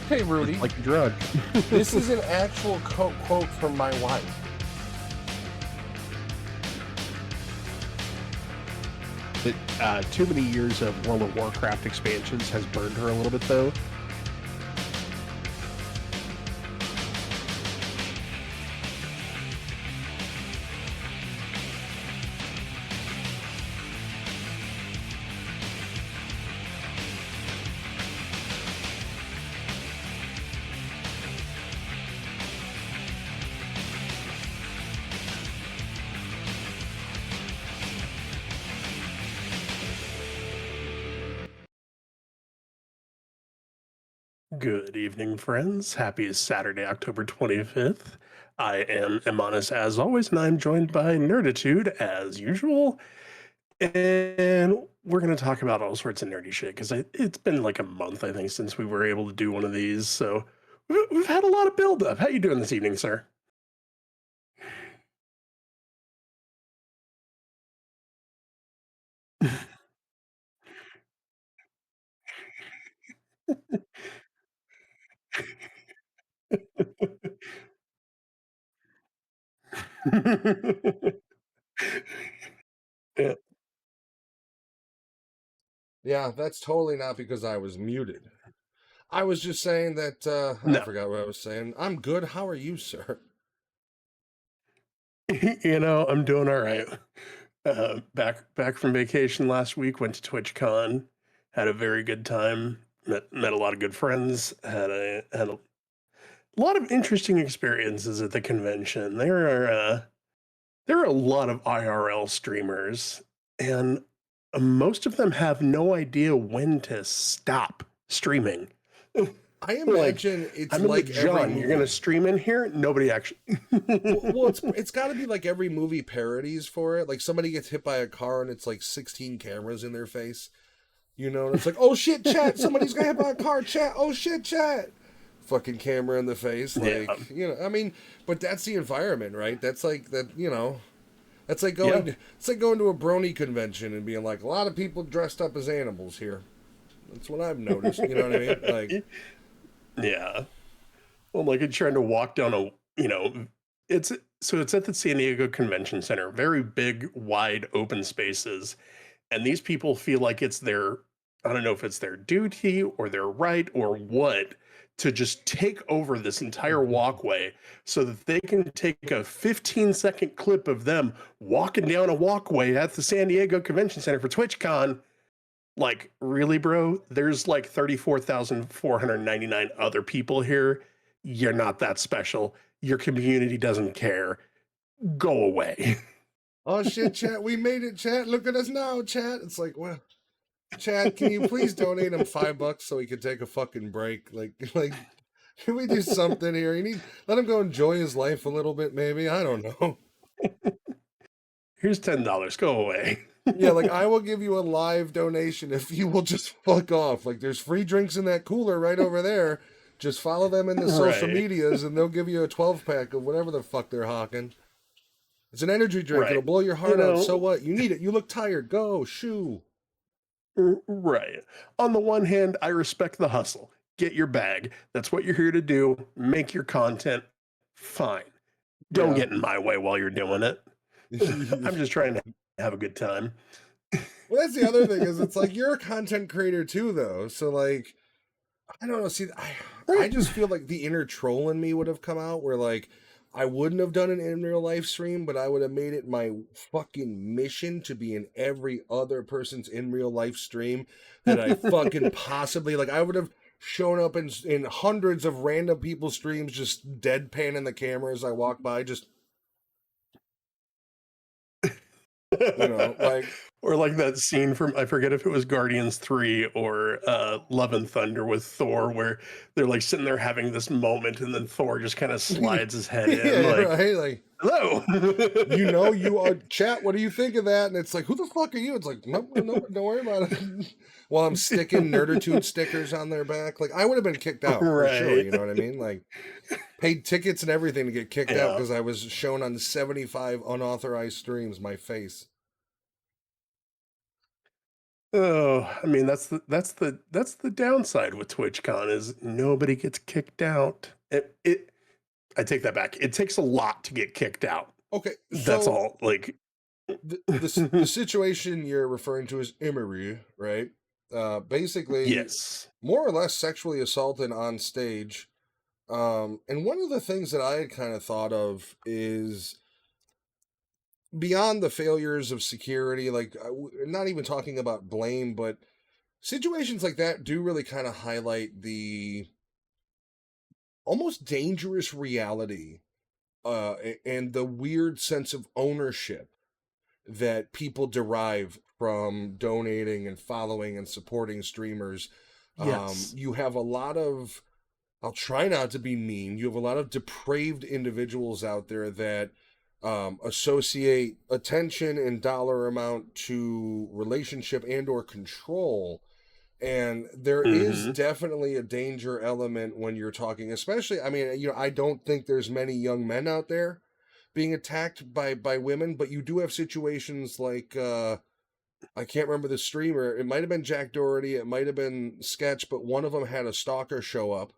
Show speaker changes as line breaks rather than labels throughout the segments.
Hey, Rudy.
Like a drug.
This is an actual quote from my wife.
Too many years of World of Warcraft expansions has burned her a little bit, though. Good evening, friends. Happy Saturday, October 25th. I am Emanis as always, and I'm joined by Nerditude as usual. And we're going to talk about all sorts of nerdy shit because it's been like a month, I think, since we were able to do one of these. So we've had a lot of buildup. How you doing this evening, sir? Yeah.
Yeah, that's totally not because I was muted. I was just saying that I
No,
forgot what I was saying. I'm good. How are you, sir?
I'm doing all right. Back from vacation last week. Went to TwitchCon. Had a very good time. Met a lot of good friends. Had a lot of interesting experiences at the convention. There are a lot of IRL streamers, and most of them have no idea when to stop streaming.
I
Like,
imagine it's
I'm in the
like every
John. You're gonna
movie.
stream in here? Nobody actually.
Well, it's got to be like every movie parodies for it. Like somebody gets hit by a car and it's like 16 cameras in their face. And it's like, oh shit, chat! Somebody's got hit by a car, chat! Oh shit, chat! Fucking camera in the face,
Yeah.
like I mean, but that's the environment, right? That's like that, That's like
Yeah.
going to a brony convention and being like, a lot of people dressed up as animals here. That's what I've noticed. You know what I mean? Like,
Yeah. Well, like it's trying to walk down a, it's it's at the San Diego Convention Center, very big, wide, open spaces, and these people feel like it's their, I don't know if it's their duty or their right or what, to just take over this entire walkway so that they can take a 15-second clip of them walking down a walkway at the San Diego Convention Center for TwitchCon. Like, really, bro? There's like 34,499 other people here. You're not that special. Your community doesn't care. Go away.
oh shit, chat, we made it, chat. Look at us now, chat. It's like, well, chat, can you please donate him $5 so he can take a fucking break? Like, can we do something here? Let him go enjoy his life a little bit, maybe. I don't know.
Here's $10. Go away.
Yeah, like I will give you a live donation if you will just fuck off. Like there's free drinks in that cooler right over there. Just follow them in the social
Right.
medias and they'll give you a 12-pack of whatever the fuck they're hawking. It's an energy drink.
Right.
It'll blow your heart
You
out.
know-
So what? You need it. You look tired. Go, shoo.
Right. On the one hand, I respect the hustle. Get your bag. That's what you're here to do. Make your content. Fine. Don't
Yeah.
get in my way while you're doing it. I'm just trying to have a good time.
Well, that's the other thing is it's like you're a content creator too, though. So like, I don't know. See, I just feel like the inner troll in me would have come out where like I wouldn't have done an in real life stream, but I would have made it my fucking mission to be in every other person's in real life stream that I fucking possibly like. I would have shown up in hundreds of random people's streams, just deadpanning the camera as I walk by, just like.
Or like that scene from, I forget if it was Guardians 3 or Love and Thunder with Thor, where they're like sitting there having this moment and then Thor just kind of slides his head in
Yeah,
like,
right. Like,
hello.
you are chat. What do you think of that? And it's like, who the fuck are you? It's like, nope, don't worry about it. While I'm sticking Nerditude stickers on their back, like I would have been kicked out for sure.
Right.
You know what I mean? Like, paid tickets and everything to get kicked out
Yeah.
because I was shown on 75 unauthorized streams my face.
Oh, I mean that's the downside with TwitchCon is nobody gets kicked out. I take that back. It takes a lot to get kicked out.
Okay, so
That's all. Like,
the situation you're referring to is Emery, right? Basically,
yes.
more or less sexually assaulted on stage. And one of the things that I had kind of thought of is beyond the failures of security, like not even talking about blame, but situations like that do really kind of highlight the almost dangerous reality and the weird sense of ownership that people derive from donating and following and supporting streamers.
Yes.
You have a lot of, I'll try not to be mean, you have a lot of depraved individuals out there that associate attention and dollar amount to relationship and or control. And there is definitely a danger element when you're talking, especially, I mean, I don't think there's many young men out there being attacked by women, but you do have situations like I can't remember the streamer. It might have been Jack Doherty, it might have been Sketch, but one of them had a stalker show up.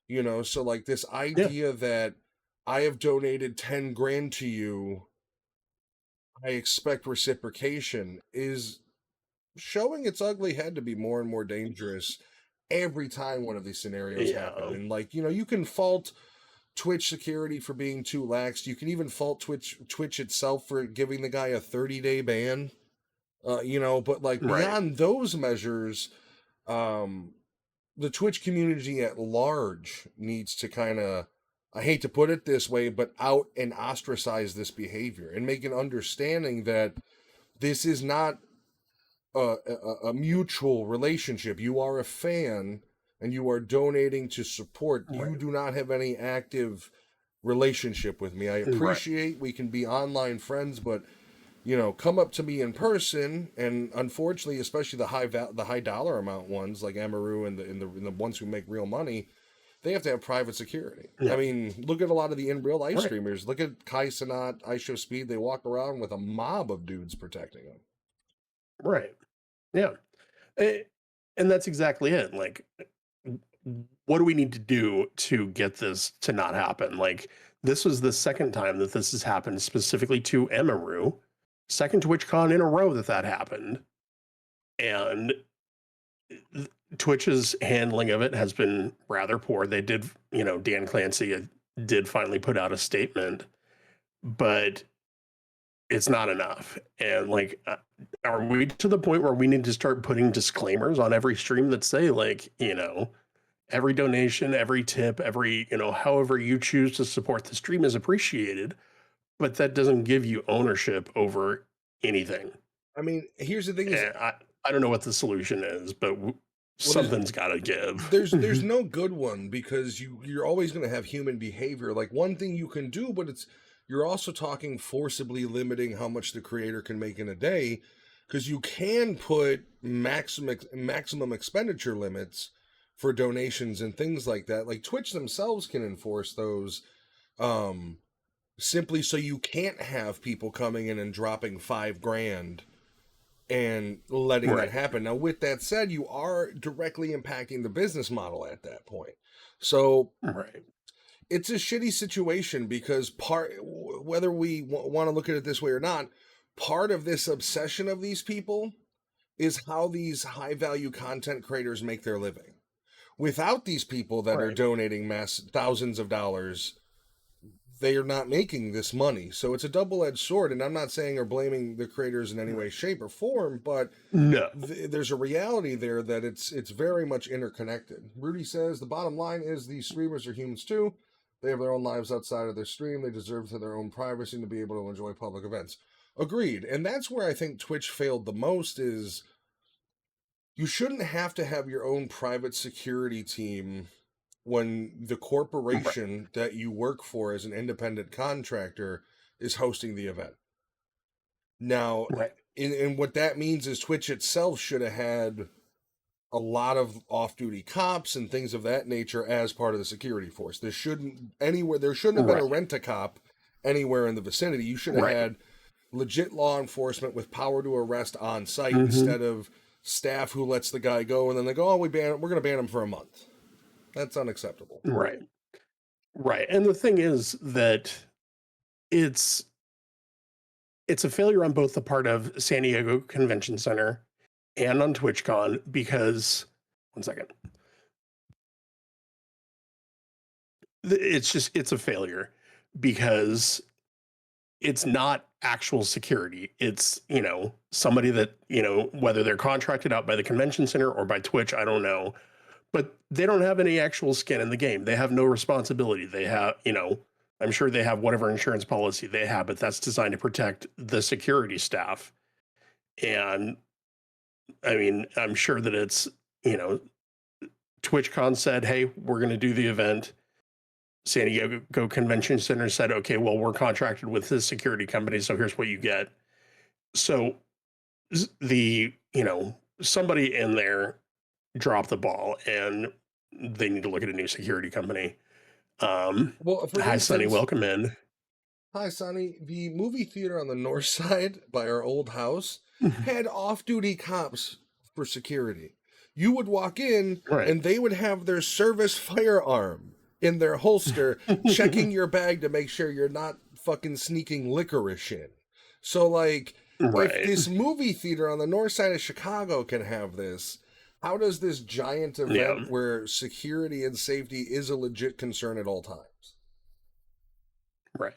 So like this idea that I have donated 10 grand to you, I expect reciprocation, is showing its ugly head to be more and more dangerous every time one of these scenarios happen. And like, you can fault Twitch security for being too lax. You can even fault Twitch itself for giving the guy a 30-day ban. But like beyond those measures, the Twitch community at large needs to kind of, I hate to put it this way, but out and ostracize this behavior and make an understanding that this is not a mutual relationship. You are a fan and you are donating to support. You do not have any active relationship with me. I appreciate we can be online friends, but come up to me in person. And unfortunately, especially the high dollar amount ones like Amaru and the ones who make real money, they have to have private security.
Yeah.
I mean, look at a lot of the in real life
Right.
streamers. Look at Kai Cenat, IShowSpeed. They walk around with a mob of dudes protecting them.
Right. Yeah. Eh, And that's exactly it. Like, what do we need to do to get this to not happen? Like, this was the second time that this has happened specifically to Emaru, second TwitchCon in a row that happened. And Twitch's handling of it has been rather poor. They did, Dan Clancy did finally put out a statement, but it's not enough. And like, are we to the point where we need to start putting disclaimers on every stream that say, like, every donation, every tip, every, however you choose to support the stream is appreciated, but that doesn't give you ownership over anything.
I mean, here's the thing: is
I don't know what the solution is, but something's got to give.
There's no good one, because you're always going to have human behavior. Like, one thing you can do, but you're also talking forcibly limiting how much the creator can make in a day, because you can put maximum expenditure limits for donations and things like that. Like, Twitch themselves can enforce those, simply so you can't have people coming in and dropping $5,000 and letting that happen. Now, with that said, you are directly impacting the business model at that point. So it's a shitty situation, because whether we want to look at it this way or not, part of this obsession of these people is how these high value content creators make their living. Without these people that are donating thousands of dollars, they are not making this money. So it's a double-edged sword, and I'm not saying or blaming the creators in any way, shape, or form, but
no,
there's a reality there that it's very much interconnected. Rudy says, the bottom line is these streamers are humans too. They have their own lives outside of their stream. They deserve to their own privacy and to be able to enjoy public events. Agreed. And that's where I think Twitch failed the most, is you shouldn't have to have your own private security team when the corporation that you work for as an independent contractor is hosting the event. Now, and what that means is Twitch itself should have had a lot of off-duty cops and things of that nature as part of the security force. There shouldn't have been a rent-a-cop anywhere in the vicinity. You should have had legit law enforcement with power to arrest on site, instead of staff who lets the guy go and then they go, we're going to ban him for a month. That's unacceptable.
Right. And the thing is that it's a failure on both the part of San Diego Convention Center and on TwitchCon, because one second. It's a failure because it's not actual security. It's, somebody that, whether they're contracted out by the convention center or by Twitch, I don't know, but they don't have any actual skin in the game. They have no responsibility. They have, I'm sure they have whatever insurance policy they have, but that's designed to protect the security staff. And I mean, I'm sure that it's, TwitchCon said, hey, we're going to do the event. San Diego Convention Center said, okay, well, we're contracted with this security company, so here's what you get. So somebody in there dropped the ball, and they need to look at a new security company. Hi, Sonny, welcome in.
Hi, Sonny. The movie theater on the north side by our old house had off-duty cops for security. You would walk in, and they would have their service firearm in their holster, checking your bag to make sure you're not fucking sneaking licorice in. So, like, if this movie theater on the north side of Chicago can have this, how does this giant event where security and safety is a legit concern at all times?
Right.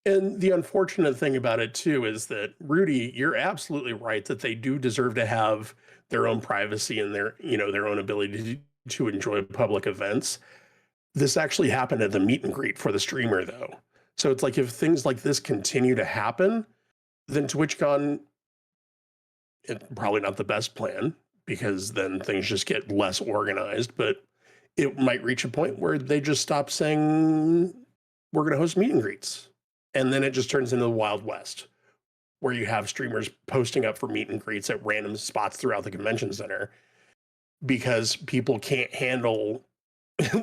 And the unfortunate thing about it, too, is that, Rudy, you're absolutely right that they do deserve to have their own privacy and their own ability to enjoy public events. This actually happened at the meet and greet for the streamer, though. So it's like, if things like this continue to happen, then TwitchCon, it's probably not the best plan, because then things just get less organized, but it might reach a point where they just stop saying, we're going to host meet and greets. And then it just turns into the Wild West, where you have streamers posting up for meet and greets at random spots throughout the convention center, because people can't handle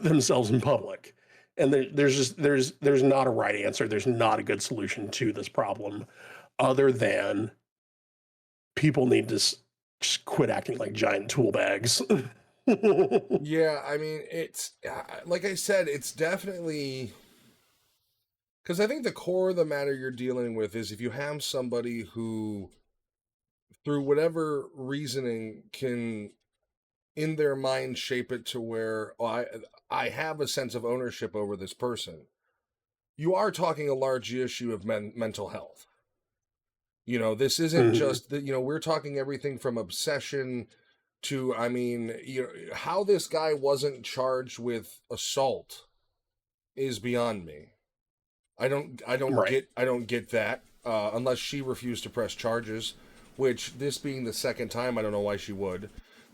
themselves in public. And there's not a right answer. There's not a good solution to this problem, other than people need to just quit acting like giant tool bags.
Yeah, I mean, it's like I said, it's definitely because I think the core of the matter you're dealing with is if you have somebody who, through whatever reasoning, can in their mind shape it to where I have a sense of ownership over this person. You are talking a large issue of mental health. You know, this isn't just that, you know, we're talking everything from obsession to, I mean, you know, how this guy wasn't charged with assault is beyond me.
Right.
I don't get that unless she refused to press charges, which this being the second time, I don't know why she would.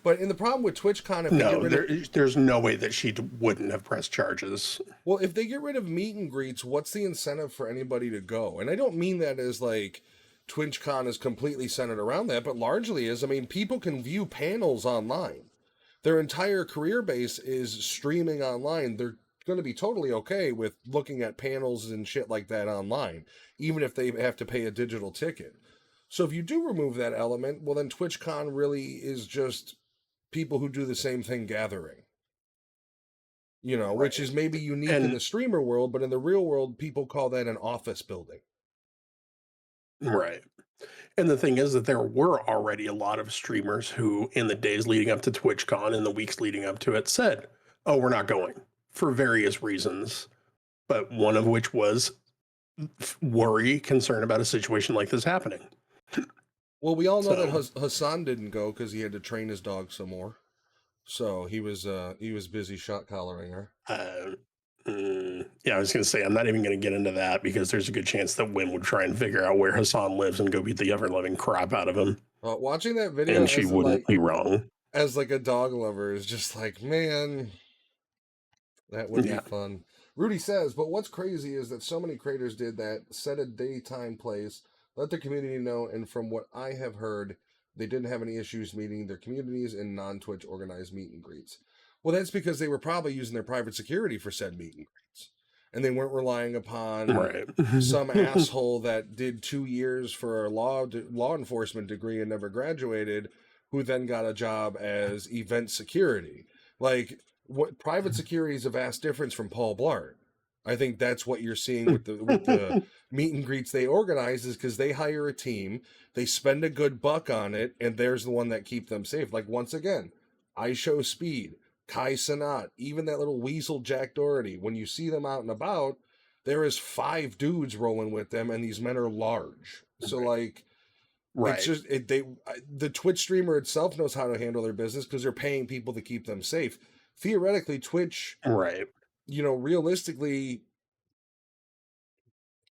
But in the problem with TwitchCon, if they get
No,
rid of
there's no way that she wouldn't have pressed charges.
well, if they get rid of meet and greets, what's the incentive for anybody to go? And I don't mean that as like TwitchCon is completely centered around that, but largely is. I mean, people can view panels online. Their entire career base is streaming online. They're going to be totally okay with looking at panels and shit like that online, even if they have to pay a digital ticket. So if you do remove that element, well, then TwitchCon really is just people who do the same thing gathering. You know, which
Right.
is maybe unique in
And
the streamer world, but in the real world, people call that an office building.
right. And the thing is that there were already a lot of streamers who, in the days leading up to TwitchCon and the weeks leading up to it, said, "Oh, we're not going," for various reasons. But one of which was worry, concern about a situation like this happening.
Well, we all know that
So,
Hassan didn't go because he had to train his dog some more. So he was busy shot collaring her.
uh, yeah, I was going to say, I'm not even going to get into that because there's a good chance that Wim would try and figure out where Hassan lives and go beat the ever loving crap out of him.
Watching that video
And she wouldn't be wrong.
as like a dog lover is just like, man, that would be
Yeah.
fun. Rudy says, but what's crazy is that so many creators did that, set a daytime place, let their community know, and from what I have heard, they didn't have any issues meeting their communities in non-Twitch organized meet and greets. Well, that's because they were probably using their private security for said meet and greets. And they weren't relying upon
Right.
some asshole that did 2 years for a law enforcement degree and never graduated, who then got a job as event security. Like, what private security is a vast difference from Paul Blart. I think that's what you're seeing with the meet and greets they organize is because they hire a team, they spend a good buck on it, and there's the one that keep them safe. Like once again, I Show Speed, Kai Sanat, even that little weasel Jack Doherty. When you see them out and about, there is 5 dudes rolling with them, and these men are large. So like, it's
Right.
just the Twitch streamer itself knows how to handle their business because they're paying people to keep them safe. Theoretically, Twitch,
Right.
you know, realistically,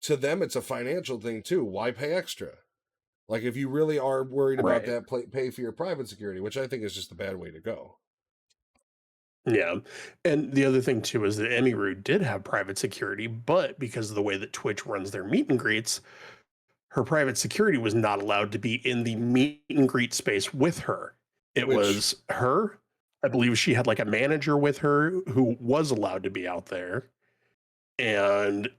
to them it's a financial thing too. Why pay extra? Like if you really are worried about
Right.
that, pay for your private security, which I think is just a bad way to go.
Yeah. And the other thing too is that Emiru did have private security, but because of the way that Twitch runs their meet and greets, her private security was not allowed to be in the meet and greet space with her. It
Which,
was her. I believe she had like a manager with her who was allowed to be out there. And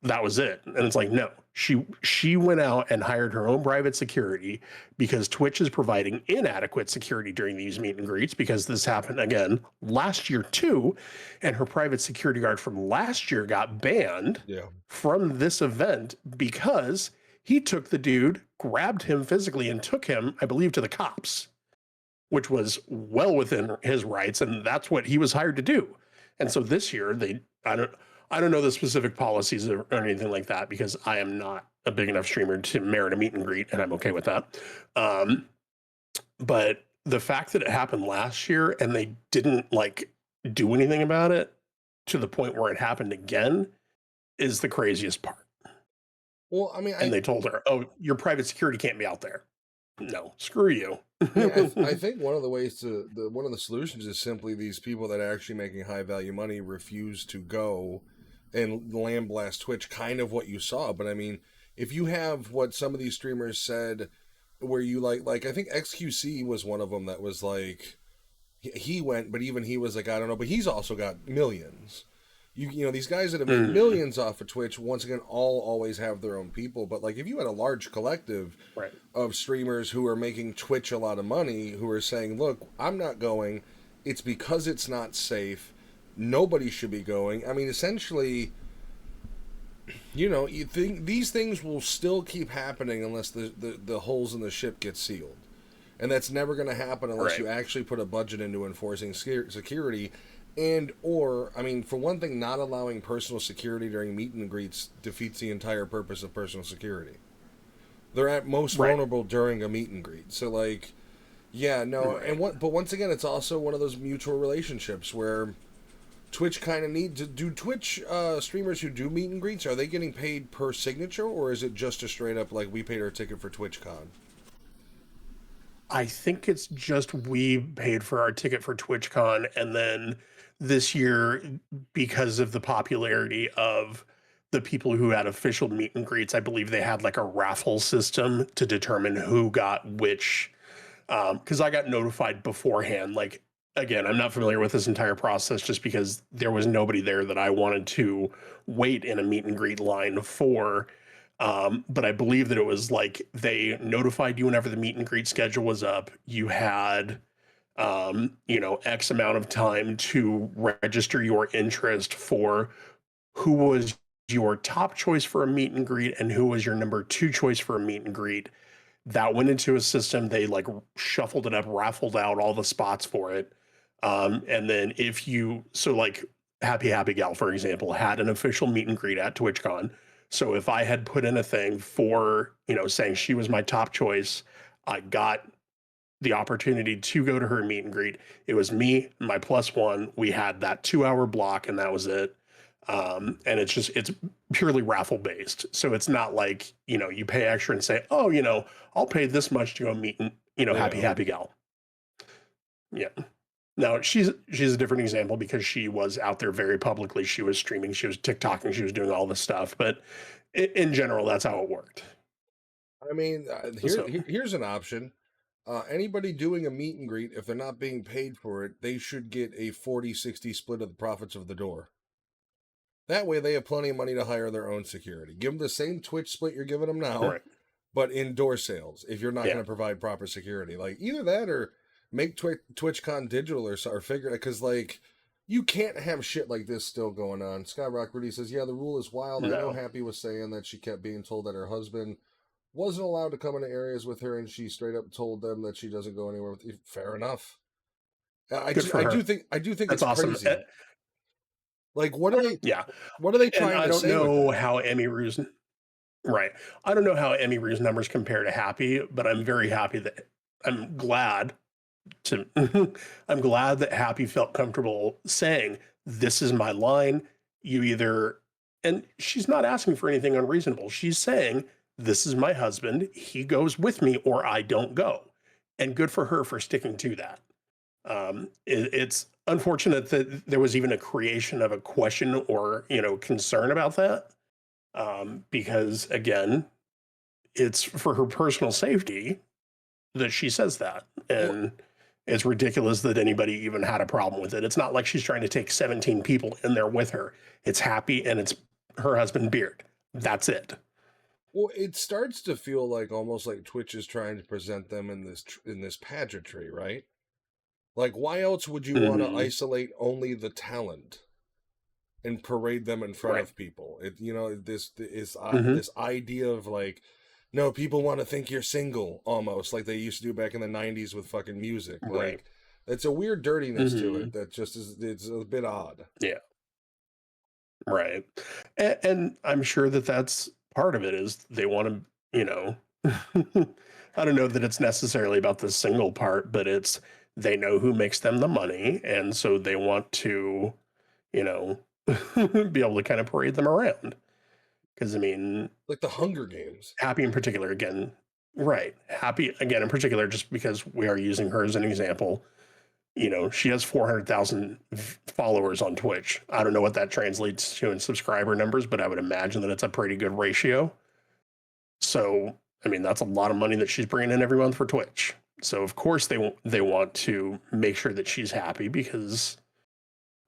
that was it. And it's like, no, she went out and hired her own private security because Twitch is providing inadequate security during these meet and greets because this happened again last year too. And her private security guard from last year got banned
yeah,
from this event because he took the dude, grabbed him physically, and took him, I believe, to the cops, which was well within his rights, and that's what he was hired to do. And so this year, I don't know the specific policies or anything like that because I am not a big enough streamer to merit a meet and greet, and I'm okay with that. But the fact that it happened last year and they didn't like do anything about it to the point where it happened again is the craziest part.
well, I mean,
And they told her, "Oh, your private security can't be out there." No, screw you.
I think one of the ways to one of the solutions is simply these people that are actually making high value money refuse to go and lambaste Twitch, kind of what you saw. But I mean, if you have what some of these streamers said, where you like I think XQC was one of them that was like, he went, but even he was like, I don't know, but he's also got millions. You know, these guys that have made millions off of Twitch, once again, all always have their own people. But like, if you had a large collective
Right.
of streamers who are making Twitch a lot of money, who are saying, look, I'm not going, it's because it's not safe, nobody should be going. I mean, essentially, you know, you think these things will still keep happening unless the holes in the ship get sealed. And that's never going to happen unless you actually put a budget into enforcing security. And, or, I mean, for one thing, not allowing personal security during meet and greets defeats the entire purpose of personal security. They're at most vulnerable during a meet and greet. So, like, yeah, no. And but once again, it's also one of those mutual relationships where Twitch kind of needs to do. Twitch streamers who do meet and greets, are they getting paid per signature, or is it just a straight up, like, we paid our ticket for TwitchCon?
I think it's just we paid for our ticket for TwitchCon, and then this year, because of the popularity of the people who had official meet and greets, I believe they had like a raffle system to determine who got which. Because I got notified beforehand. Like, again, I'm not familiar with this entire process just because there was nobody there that I wanted to wait in a meet and greet line for. But I believe that it was like they notified you whenever the meet and greet schedule was up. You had, you know, X amount of time to register your interest for who was your top choice for a meet and greet and who was your number 2 choice for a meet and greet. That went into a system. They like shuffled it up, raffled out all the spots for it. And then if you, so like Happy Gal, for example, had an official meet and greet at TwitchCon. So if I had put in a thing for, you know, saying she was my top choice, I got the opportunity to go to her meet and greet. It was me, my +1. We had that 2-hour block and that was it. And it's purely raffle based. So it's not like, you know, you pay extra and say, oh, you know, I'll pay this much to go meet, you know, Happy Gal. Yeah. Now she's a different example because she was out there very publicly. She was streaming, she was TikToking, she was doing all this stuff. But in general, that's how it worked.
I mean, here's an option. Anybody doing a meet and greet, if they're not being paid for it, they should get a 40-60 split of the profits of the door. That way they have plenty of money to hire their own security. Give them the same Twitch split you're giving them now, but in door sales, if you're not going to provide proper security. Like, either that or make TwitchCon digital or figure it, because, like, you can't have shit like this still going on. Skyrock Rudy says, yeah, the rule is wild. No. I know Happy was saying that she kept being told that her husband wasn't allowed to come into areas with her, and she straight up told them that she doesn't go anywhere with you. Fair enough. I do think that's it's awesome. Crazy. Like, what are they?
Yeah.
What are they trying to say?
I don't know how Emmy Rue's. Right. I don't know how Emmy Rue's numbers compare to Happy, but I'm very happy that I'm glad that Happy felt comfortable saying, this is my line. You either, and she's not asking for anything unreasonable. She's saying, this is my husband. He goes with me or I don't go. And good for her for sticking to that. It's unfortunate that there was even a creation of a question or, you know, concern about that. Because again, it's for her personal safety that she says that. And it's ridiculous that anybody even had a problem with it. It's not like she's trying to take 17 people in there with her. It's Happy and it's her husband Beard. That's it.
Well, it starts to feel like almost like Twitch is trying to present them in this pageantry, right? Like, why else would you want to isolate only the talent and parade them in front of people? It, you know, this idea of like, no, people want to think you're single, almost like they used to do back in the 90s with fucking music. Like, it's a weird dirtiness to it that just is, it's a bit odd.
Yeah. Right. And I'm sure that that's part of it is they want to, you know, I don't know that it's necessarily about the single part, but it's, they know who makes them the money. And so they want to, you know, be able to kind of parade them around. Because, I mean,
like the Hunger Games.
Happy in particular, again, right. Happy, again, in particular, just because we are using her as an example, you know, she has 400,000 followers on Twitch. I don't know what that translates to in subscriber numbers, but I would imagine that it's a pretty good ratio. So, I mean, that's a lot of money that she's bringing in every month for Twitch. So of course they want to make sure that she's happy because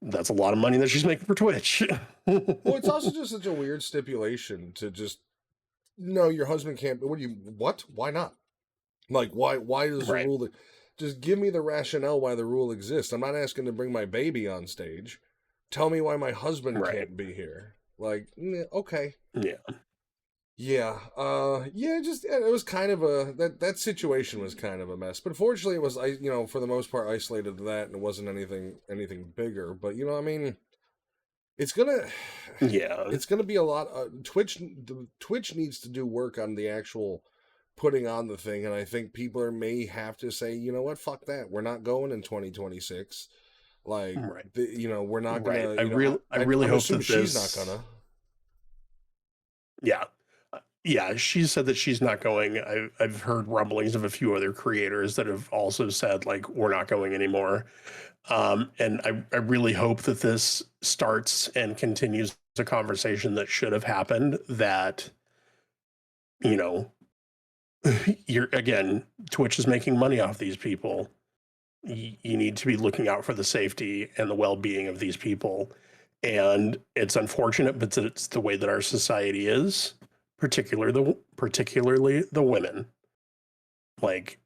that's a lot of money that she's making for Twitch.
Well, it's also just such a weird stipulation to just no, your husband can't. What? Why not? Like, why does the
Right.
rule? Just give me the rationale why the rule exists. I'm not asking to bring my baby on stage. Tell me why my husband
Right.
can't be here. Like, okay.
Yeah.
Yeah, yeah, just it was kind of that situation was kind of a mess. But fortunately, it was for the most part isolated to that, and it wasn't anything bigger. But I mean, it's gonna
Yeah.
it's gonna be a lot. Twitch needs to do work on the actual putting on the thing, and I think people may have to say, you know what, fuck that, we're not going in 2026. Like,
Right.
we're not
Right.
gonna.
I really
I'm
hope
assuming
that
she's not
this.
gonna.
Yeah. Yeah, she said that she's not going. I've heard rumblings of a few other creators that have also said like we're not going anymore. And I really hope that this starts and continues a conversation that should have happened that, you know, you're again, Twitch is making money off these people. You need to be looking out for the safety and the well-being of these people. And it's unfortunate, but it's the way that our society is, particularly the women. Like,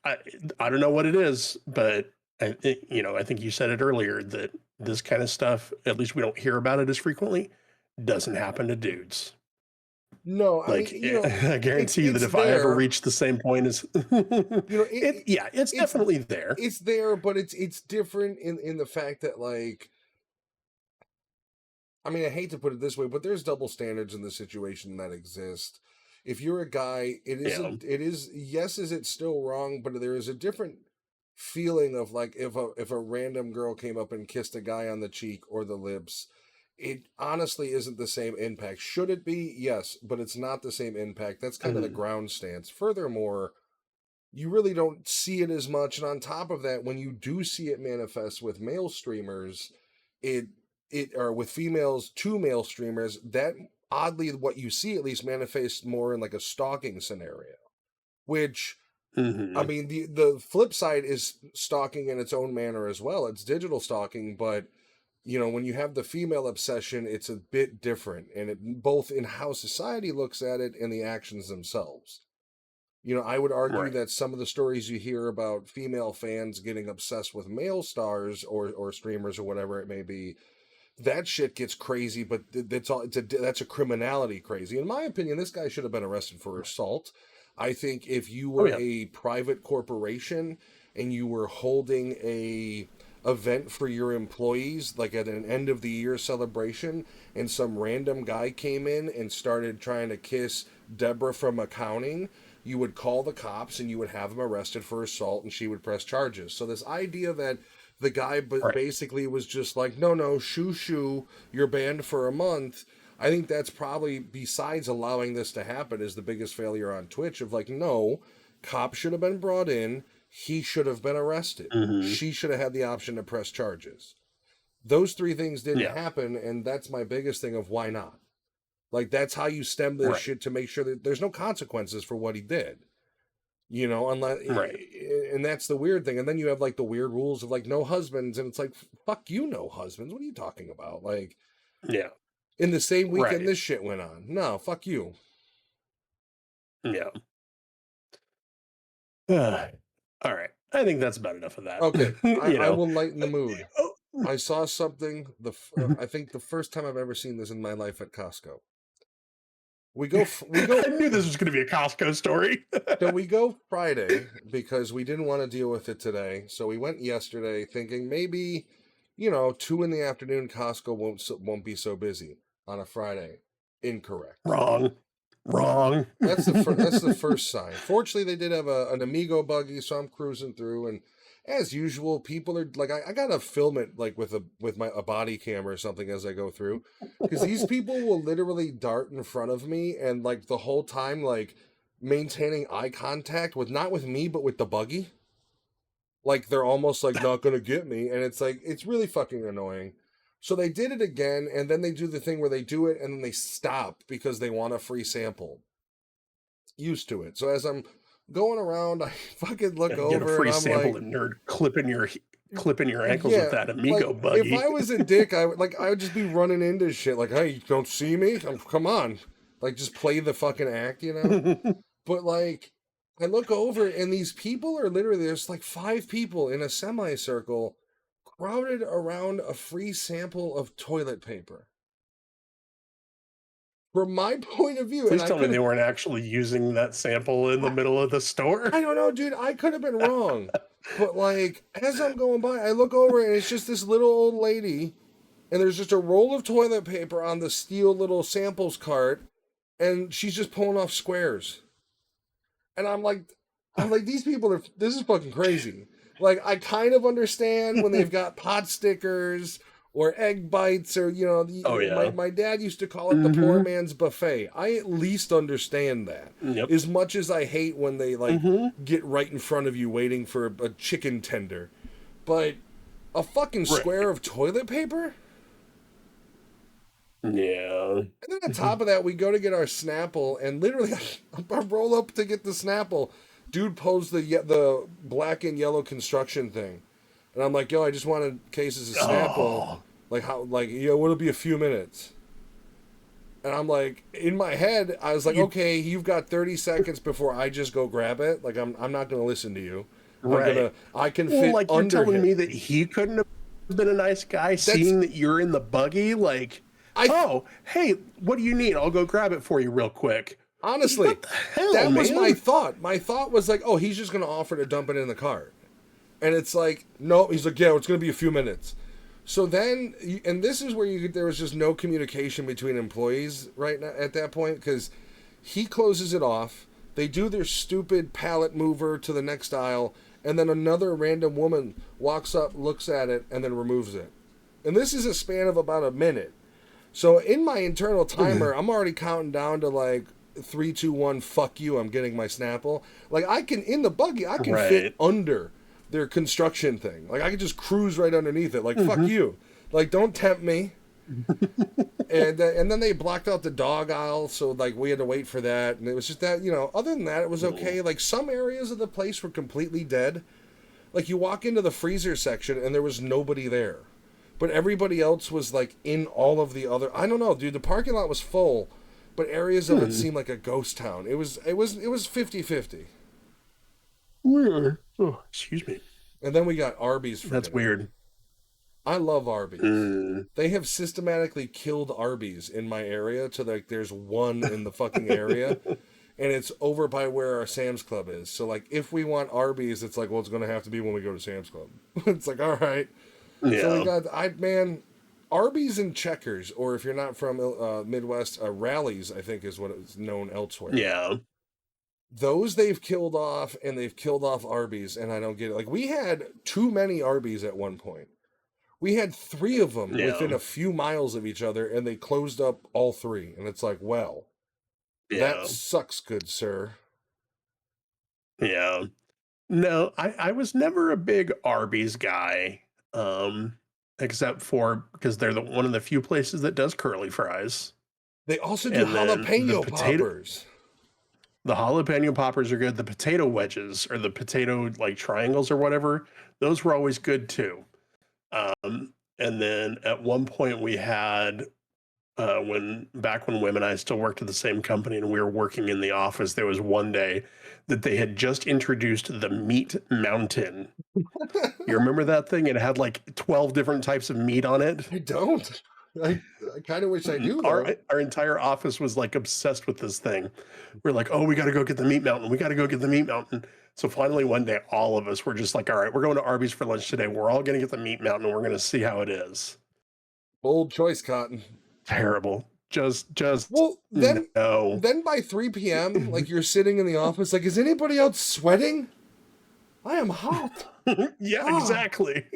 I I don't know what it is, but I think you said it earlier that this kind of stuff, at least we don't hear about it as frequently, doesn't happen to dudes.
No, I mean,
Like, I guarantee you that
it's
if I ever
there.
reach the same point as yeah, it's
It's
definitely there.
it's there, but it's different in the fact that, like, I mean, I hate to put it this way, but there's double standards in the situation that exist. If you're a guy,
Yeah.
it is, yes, is it still wrong, but there is a different feeling of, like, if a random girl came up and kissed a guy on the cheek or the lips, it honestly isn't the same impact. Should it be? Yes, but it's not the same impact. That's kind of the
Mhm.
ground stance. Furthermore, you really don't see it as much. And on top of that, when you do see it manifest with male streamers, it or with females to male streamers, that oddly what you see at least manifests more in like a stalking scenario. Which, I
Mhm.
mean, the flip side is stalking in its own manner as well. It's digital stalking, but when you have the female obsession, it's a bit different, and it both in how society looks at it and the actions themselves. I would argue
Right.
that some of the stories you hear about female fans getting obsessed with male stars or streamers or whatever it may be, that shit gets crazy. But that's all. That's a criminality crazy. In my opinion, this guy should have been arrested for
Right.
assault. I think if you
Oh
were
yeah.
a private corporation and you were holding a event for your employees, like at an end of the year celebration, and some random guy came in and started trying to kiss Deborah from accounting, you would call the cops and you would have him arrested for assault, and she would press charges. So this idea that the guy
Right.
basically was just like, no, no, shoo, shoo, you're banned for a month. I think that's probably, besides allowing this to happen, is the biggest failure on Twitch of like, no, cops should have been brought in. He should have been arrested.
Mhm.
She should have had the option to press charges. Those three things didn't
Yeah.
happen, and that's my biggest thing of why not. Like, that's how you stem this
Right.
shit, to make sure that there's no consequences for what he did. Unless,
Right.
and that's the weird thing. And then you have like the weird rules of like no husbands, and it's like, fuck you, no husbands. What are you talking about? Like,
Yeah.
in the same weekend
Right.
this shit went on. No, fuck you.
Yeah. All right. I think that's about enough of that.
Okay,
you
I
know.
will lighten the mood.
Oh,
I saw something. I think the first time I've ever seen this in my life at Costco. We go.
I knew this was going to be a Costco story.
So we go Friday because we didn't want to deal with it today. So we went yesterday thinking maybe, 2 in the afternoon, Costco won't be so busy on a Friday. Incorrect.
Wrong. Wrong.
That's the first sign. Fortunately, they did have an Amigo buggy, so I'm cruising through, and as usual, people are like, I gotta film it like with a body camera or something as I go through, because these people will literally dart in front of me and like the whole time like maintaining eye contact with, not with me but with the buggy, like they're almost like not gonna get me, and it's like it's really fucking annoying. So they did it again, and then they do the thing where they do it and then they stop because they want a free sample. Used to it. So as I'm going around, I fucking look
And get a
over and
free
I'm
sample
like,
of nerd clipping your ankles with
yeah,
that Amigo
like if
buggy.
I was a dick, I would just be running into shit like, hey, you don't see me? Come on, like just play the fucking act, you know? But like, I look over and these people are literally there's like 5 people in a semicircle crowded around a free sample of toilet paper. From my point of view, and
Please tell me they weren't actually using that sample in the middle of the store.
I don't know, dude. I could have been wrong. But like, as I'm going by, I look over and it's just this little old lady, and there's just a roll of toilet paper on the steel little samples cart, and she's just pulling off squares. And I'm like, these people are. This is fucking crazy. Like, I kind of understand when they've got pot stickers or egg bites or
Oh
my
yeah.
my dad used to call it the poor
Mm-hmm.
man's buffet. I at least understand that.
Yep.
As much as I hate when they like
Mm-hmm.
get right in front of you waiting for a chicken tender, but a fucking
Right.
square of toilet paper.
Yeah.
And then on top of that, we go to get our Snapple, and literally, I roll up to get the Snapple. Dude posed the black and yellow construction thing, and I'm like, "Yo, I just wanted cases of Snapple.
Oh.
Like how? Like what'll be a few minutes?" And I'm like, in my head, I was like,
You
"Okay, you've got 30 seconds before I just go grab it. Like I'm not gonna listen to you.
right.
I can
Well,
fit
like you're
under
telling
him."
me that he couldn't have been a nice guy
That's
seeing that you're in the buggy, like,
I
oh, hey, what do you need? I'll go grab it for you real quick.
honestly,
What the hell,
that was my
man?
thought. My thought was like, "Oh, he's just gonna offer to dump it in the cart." And it's like, no, he's like, yeah, it's going to be a few minutes. So then, and this is where there was just no communication between employees right now at that point because he closes it off. They do their stupid pallet mover to the next aisle, and then another random woman walks up, looks at it, and then removes it. And this is a span of about a minute. So in my internal timer, I'm already counting down to like 3, 2, 1. Fuck you! I'm getting my Snapple. Like I can in the buggy, I can fit
Right.
under their construction thing. Like I could just cruise right underneath it. Like fuck you. Like don't tempt me. And then they blocked out the dog aisle, so like we had to wait for that. And it was just that Other than that, it was okay. Like some areas of the place were completely dead. Like you walk into the freezer section and there was nobody there, but everybody else was like in all of the other. I don't know, dude. The parking lot was full, but areas of it
Hmm.
seemed like a ghost town. It was 50-50.
Weird. Oh, excuse me.
And then we got Arby's for
That's
dinner.
weird.
I love Arby's.
Mm.
They have systematically killed Arby's in my area to like there's one in the fucking area. And it's over by where our Sam's Club is. So like if we want Arby's, it's like, well, it's gonna have to be when we go to Sam's Club. It's like, all right. So we
Yeah.
got Arby's and Checkers, or if you're not from Midwest, Rallies, I think is what it's known elsewhere.
Yeah.
Those they've killed off, and they've killed off Arby's, and I don't get it. Like we had too many Arby's at one point. We had 3 of them within
Yeah.
a few miles of each other, and they closed up all 3. And it's like, well, that
Yeah.
sucks, good sir.
Yeah. No, I was never a big Arby's guy, except for because they're one of the few places that does curly fries.
They also do
And then
jalapeno poppers.
the jalapeno poppers are good. The potato wedges or the potato like triangles or whatever, those were always good too. And then at one point we had when Wim and I still worked at the same company and we were working in the office, there was one day that they had just introduced the Meat Mountain. You remember that thing? It had like 12 different types of meat on it.
I don't. I kind of wish I do, though.
Our entire office was like obsessed with this thing. We're like, oh, we got to go get the Meat Mountain. We got to go get the Meat Mountain. So finally, one day, all of us were just like, all right, we're going to Arby's for lunch today. We're all going to get the Meat Mountain and we're going to see how it is.
Bold choice, Cotton.
Terrible. Just
Well,
no.
then by 3 p.m., like you're sitting in the office, like, is anybody else sweating? I am hot.
Yeah,
Ah.
exactly.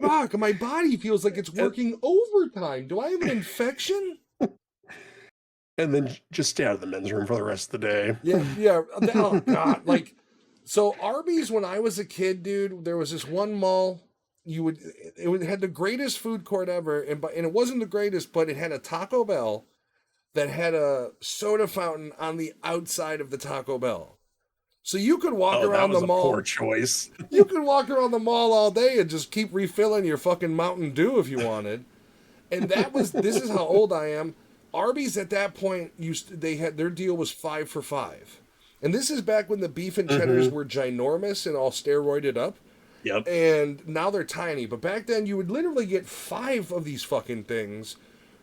Fuck, my body feels like it's working overtime. Do I have an infection?
And then just stay out of the men's room for the rest of the day.
Yeah. Oh God, like, so Arby's when I was a kid, dude, there was this one mall. It had the greatest food court ever, and it wasn't the greatest, but it had a Taco Bell that had a soda fountain on the outside of the Taco Bell. So you could walk
Oh, that
around the
was a poor
mall.
choice.
You could walk around the mall all day and just keep refilling your fucking Mountain Dew if you wanted. And this is how old I am. Arby's at that point they had their deal was 5 for $5. And this is back when the beef and cheddars were ginormous and all steroided up.
Yep.
And now they're tiny. But back then you would literally get 5 of these fucking things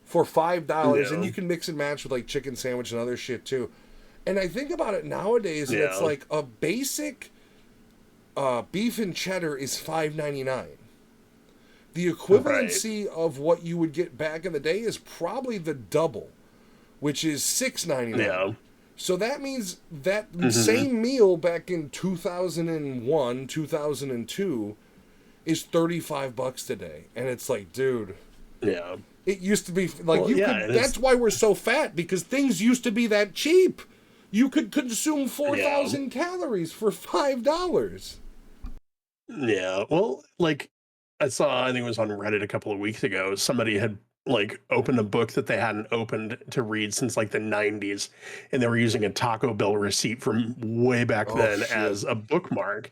for $5, and you can mix and match with like chicken sandwich and other shit too. And I think about it nowadays, and it's like a basic beef and cheddar is $5.99. The equivalency of what you would get back in the day is probably the double, which is $6.99.
Yeah.
So that means that same meal back in 2001, 2002 is $35 today. And it's like, dude.
Yeah.
It used to be like that's why we're so fat, because things used to be that cheap. You could consume 4,000 calories for $5.
Yeah. Well, like I think it was on Reddit a couple of weeks ago, somebody had like opened a book that they hadn't opened to read since like the 90s, and they were using a Taco Bell receipt from way back then as a bookmark,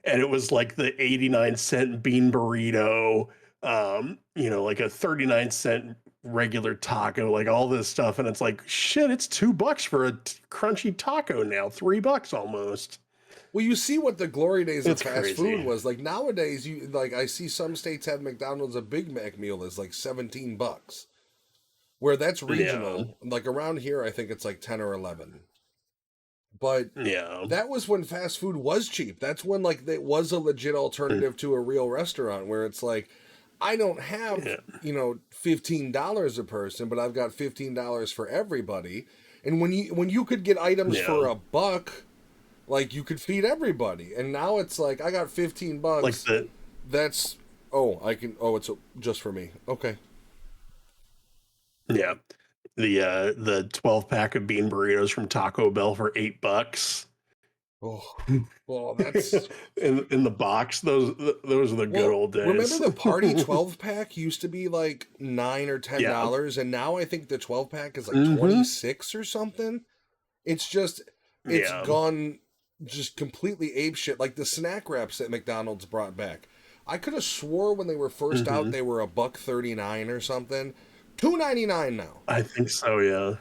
and it was like the 89-cent bean burrito, like a 39-cent regular taco, like all this stuff, and it's like, shit, it's $2 for a crunchy taco now, $3 almost.
Well, you see what the glory days of fast food was like. Nowadays, I see some states have McDonald's, a Big Mac meal is like $17, where that's regional. Yeah. Like around here, I think it's like 10 or 11. But that was when fast food was cheap. That's when like it was a legit alternative to a real restaurant, where it's like, I don't have $15 a person, but I've got $15 for everybody. And when you could get items for $1. Like, you could feed everybody. And now it's like, I got $15. Like that's, it's just for me. Okay.
Yeah. The 12-pack of bean burritos from Taco Bell for $8.
Well, that's...
in the box, those are the good old days.
Remember the party 12-pack used to be like $9 or $10, and now I think the 12-pack is like 26 or something. It's just, it's gone... just completely apeshit. Like the snack wraps that McDonald's brought back. I could have swore when they were first out they were $1.39 or something. $2.99 now.
I think so, yeah.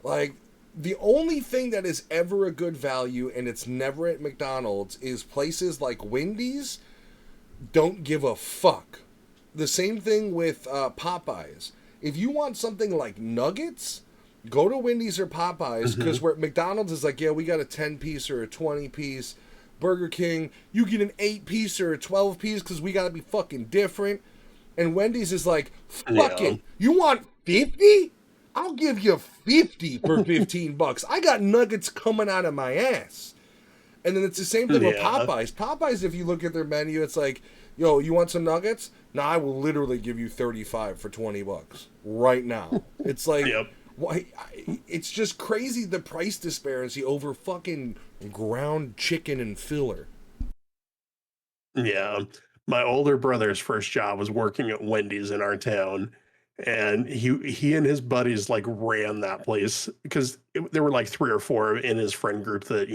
Like the only thing that is ever a good value, and it's never at McDonald's, is places like Wendy's don't give a fuck. The same thing with Popeyes. If you want something like nuggets, go to Wendy's or Popeyes, because where McDonald's is like, yeah, we got a 10-piece or a 20-piece. Burger King, you get an 8-piece or a 12-piece because we got to be fucking different. And Wendy's is like, fuck it. You want 50? I'll give you 50 for $15. I got nuggets coming out of my ass. And then it's the same thing with Popeyes. Popeyes, if you look at their menu, it's like, yo, you want some nuggets? Nah, I will literally give you 35 for $20 right now. It's like... Why? It's just crazy, the price disparity over fucking ground chicken and filler.
Yeah. My older brother's first job was working at Wendy's in our town, and he and his buddies like ran that place because there were like 3 or 4 in his friend group that,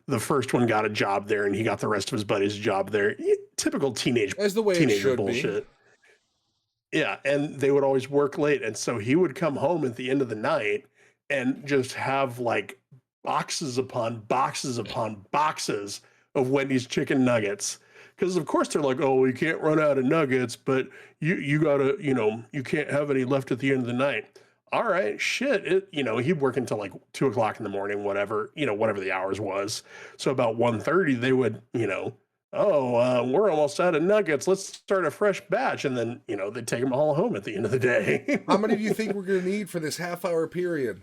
the first one got a job there and he got the rest of his buddies a job there. Typical teenager bullshit. Yeah, and they would always work late, and so he would come home at the end of the night and just have like boxes upon boxes upon boxes of Wendy's chicken nuggets. Because of course they're like, oh, you can't run out of nuggets, but you gotta, you can't have any left at the end of the night. All right, shit. He'd work until like 2:00 in the morning, whatever the hours was. So about 1:30, they would, we're almost out of nuggets. Let's start a fresh batch. And then, they'd take them all home at the end of the day.
How many do you think we're going to need for this half-hour period?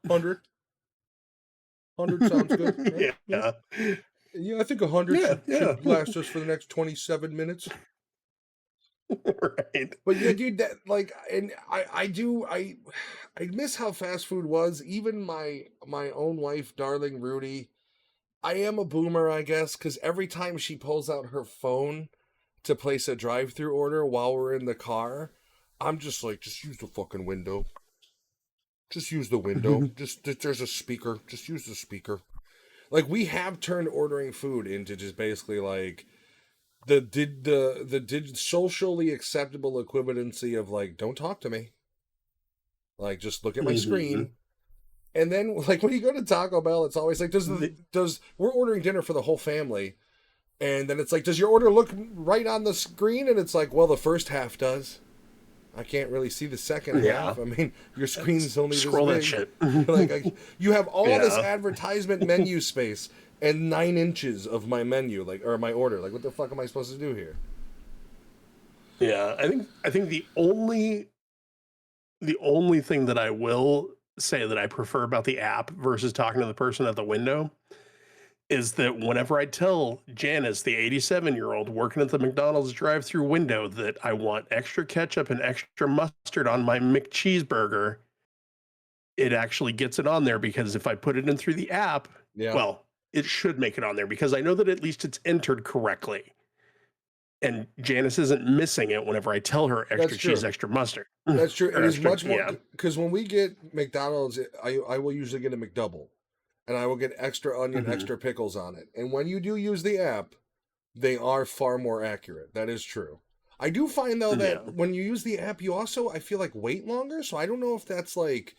100? 100 sounds good. Right? Yeah, I think 100 should last us for the next 27 minutes.
Right.
But yeah, dude, that and I miss how fast food was. Even my own wife, darling Rudy, I am a boomer, I guess, because every time she pulls out her phone to place a drive-through order while we're in the car, I'm just like, just use the fucking window. Just use the window. There's a speaker. Just use the speaker. Like we have turned ordering food into just basically like the socially acceptable equivalency of like don't talk to me, like just look at my
Mhm.
screen. And then like when you go to Taco Bell, it's always like
The
does we're ordering dinner for the whole family, and then it's like does your order look right on the screen? And it's like well the first half does. I can't really see the second
yeah.
half. I mean, your screen's only this
Scroll that
big.
shit.
You have all this
Yeah.
advertisement menu space and 9 inches of my menu, like or my order. Like, what the fuck am I supposed to do here?
Yeah. I think the only thing that I will say that I prefer about the app versus talking to the person at the window is that whenever I tell Janice, the 87-year-old working at the McDonald's drive-through window, that I want extra ketchup and extra mustard on my McCheeseburger, it actually gets it on there because if I put it in through the app,
Yeah,
well, it should make it on there because I know that at least it's entered correctly. And Janice isn't missing it whenever I tell her
that's
extra cheese,
true.
extra mustard,
That's true.
or
It is
extra,
much more
yeah.
because when we get McDonald's, I will usually get a McDouble, and I will get extra onion,
Hmm.
extra pickles on it. And when you do use the app, they are far more accurate. That is true. I do find though that
Yeah.
when you use the app, you also I feel like wait longer. So I don't know if that's like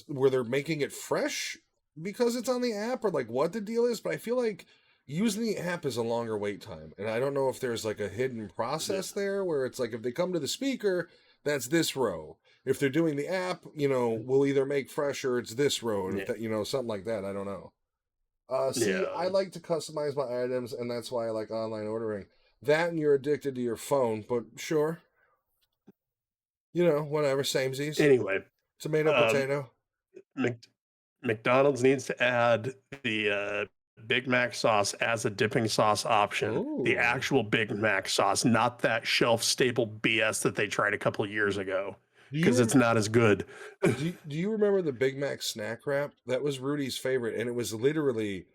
where they're making it fresh because it's on the app or like what the deal is, but I feel like using the app is a longer wait time. And I don't know if there's like a hidden
Yeah.
process there where it's like if they come to the speaker, that's this row. If they're doing the app, we'll either make fresh or it's this row, and if
Yeah.
that, something like that. I don't know. See, I
Yeah.
like to customize my items, and that's why I like online ordering. That and you're addicted to your phone, but sure, whatever, samesies.
Anyway,
Tomato,
um,
potato.
Mc, McDonald's needs to add the Big Mac sauce as a dipping sauce option. The
Oh.
actual Big Mac sauce, not that shelf stable BS that they tried a couple of years ago,
Do
because
you
it's not as good.
do you remember the Big Mac snack wrap? That was Rudy's favorite, and it was literally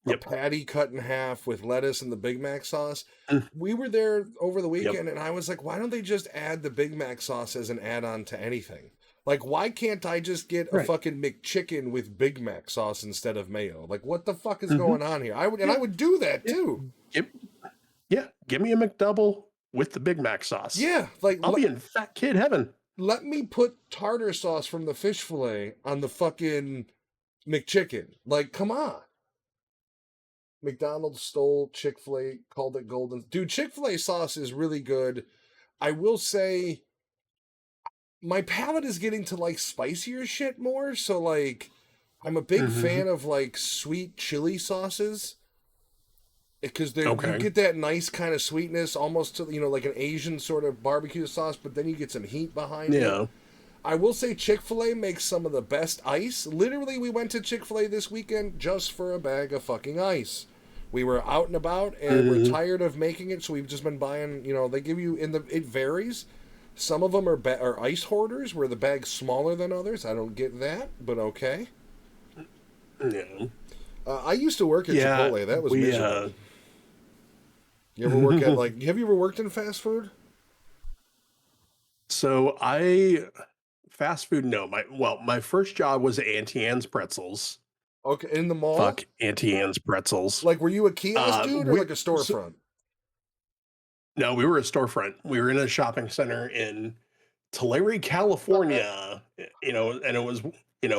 a
Yep.
patty cut in half with lettuce and the Big Mac sauce.
Mm.
We were there over the
Yep.
weekend, and I was like, why don't they just add the Big Mac sauce as an add-on to anything? Like, why can't I just get a
Right.
fucking McChicken with Big Mac sauce instead of mayo? Like, what the fuck is
Hmm.
going on here? I
Yeah.
would do that
Yeah.
too.
Give, yeah. Give me a McDouble with the Big Mac sauce.
Yeah, like
I'll be in fat kid heaven.
let me put tartar sauce from the fish fillet on the fucking McChicken. Like, come on. McDonald's stole Chick-fil-A, called it golden. Dude, Chick-fil-A sauce is really good. I will say my palate is getting to like spicier shit more, so like I'm a big
Hmm.
fan of like sweet chili sauces because they you
Okay.
get that nice kind of sweetness almost to like an Asian sort of barbecue sauce, but then you get some heat behind it.
Yeah.
I will say Chick-fil-A makes some of the best ice. Literally, we went to Chick-fil-A this weekend just for a bag of fucking ice. We were out and about and we're
Hmm.
tired of making it, so we've just been buying, they give you it varies. Some of them are ice hoarders where the bag's smaller than others. I don't get that, but okay.
Yeah.
I used to work at
Yeah.
Chipotle. That was
We
miserable. You ever work at have you ever worked in fast food?
So I fast food. No, my first job was at Auntie Anne's Pretzels.
Okay, in the mall?
Fuck Auntie Anne's Pretzels.
Like, were you a kiosk dude or
We
like a
so,
storefront?
no, we were a storefront. We were in a shopping center in Tulare, California. And it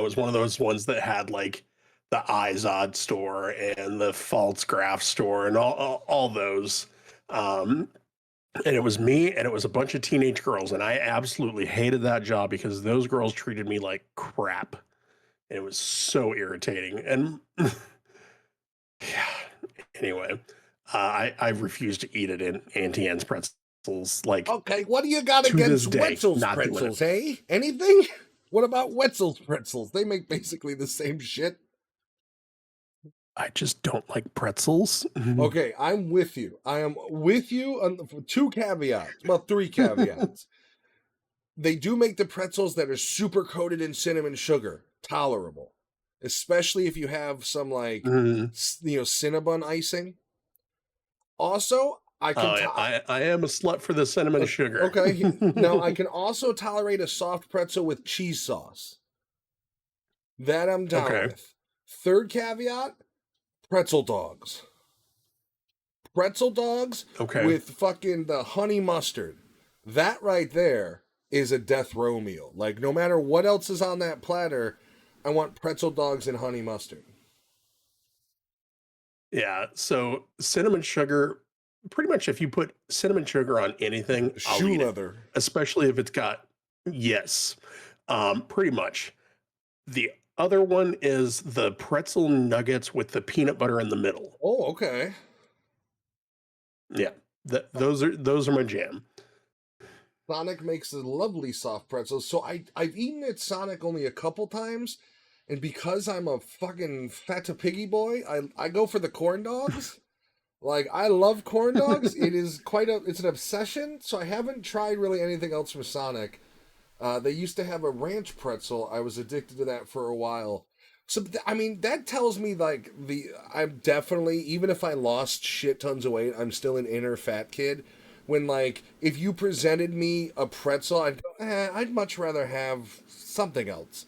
was one of those ones that had like the Izod store and the Pfaltzgraff store and all those. Um, and it was me and it was a bunch of teenage girls, and I absolutely hated that job because those girls treated me like crap. It was so irritating. And yeah, anyway, I refuse to eat it in Auntie Anne's Pretzels. Like
Okay, what do you got
to this
against
day,
Wetzel's
not doing it.
pretzels, eh? Anything? What about Wetzel's pretzels? They make basically the same shit.
I just don't like pretzels.
Okay, I'm with you. I am with you on two caveats. Well, three caveats. They do make the pretzels that are super coated in cinnamon sugar tolerable, especially if you have some like
Mm.
Cinnabon icing. Also, I can
Oh, yeah, I am a slut for the cinnamon sugar.
okay. Now I can also tolerate a soft pretzel with cheese sauce. That I'm down
Okay.
with. Third caveat, pretzel dogs. Pretzel dogs
Okay.
with fucking the honey mustard. That right there is a death row meal. Like, no matter what else is on that platter, I want pretzel dogs and honey mustard.
Yeah. So cinnamon sugar, pretty much if you put cinnamon sugar on anything, I'll
Shoe
eat it.
leather.
Especially if it's got, yes, pretty much. The other one is the pretzel nuggets with the peanut butter in the middle.
Oh, okay.
Yeah. Those are my jam.
Sonic makes a lovely soft pretzel. So I've eaten at Sonic only a couple times, and because I'm a fucking fat to piggy boy, I go for the corn dogs. Like, I love corn dogs. It is it's an obsession. So I haven't tried really anything else from Sonic. They used to have a ranch pretzel. I was addicted to that for a while. So I mean, that tells me like I'm definitely, even if I lost shit tons of weight, I'm still an inner fat kid. When like if you presented me a pretzel, I'd go, I'd much rather have something else.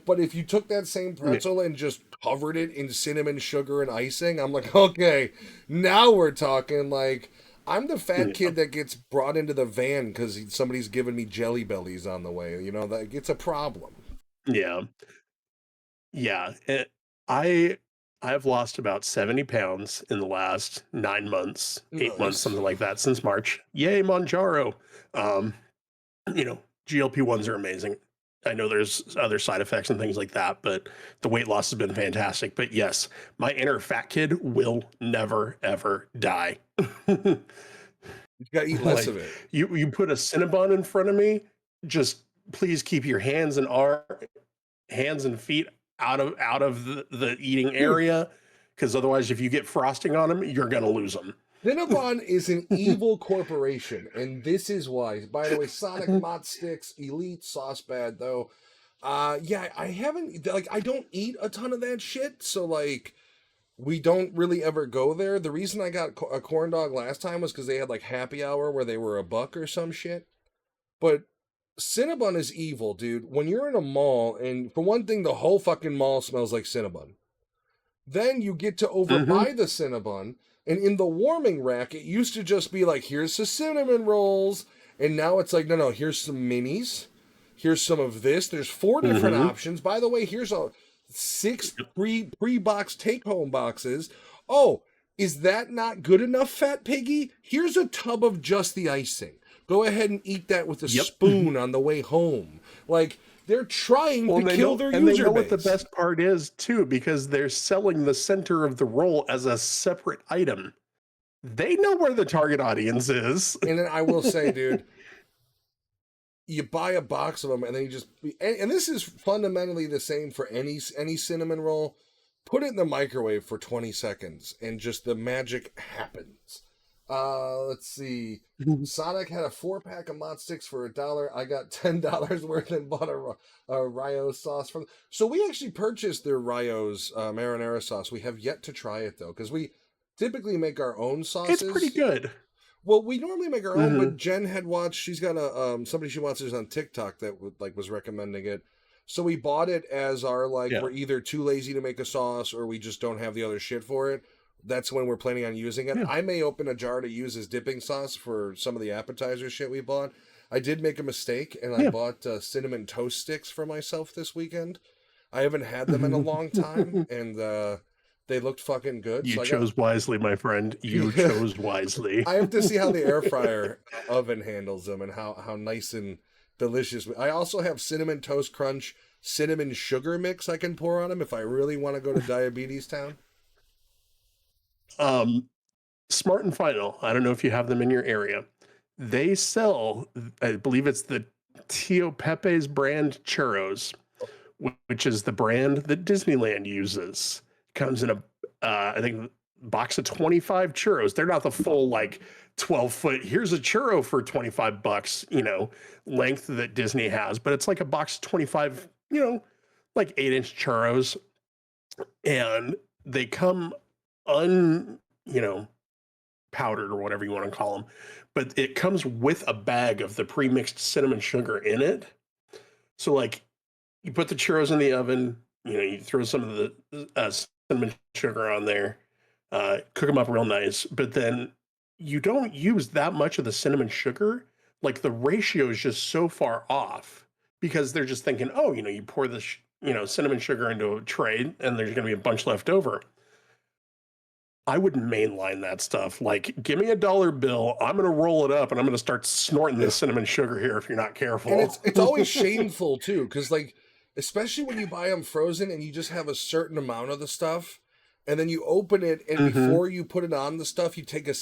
But if you took that same
Yeah.
pretzel and just covered it in cinnamon sugar and icing, I'm like, okay, now we're talking. Like, I'm the fat
Yeah.
kid that gets brought into the van because somebody's giving me jelly bellies on the way. You know, that it's a problem.
Yeah. Yeah. I I've lost about 70 pounds in the last 9 months, 8 months,
Nice.
something like that since March. Yay, Monjaro. Um, GLP-1s are amazing. I know there's other side effects and things like that, but the weight loss has been fantastic. But yes, my inner fat kid will never ever die.
You gotta eat less of
Like
it.
you put a Cinnabon in front of me, just please keep your hands and feet out of the eating
Dude,
area, because otherwise, if you get frosting on them, you're gonna lose them.
Cinnabon is an evil corporation, and this is why. By the way, Sonic Mott Sticks, Elite, sauce bad though. Yeah, I haven't like I don't eat a ton of that shit, so like we don't really ever go there. The reason I got a corn dog last time was because they had like happy hour where they were a buck or some shit. But Cinnabon is evil, dude. When you're in a mall, and for one thing, the whole fucking mall smells like Cinnabon. Then you get to
Hmm.
overbuy the Cinnabon, and in the warming rack, it used to just be like, here's the cinnamon rolls, and now it's like, no, no, here's some minis, here's some of this. There's four different
Hmm.
options. By the way, here's a six pre-box take-home boxes. Oh, is that not good enough, Fat Piggy? Here's a tub of just the icing. Go ahead and eat that with a
Yep.
spoon on the way home. Like, they're trying
Well,
to kill their
and they
user
know what the
base.
best part is too, because they're selling the center of the roll as a separate item. They know where the target audience is.
And then I will say, dude, you buy a box of them and then you just and this is fundamentally the same for any cinnamon roll. Put it in the microwave for 20 seconds and just the magic happens. Let's see. Sonic had a 4 pack of Mott Sticks for $1. I got $10 worth and bought a Rio sauce from. So we actually purchased their Rio's marinara sauce. We have yet to try it though, because we typically make our own
It's pretty
sauces.
good.
Well, we normally make our own, but
Hmm.
Jen had watched. She's got a somebody she watches on TikTok that was recommending it. So we bought it as our like
Yeah.
we're either too lazy to make a sauce or we just don't have the other shit for it. That's when we're planning on using it.
Yeah.
I may open a jar to use as dipping sauce for some of the appetizer shit we bought. I did make a mistake and I
Yeah.
bought cinnamon toast sticks for myself this weekend. I haven't had them in a long time, and they looked fucking good.
You
So I got
chose wisely, my friend. You chose wisely.
I have to see how the air fryer oven handles them and how nice and delicious. I also have cinnamon toast crunch, cinnamon sugar mix I can pour on them if I really want to go to diabetes town.
um, Smart and Final. I don't know if you have them in your area. They sell, I believe it's the Tio Pepe's brand churros, which is the brand that Disneyland uses. Comes in a, I think, box of 25 churros. They're not the full like 12-foot. Here's a churro for $25, length that Disney has, but it's like a box of 25, like 8-inch churros, and they come un, you know, powdered or whatever you want to call them, but it comes with a bag of the pre-mixed cinnamon sugar in it. So like you put the churros in the oven, you throw some of the cinnamon sugar on there, cook them up real nice, but then you don't use that much of the cinnamon sugar. Like the ratio is just so far off because they're just thinking, oh, you pour the cinnamon sugar into a tray and there's going to be a bunch left over. I would mainline that stuff. Like, give me a dollar bill. I'm going to roll it up and I'm going to start snorting the cinnamon sugar here if you're not careful.
And it's always shameful too, because like, especially when you buy them frozen and you just have a certain amount of the stuff, and then you open it and before you put it on the stuff, you take a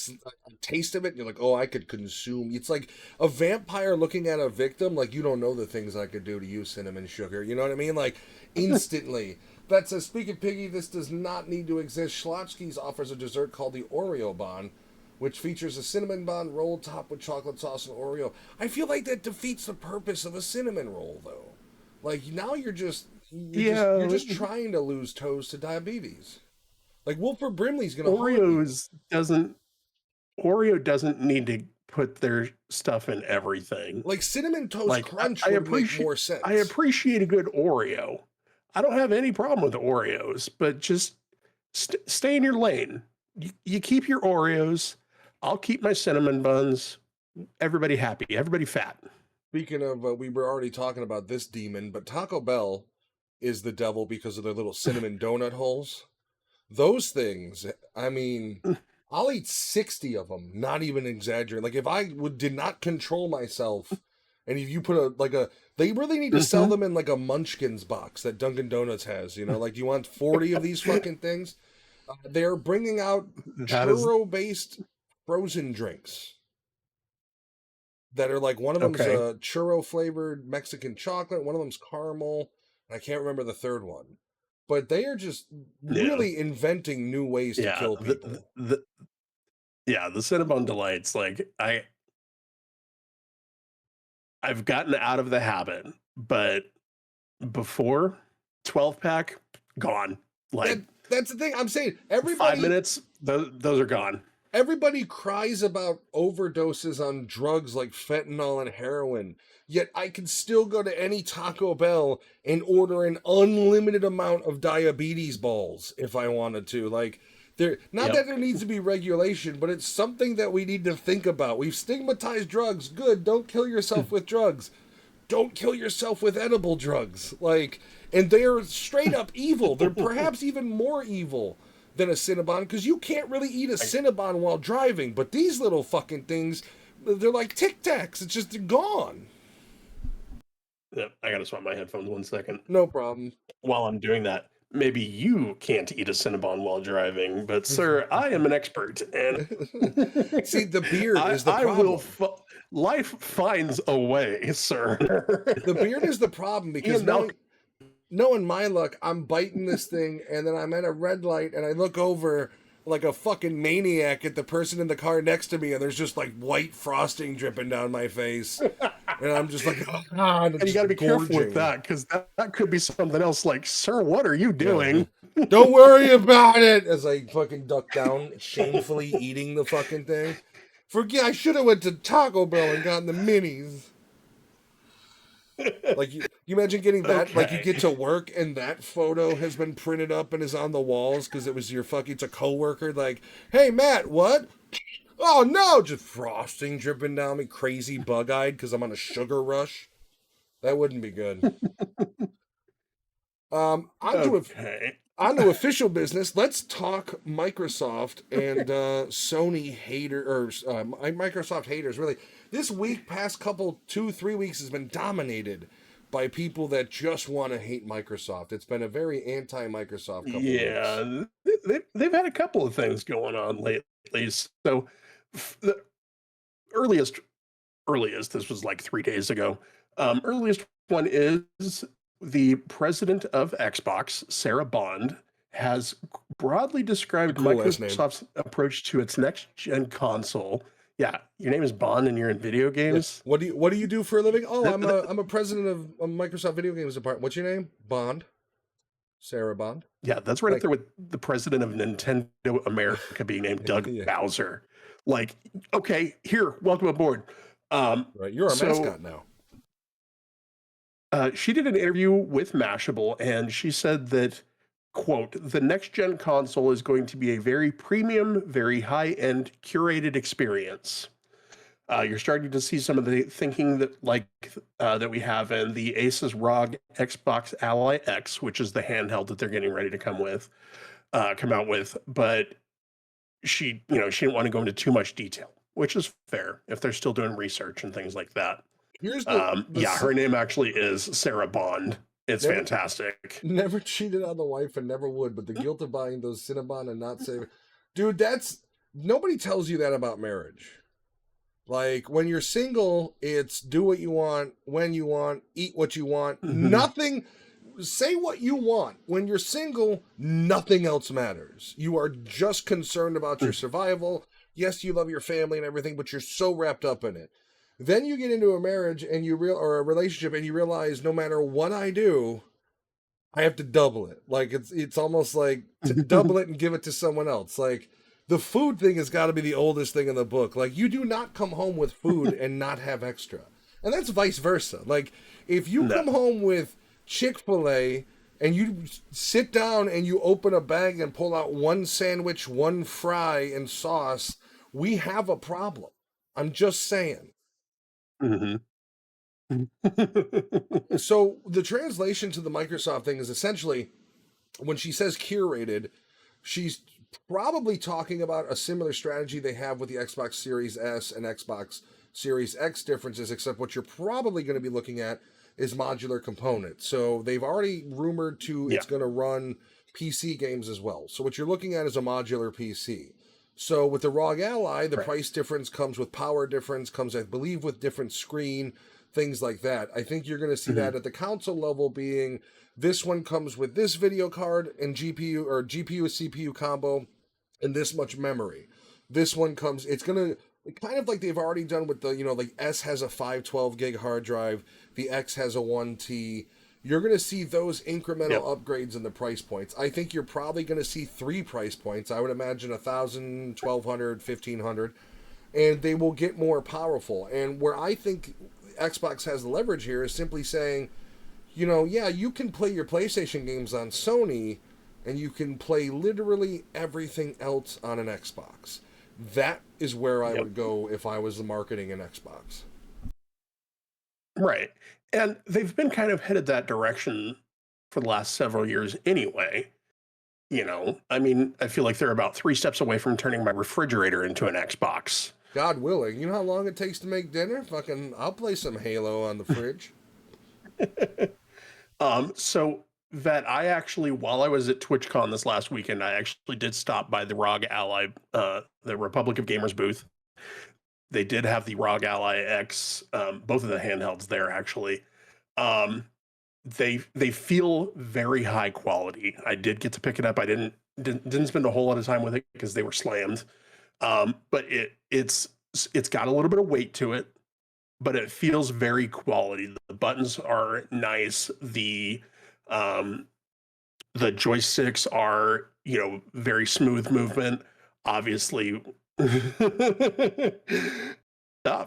taste of it and you're like, oh, I could consume. It's like a vampire looking at a victim, like, you don't know the things I could do to you, cinnamon sugar. You know what I mean? Like, instantly. That says, speaking piggy, this does not need to exist. Schlotzsky's offers a dessert called the Oreo Bon, which features a cinnamon bun roll topped with chocolate sauce and Oreo. I feel like that defeats the purpose of a cinnamon roll, though. Like, now you're just trying to lose toes to diabetes. Like, Wilford Brimley's gonna
Oreo doesn't need to put their stuff in everything.
Like Cinnamon Toast Crunch would make more sense.
I appreciate a good Oreo. I don't have any problem with Oreos, but just stay in your lane. You keep your Oreos. I'll keep my cinnamon buns. Everybody happy. Everybody fat.
Speaking of, we were already talking about this demon, but Taco Bell is the devil because of their little cinnamon donut holes. Those things, I mean, I'll eat 60 of them, not even exaggerating. Like, if I did not control myself, and if you put they really need to sell them in like a Munchkins box that Dunkin' Donuts has, like, do you want 40 of these fucking things? They're bringing out churro-based frozen drinks that are like, one of them's churro-flavored Mexican chocolate, one of them's caramel, and I can't remember the third one. But they are just really inventing new ways to kill people.
The Cinnabon Delights, like, I've gotten out of the habit, but before 12-pack, gone. Like,
that's the thing I'm saying. Everybody,
5 minutes, those are gone.
Everybody cries about overdoses on drugs like fentanyl and heroin, yet I can still go to any Taco Bell and order an unlimited amount of diabetes balls if I wanted to. Like, that there needs to be regulation, but it's something that we need to think about. We've stigmatized drugs. Good, don't kill yourself with drugs. Don't kill yourself with edible drugs. Like, and they're straight up evil. They're perhaps even more evil than a Cinnabon, because you can't really eat a Cinnabon while driving, but these little fucking things, they're like Tic Tacs. It's just gone.
Yeah, I gotta swap my headphones 1 second.
No problem.
While I'm doing that, maybe you can't eat a Cinnabon while driving, but sir, I am an expert, and
see, the beard is the problem.
Life finds a way, sir.
The beard is the problem, because knowing my luck, I'm biting this thing, and then I'm at a red light, and I look over like a fucking maniac at the person in the car next to me, and there's just like white frosting dripping down my face. And I'm just like,
and you got to be careful with that, because that could be something else. Like, sir, what are you doing?
Don't worry about it. As I fucking duck down, shamefully eating the fucking thing. I should have went to Taco Bell and gotten the minis. Like, you imagine getting that, like, you get to work and that photo has been printed up and is on the walls because it was it's a coworker, like, hey, Matt, what? Oh, no, just frosting dripping down me, crazy bug-eyed because I'm on a sugar rush. That wouldn't be good. On to official business. Let's talk Microsoft and Sony Microsoft haters, really. This week, past 2-3 weeks, has been dominated by people that just want to hate Microsoft. It's been a very anti-Microsoft couple weeks.
They've had a couple of things going on lately. So the earliest, this was like 3 days ago. Earliest one is the president of Xbox, Sarah Bond, has broadly described Microsoft's approach to its next-gen console. Yeah, your name is Bond and you're in video games.
Yeah. What do you do for a living? Oh, I'm a president of a Microsoft Video Games Department. What's your name? Bond. Sarah Bond.
Yeah, that's right up there with the president of Nintendo America being named Doug Bowser. Like, okay, here, welcome aboard.
Right, you're our mascot now.
She did an interview with Mashable, and she said that, quote, the next gen console is going to be a very premium, very high end curated experience. You're starting to see some of the thinking that we have in the Asus ROG Xbox Ally X, which is the handheld that they're getting ready to come out with. But she didn't want to go into too much detail, which is fair if they're still doing research and things like that.
Here's
Yeah, her name actually is Sarah Bond. It's
never
fantastic.
never cheated on the wife and never would, but the guilt of buying those Cinnabon and not saving, dude, that's nobody tells you that about marriage. Like when you're single, it's do what you want, when you want, eat what you want.
Mhm.
Nothing, say what you want. When you're single, nothing else matters. You are just concerned about your survival. Yes, you love your family and everything, but you're so wrapped up in it. Then you get into a marriage and or a relationship and you realize no matter what I do, I have to double it. Like it's almost like double it and give it to someone else. Like the food thing has got to be the oldest thing in the book. Like you do not come home with food and not have extra. And that's vice versa. Like if you
No.
come home with Chick-fil-A and you sit down and you open a bag and pull out one sandwich, one fry and sauce, we have a problem. I'm just saying.
Mhm.
So the translation to the Microsoft thing is essentially when she says curated, she's probably talking about a similar strategy they have with the Xbox Series S and Xbox Series X differences, except what you're probably going to be looking at is modular components. So they've already rumored to
Yeah.
it's going to run PC games as well. So what you're looking at is a modular PC. So with the ROG Ally, the
Right.
price difference comes with power difference, comes I believe with different screen, things like that. I think you're going to see that
Mhm.
at the console level being this one comes with this video card and GPU or GPU CPU combo and this much memory. This one comes, it's going to kind of like they've already done with the, like S has a 512 gig hard drive, the X has a 1T. You're going to see those incremental
Yep.
upgrades in the price points. I think you're probably going to see three price points. I would imagine 1,000, 1,200, 1,500, and they will get more powerful. And where I think Xbox has the leverage here is simply saying, yeah, you can play your PlayStation games on Sony and you can play literally everything else on an Xbox. That is where I
Yep.
would go if I was the marketing in Xbox.
Right. And they've been kind of headed that direction for the last several years anyway. I mean, I feel like they're about 3 steps away from turning my refrigerator into an Xbox.
God willing. You know how long it takes to make dinner? Fucking, I'll play some Halo on the fridge.
So that I actually, while I was at TwitchCon this last weekend, I actually did stop by the ROG Ally, the Republic of Gamers booth. They did have the ROG Ally X, both of the handhelds there actually. Um, they feel very high quality. I did get to pick it up. I didn't spend a whole lot of time with it because they were slammed. But it's got a little bit of weight to it, but it feels very quality. The buttons are nice. Um, the joysticks are, very smooth movement. Obviously,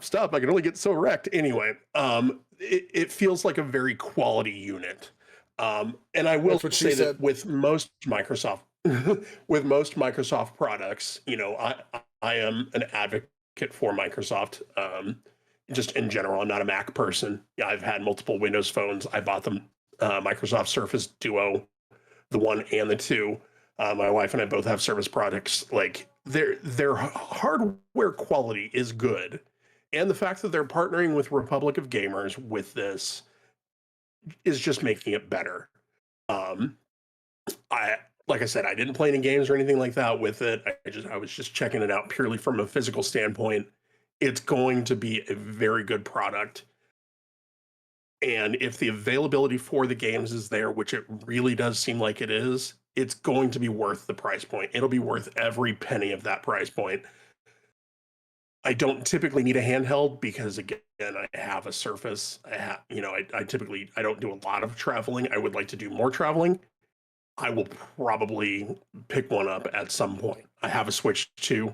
stop. I can only get so wrecked. Anyway, it feels like a very quality unit. And I will
That's what she
say that
said.
with most Microsoft, with most Microsoft products, I am an advocate for Microsoft. Just in general, I'm not a Mac person. Yeah, I've had multiple Windows phones. I bought them Microsoft Surface Duo, the 1 and the 2. My wife and I both have service products. Like their hardware quality is good, and the fact that they're partnering with Republic of Gamers with this is just making it better. Um, I like I said, I didn't play any games or anything like that with it. I was just checking it out purely from a physical standpoint. It's going to be a very good product. And if the availability for the games is there, which it really does seem like it is, it's going to be worth the price point. It'll be worth every penny of that price point. I don't typically need a handheld because again, I have a Surface. I typically I don't do a lot of traveling. I would like to do more traveling. I will probably pick one up at some point. I have a Switch 2,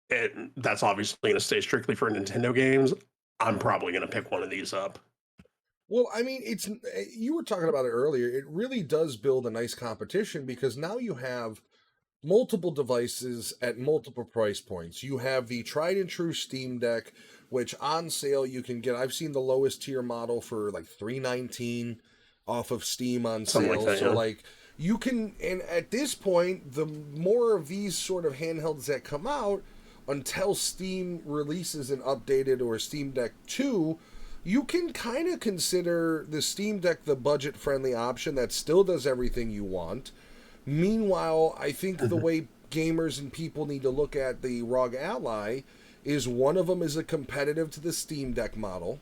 and that's obviously going to stay strictly for Nintendo games. I'm probably going to pick one of these up.
Well, I mean, you were talking about it earlier. It really does build a nice competition because now you have multiple devices at multiple price points. You have the tried and true Steam Deck, which on sale you can get. I've seen the lowest tier model for like 319 off of Steam on
Something like
sale.
that,
So
yeah.
like you can, and at this point, the more of these sort of handhelds that come out, until Steam releases an updated or Steam Deck 2, you can kind of consider the Steam Deck the budget friendly option that still does everything you want. Meanwhile, I think the
Mhm.
way gamers and people need to look at the ROG Ally is one of them is a competitive to the Steam Deck model,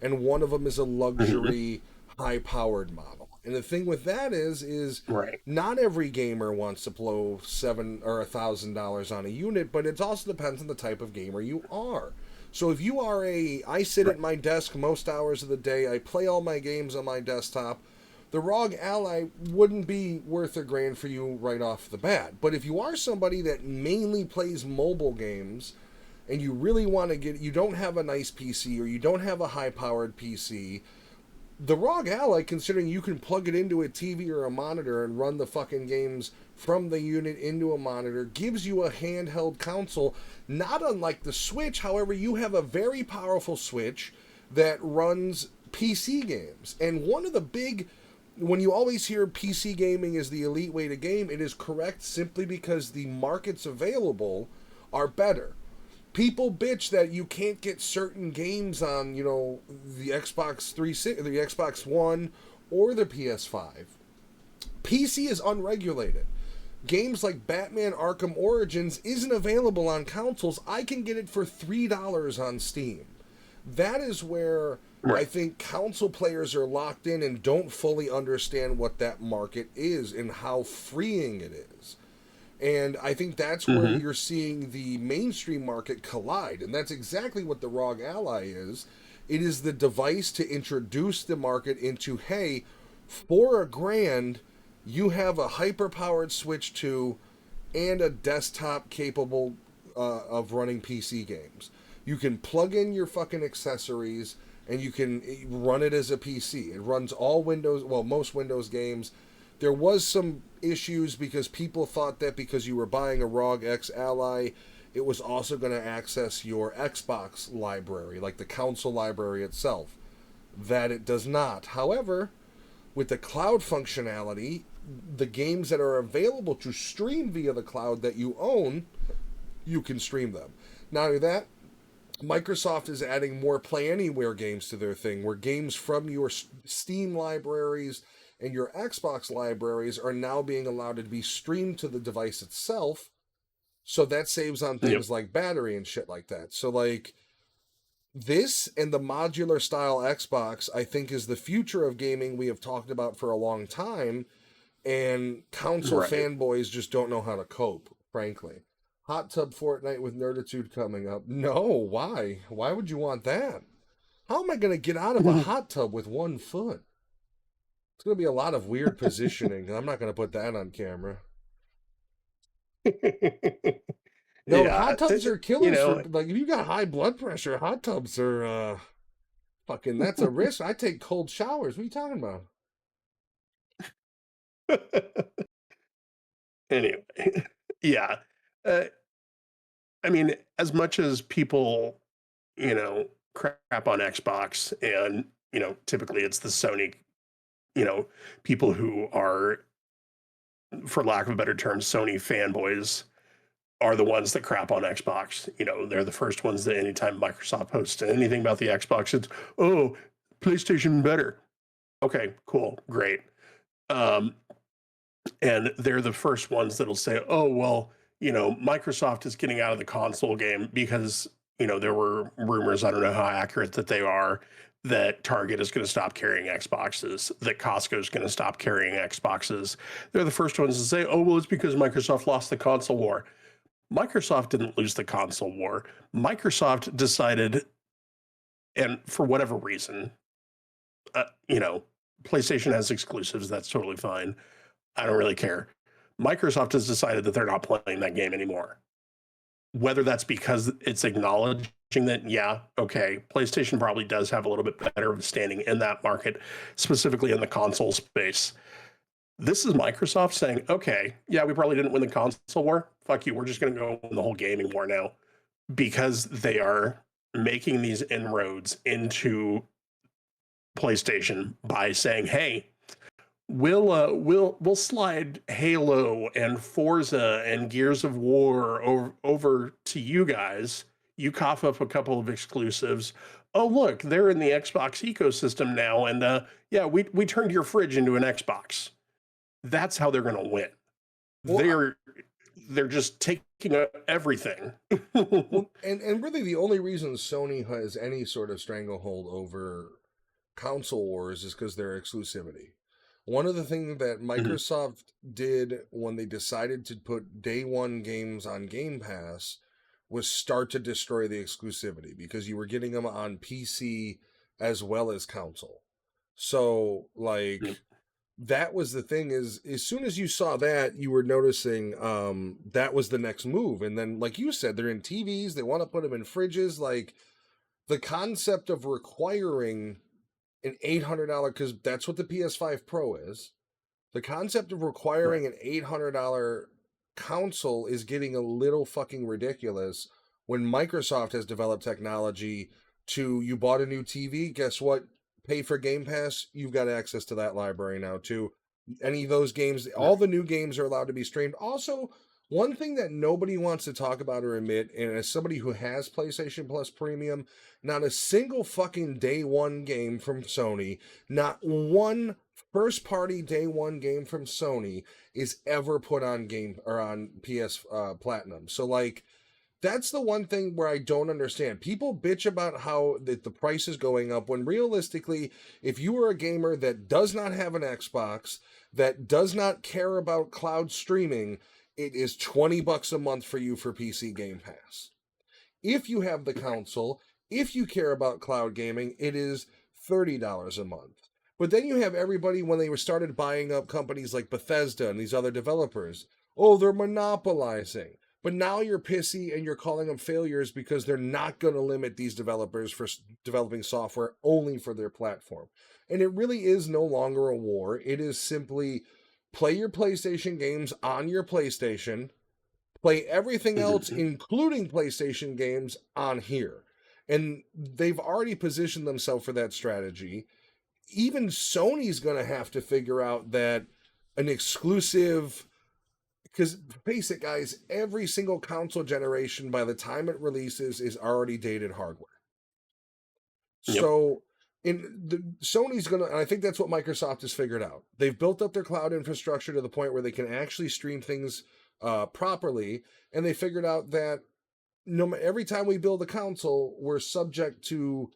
and one of them is a
Mhm.
luxury, high-powered model. And the thing with that is
Right.
not every gamer wants to blow $7 or $1,000 on a unit, but it also depends on the type of gamer you are. So if you are I sit at
Right.
my desk most hours of the day, I play all my games on my desktop, the ROG Ally wouldn't be worth $1,000 for you right off the bat. But if you are somebody that mainly plays mobile games and you really want to you don't have a nice PC or you don't have a high powered PC, the ROG Ally, considering you can plug it into a TV or a monitor and run the fucking games from the unit into a monitor, gives you a handheld console, not unlike the Switch. However, you have a very powerful Switch that runs PC games. And one of the big, when you always hear PC gaming is the elite way to game, it is correct simply because the markets available are better. People bitch that you can't get certain games on, the Xbox 360, the Xbox One, or the PS5. PC is unregulated. Games like Batman Arkham Origins isn't available on consoles. I can get it for $3 on Steam. That is where I
Right.
think console players are locked in and don't fully understand what that market is and how freeing it is. And I think that's where
Mhm.
you're seeing the mainstream market collide. And that's exactly what the ROG Ally is. It is the device to introduce the market into, hey, for $1,000, you have a hyper powered Switch 2 and a desktop capable of running PC games. You can plug in your fucking accessories and you can run it as a PC. It runs all Windows, well, most Windows games. There was some issues because people thought that because you were buying a ROG X Ally, it was also going to access your Xbox library, like the console library itself. That it does not. However, with the cloud functionality, the games that are available to stream via the cloud that you own, you can stream them. Not only that, Microsoft is adding more Play Anywhere games to their thing, where games from your Steam libraries and your Xbox libraries are now being allowed to be streamed to the device itself. So that saves on
Yep.
things like battery and shit like that. So, like, this and the modular style Xbox, I think, is the future of gaming we have talked about for a long time. And console
Right.
fanboys just don't know how to cope, frankly. Hot Tub Fortnite with Nerditude coming up. No, why? Why would you want that? How am I going to get out of a hot tub with one foot? It's going to be a lot of weird positioning. I'm not going to put that on camera. No,
Yeah.
hot tubs are
You
killers for,
know,
like, if you got high blood pressure, hot tubs are fucking, that's a risk. I take cold showers. What are you talking about?
anyway, yeah. Uh, I mean, as much as people, crap on Xbox, and typically it's the Sony, you know, people who are, for lack of a better term, Sony fanboys are the ones that crap on Xbox. They're the first ones that anytime Microsoft posts anything about the Xbox, it's, oh, PlayStation better. Okay, cool, great. Um, and they're the first ones that'll say, oh, well, Microsoft is getting out of the console game because, there were rumors, I don't know how accurate that they are, that Target is going to stop carrying Xboxes, that Costco is going to stop carrying Xboxes. They're the first ones to say, oh, well, it's because Microsoft lost the console war. Microsoft didn't lose the console war. Microsoft decided, and for whatever reason, uh, you know, PlayStation has exclusives. That's totally fine. I don't really care. Microsoft has decided that they're not playing that game anymore. whether that's because it's acknowledging that, yeah, okay, PlayStation probably does have a little bit better of standing in that market, specifically in the console space. This is Microsoft saying, okay, yeah, we probably didn't win the console war. Fuck you. We're just going to go win the whole gaming war now, because they are making these inroads into PlayStation by saying, hey, we'll slide Halo and Forza and Gears of War over to you guys. You cough up a couple of exclusives. Oh, look, they're in the Xbox ecosystem now, and yeah, we turned your fridge into an Xbox. That's how they're going to win. Well, they're just taking everything.
Well, and really the only reason Sony has any sort of stranglehold over console wars is because their exclusivity. One of the things that Microsoft did when they decided to put day one games on Game Pass was start to destroy the exclusivity, because you were getting them on PC as well as console. So, like, that was the thing, is as soon as you saw that, you were noticing that was the next move. And then, like you said, they're in TVs, they want to put them in fridges. Like, the concept of requiring an $800, because that's what the PS5 Pro is. The concept of requiring an $800 console is getting a little fucking ridiculous when Microsoft has developed technology to, you bought a new TV, guess what? Pay for Game Pass, you've got access to that library now too. Any of those games, all the new games are allowed to be streamed. Also, one thing that nobody wants to talk about or admit, and as somebody who has PlayStation Plus Premium, not a single fucking day one game from Sony, not one first party day one game from Sony is ever put on game or on PS Platinum. So, like, that's the one thing where I don't understand. People bitch about how the price is going up, when realistically, if you are a gamer that does not have an Xbox, that does not care about cloud streaming, it is $20 a month for you for PC Game Pass. If you have the console, if you care about cloud gaming, it is $30 a month. But then you have everybody, when they started buying up companies like Bethesda and these other developers, oh, they're monopolizing. But now you're pissy and you're calling them failures because they're not going to limit these developers for developing software only for their platform. And it really is no longer a war. It is simply play your PlayStation games on your PlayStation, play everything else, including PlayStation games, on here. And they've already positioned themselves for that strategy. Even Sony's going to have to figure out that an exclusive, because face it, guys, every single console generation, by the time it releases, is already dated hardware. Yep. So Sony's gonna, and I think that's what Microsoft has figured out. They've built up their cloud infrastructure to the point where they can actually stream things properly, and they figured out that every time we build a console, we're subject to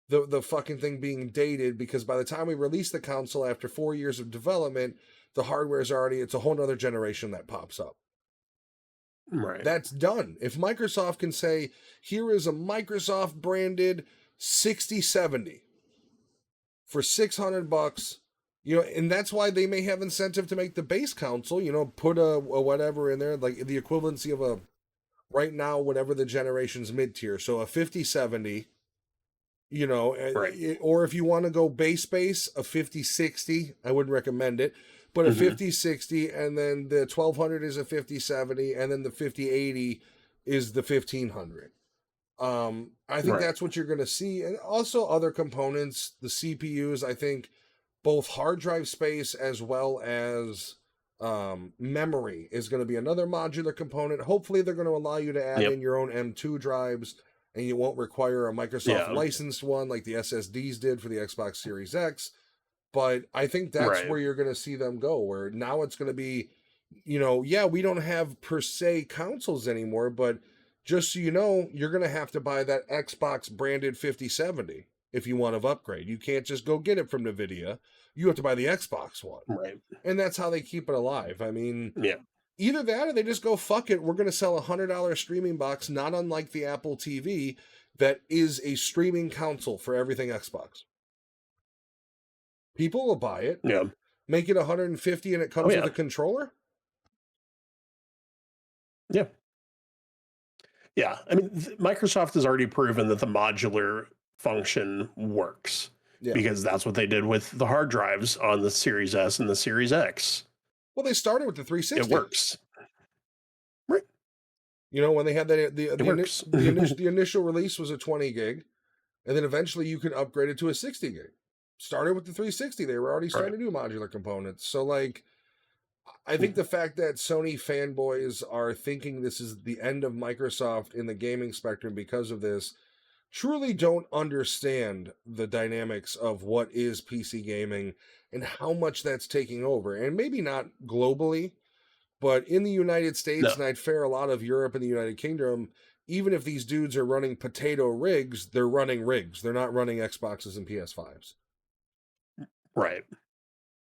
the fucking thing being dated, because by the time we release the console after 4 years of development, the hardware is already, it's a whole nother generation that pops up.
Right.
That's done. If Microsoft can say, here is a Microsoft branded 6070 for $600, you know, and that's why they may have incentive to make the base console, you know, put a whatever in there, like the equivalency of a, right now, whatever the generation's mid-tier. So a 5070, you know, right. Or if you want to go base, a 5060, I wouldn't recommend it. But a 5060, and then the 1200 is a 5070, and then the 5080 is the 1500. I think that's what you're going to see. And also other components, the CPUs, I think both hard drive space as well as memory is going to be another modular component. Hopefully they're going to allow you to add in your own M2 drives, and you won't require a Microsoft licensed one like the SSDs did for the Xbox Series X. But I think that's where you're going to see them go, where now it's going to be, you know, yeah, we don't have per se consoles anymore, but just so you know, you're going to have to buy that Xbox branded 5070 if you want to upgrade. You can't just go get it from NVIDIA. You have to buy the Xbox one.
Right.
And that's how they keep it alive. I mean, either that or they just go, fuck it, we're going to sell a $100 streaming box, not unlike the Apple TV, that is a streaming console for everything Xbox. People will buy it.
Yeah.
Make it $150 and it comes with a controller.
Yeah. Yeah, I mean, Microsoft has already proven that the modular function works
Yeah.
because that's what they did with the hard drives on the Series S and the Series X.
Well, they started with the
It
360.
works. Right.
You know, when they had that
It works.
the initial release was a 20 gig, and then eventually you could upgrade it to a 60 gig. Started with the 360. They were already
Right.
starting to do modular components. So like I think the fact that Sony fanboys are thinking this is the end of Microsoft in the gaming spectrum because of this truly don't understand the dynamics of what is PC gaming and how much that's taking over. And maybe not globally, but in the United States,
No.
and I'd fare a lot of Europe and the United Kingdom, even if these dudes are running potato rigs, they're running rigs. They're not running Xboxes and PS5s.
Right.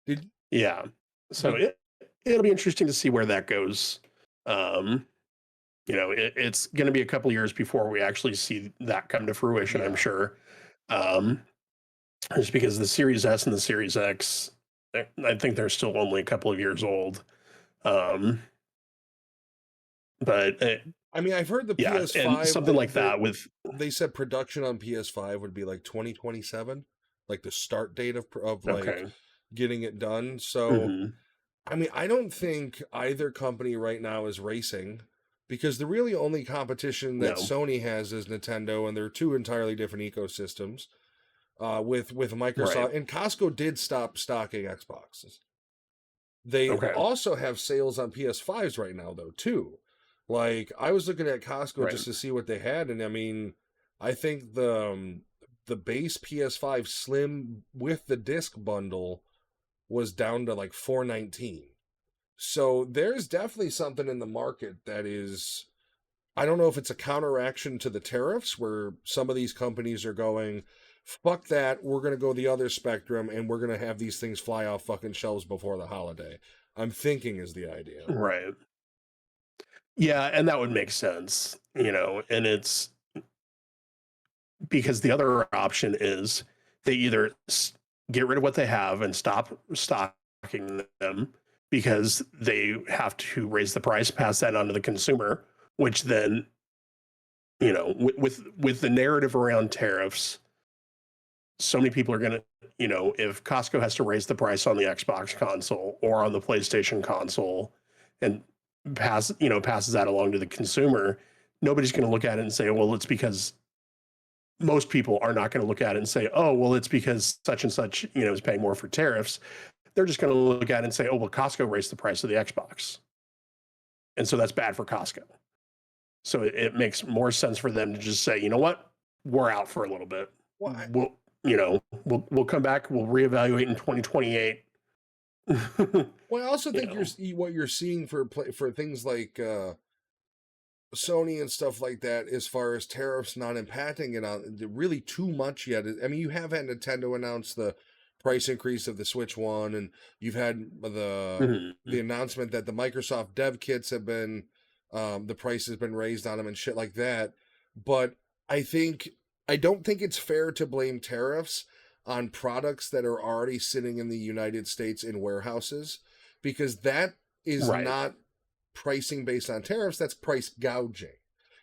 Did
Yeah. So
did
it'll be interesting to see where that goes. It's going to be a couple years before we actually see that come to fruition, I'm
yeah.
sure. Um, just because the Series S and the Series X, I think they're still only a couple of years old. Um, but
I mean, I've heard the
yeah, and
PS5
something like that with
they said production on PS5 would be like 2027, like the start date of like
okay,
getting it done. So,
hmm
I mean, I don't think either company right now is racing because the really only competition that
no,
Sony has is Nintendo, and they're two entirely different ecosystems. With
right,
Microsoft and Costco did stop stocking Xboxes. They
okay,
also have sales on PS5s right now, though, too. Like, I was looking at Costco
right,
just to see what they had, and I mean, I think the base PS5 Slim with the disc bundle was down to like 419. So there's definitely something in the market that is I don't know if it's a counteraction to the tariffs where some of these companies are going, fuck that, we're going to go the other spectrum and we're going to have these things fly off fucking shelves before the holiday. I'm thinking is the idea.
right. Yeah, and that would make sense, and it's because the other option is they either get rid of what they have and stop stocking them because they have to raise the price, pass that on to the consumer, which then, with the narrative around tariffs, so many people are going to, if Costco has to raise the price on the Xbox console or on the PlayStation console and passes that along to the consumer, nobody's going to look at it and say, well, it's because most people are not going to look at it and say, oh, well, it's because such and such, is paying more for tariffs. They're just going to look at it and say, oh, well, Costco raised the price of the Xbox. And so that's bad for Costco. So it makes more sense for them to just say, you know what, we're out for a little bit.
Well,
We'll come back. We'll reevaluate in 2028.
well, I also
you
think
know,
what you're seeing for things like Sony and stuff like that, as far as tariffs not impacting it on really too much yet. I mean, you have had Nintendo announce the price increase of the Switch One, and you've had the
mhm.
announcement that the Microsoft dev kits have been the price has been raised on them and shit like that. But I think I don't think it's fair to blame tariffs on products that are already sitting in the United States in warehouses because that is
Right.
not pricing based on tariffs, that's price gouging.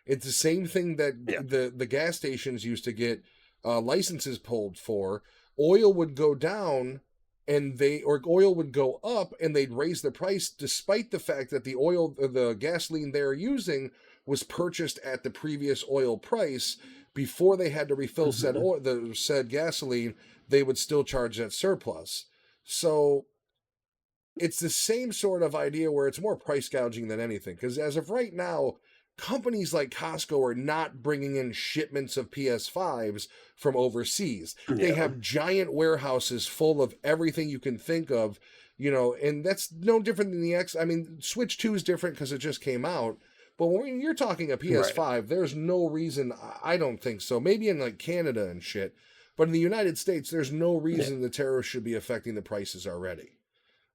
It's the same thing that
Yeah.
the gas stations used to get licenses pulled for. Oil would go down or oil would go up and they'd raise the price despite the fact that the gasoline they're using was purchased at the previous oil price. Before they had to refill
Mhm.
the said gasoline, they would still charge that surplus. So it's the same sort of idea where it's more price gouging than anything. Because as of right now, companies like Costco are not bringing in shipments of PS5s from overseas. They
Yeah.
have giant warehouses full of everything you can think of, and that's no different than the X. I mean, Switch 2 is different because it just came out. But when you're talking a
Right.
PS5, there's no reason, I don't think so. Maybe in like Canada and shit. But in the United States, there's no
Yeah.
reason the tariffs should be affecting the prices already.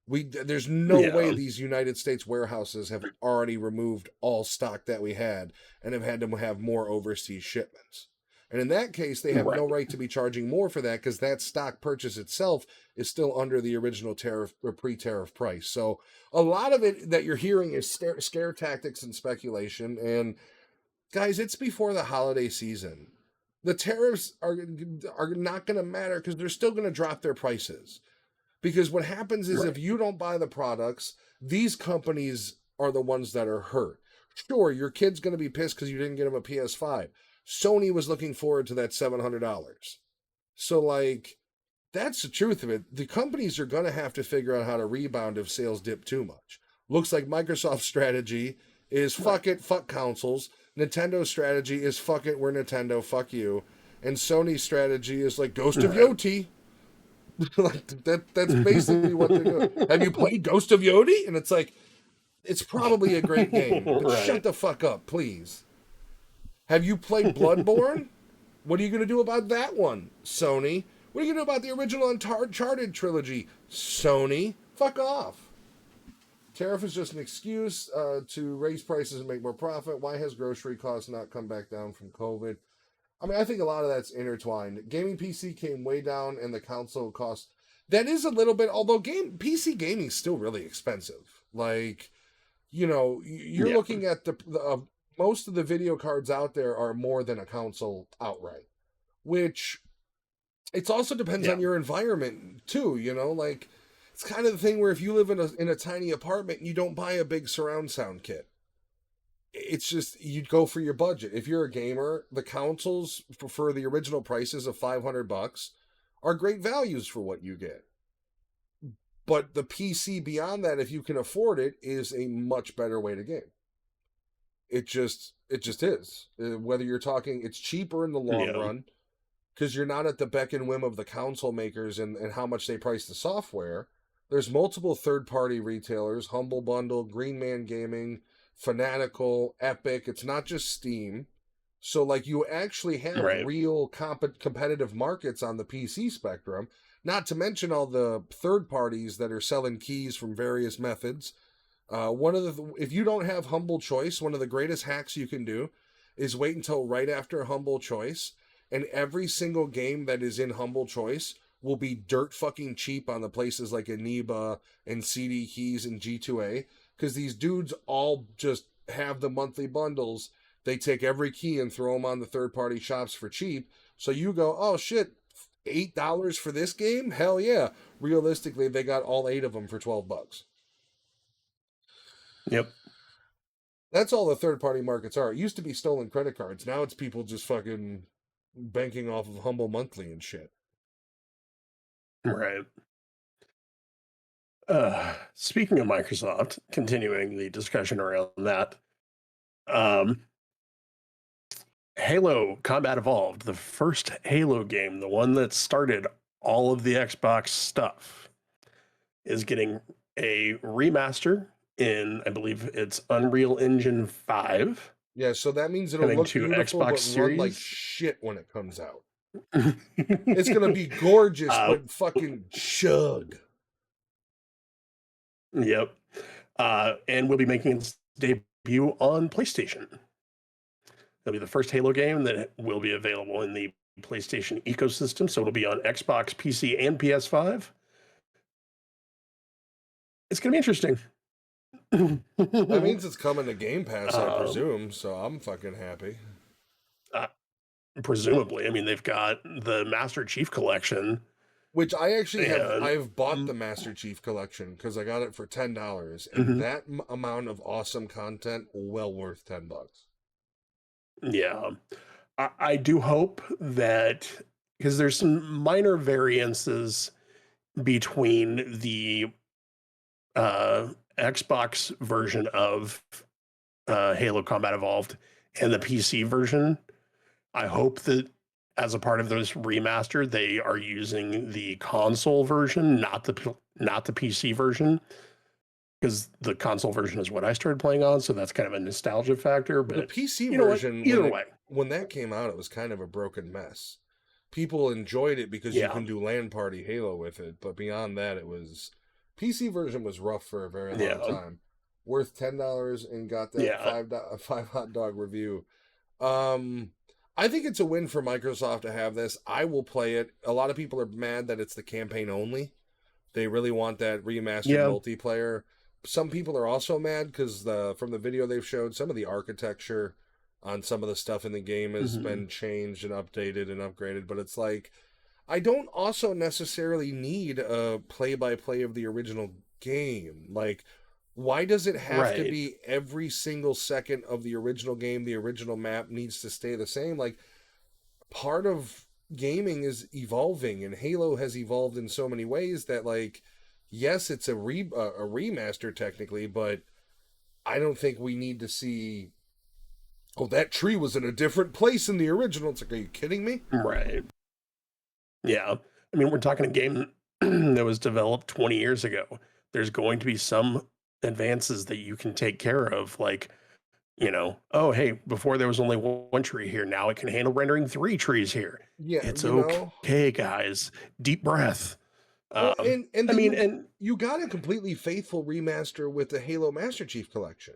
There's no way
Yeah.
these United States warehouses have already removed all stock that we had and have had to have more overseas shipments. And in that case, they have no
Right.
right to be charging more for that because that stock purchase itself is still under the original tariff or pre-tariff price. So a lot of it that you're hearing is scare tactics and speculation. And Guys, it's before the holiday season. The tariffs are not going to matter because they're still going to drop their prices. Because what happens is
Right.
if you don't buy the products, these companies are the ones that are hurt. Sure, your kid's going to be pissed because you didn't get him a PS5. Sony was looking forward to that $700. So, like, that's the truth of it. The companies are going to have to figure out how to rebound if sales dip too much. Looks like Microsoft's strategy is fuck it, fuck consoles. Nintendo's strategy is fuck it, we're Nintendo, fuck you. And Sony's strategy is like Ghost of Yoti. Like that's basically what they're doing. Have you played Ghost of Yoti? And it's like, it's probably a great game, but
Right.
shut the fuck up, please. Have you played Bloodborne? What are you going to do about that one, Sony? What are you going to do about the original Uncharted trilogy, Sony? Fuck off. Tariff is just an excuse to raise prices and make more profit. Why has grocery costs not come back down from COVID? I mean, I think a lot of that's intertwined. Gaming PC came way down, and the console cost that is a little bit. Although PC gaming is still really expensive. Like, you're looking at the most of the video cards out there are more than a console outright, which it also depends on your environment too. Like it's kind of the thing where if you live in a tiny apartment and you don't buy a big surround sound kit, it's just you'd go for your budget. If you're a gamer, the consoles for the original prices of $500 are great values for what you get. But the PC beyond that, if you can afford it, is a much better way to game. It just is. Whether you're talking, it's cheaper in the long run because you're not at the beck and whim of the console makers and how much they price the software. There's multiple third-party retailers: Humble Bundle, Green Man Gaming, Fanatical, Epic. It's not just Steam. So, like, you actually have real competitive markets on the PC spectrum, not to mention all the third parties that are selling keys from various methods. If you don't have Humble Choice, one of the greatest hacks you can do is wait until right after Humble Choice, and every single game that is in Humble Choice will be dirt fucking cheap on the places like Aniba and CD Keys and G2A, because these dudes all just have the monthly bundles. They take every key and throw them on the third-party shops for cheap. So you go, oh shit, $8 for this game? Hell yeah. Realistically, they got all 8 of them for $12.
Yep.
That's all the third-party markets are. It used to be stolen credit cards. Now it's people just fucking banking off of Humble Monthly and shit.
Right. Speaking of Microsoft, continuing the discussion around that, Halo Combat Evolved, the first Halo game, the one that started all of the Xbox stuff, is getting a remaster in, I believe it's Unreal Engine 5.
Yeah, so that means it'll look beautiful but run like shit when it comes out. It's going to be gorgeous, but fucking chug.
Yep. And we'll be making its debut on PlayStation. It'll be the first Halo game that will be available in the PlayStation ecosystem, so it'll be on Xbox, PC, and PS5. It's going to be interesting.
That means it's coming to Game Pass, I presume, so I'm fucking happy.
Presumably. I mean, they've got the Master Chief Collection.
Which I actually have. I've bought the Master Chief Collection because I got it for $10, and that amount of awesome content, well worth $10.
Yeah. I do hope that, because there's some minor variances between the Xbox version of Halo Combat Evolved and the PC version. I hope that as a part of this remaster, they are using the console version, not the PC version, because the console version is what I started playing on, so that's kind of a nostalgia factor. But
the PC version,
either way,
when that came out, it was kind of a broken mess. People enjoyed it because you can do LAN party Halo with it, but beyond that, it was PC version was rough for a very long time. Worth $10 and got that five hot dog review. I think it's a win for Microsoft to have this. I will play it. A lot of people are mad that it's the campaign only. They really want that remastered multiplayer. Some people are also mad because from the video they've showed, some of the architecture on some of the stuff in the game has
Mhm.
been changed and updated and upgraded, but it's like I don't also necessarily need a play-by-play of the original game. Like, why does it have to
Right.
be every single second of the original game, the original map needs to stay the same? Like, part of gaming is evolving, and Halo has evolved in so many ways that, like, yes, it's a remaster technically, but I don't think we need to see, oh, that tree was in a different place in the original. It's like, are you kidding me?
Right. Yeah. I mean, we're talking a game that was developed 20 years ago. There's going to be some advances that you can take care of, like, oh, hey, before there was only one tree here. Now it can handle rendering three trees here.
Yeah,
It's
you know.
okay, guys. Deep breath.
Well, and
I
then
mean, and
you got a completely faithful remaster with the Halo Master Chief Collection.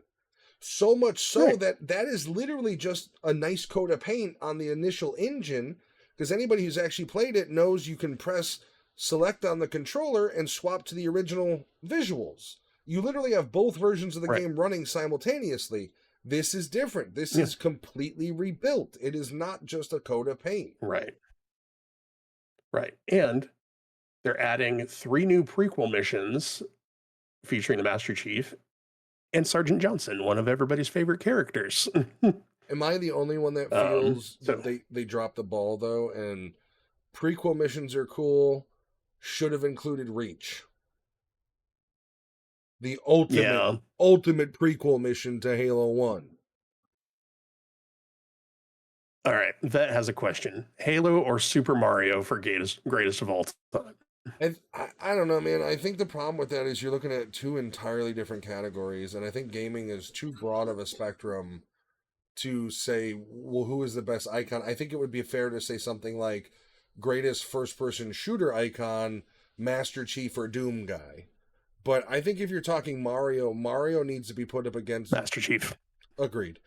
So much so
right,
that that is literally just a nice coat of paint on the initial engine, because anybody who's actually played it knows you can press select on the controller and swap to the original visuals. You literally have both versions of the
right,
game running simultaneously. This is different. This
yeah,
is completely rebuilt. It is not just a coat of paint.
right, right. And they're adding three new prequel missions featuring the Master Chief and Sergeant Johnson, one of everybody's favorite characters.
Am I the only one that feels that
So
they dropped the ball though? And prequel missions are cool. Should have included Reach, the
yeah.
ultimate prequel mission to Halo 1.
All right, that has a question: Halo or Super Mario for greatest of all time?
And I don't know, man. I think the problem with that is you're looking at two entirely different categories, and I think gaming is too broad of a spectrum to say, well, who is the best icon. I think it would be fair to say something like greatest first person shooter icon, Master Chief or Doom guy. But I think if you're talking Mario, Mario needs to be put up against.
Master Chief.
Agreed.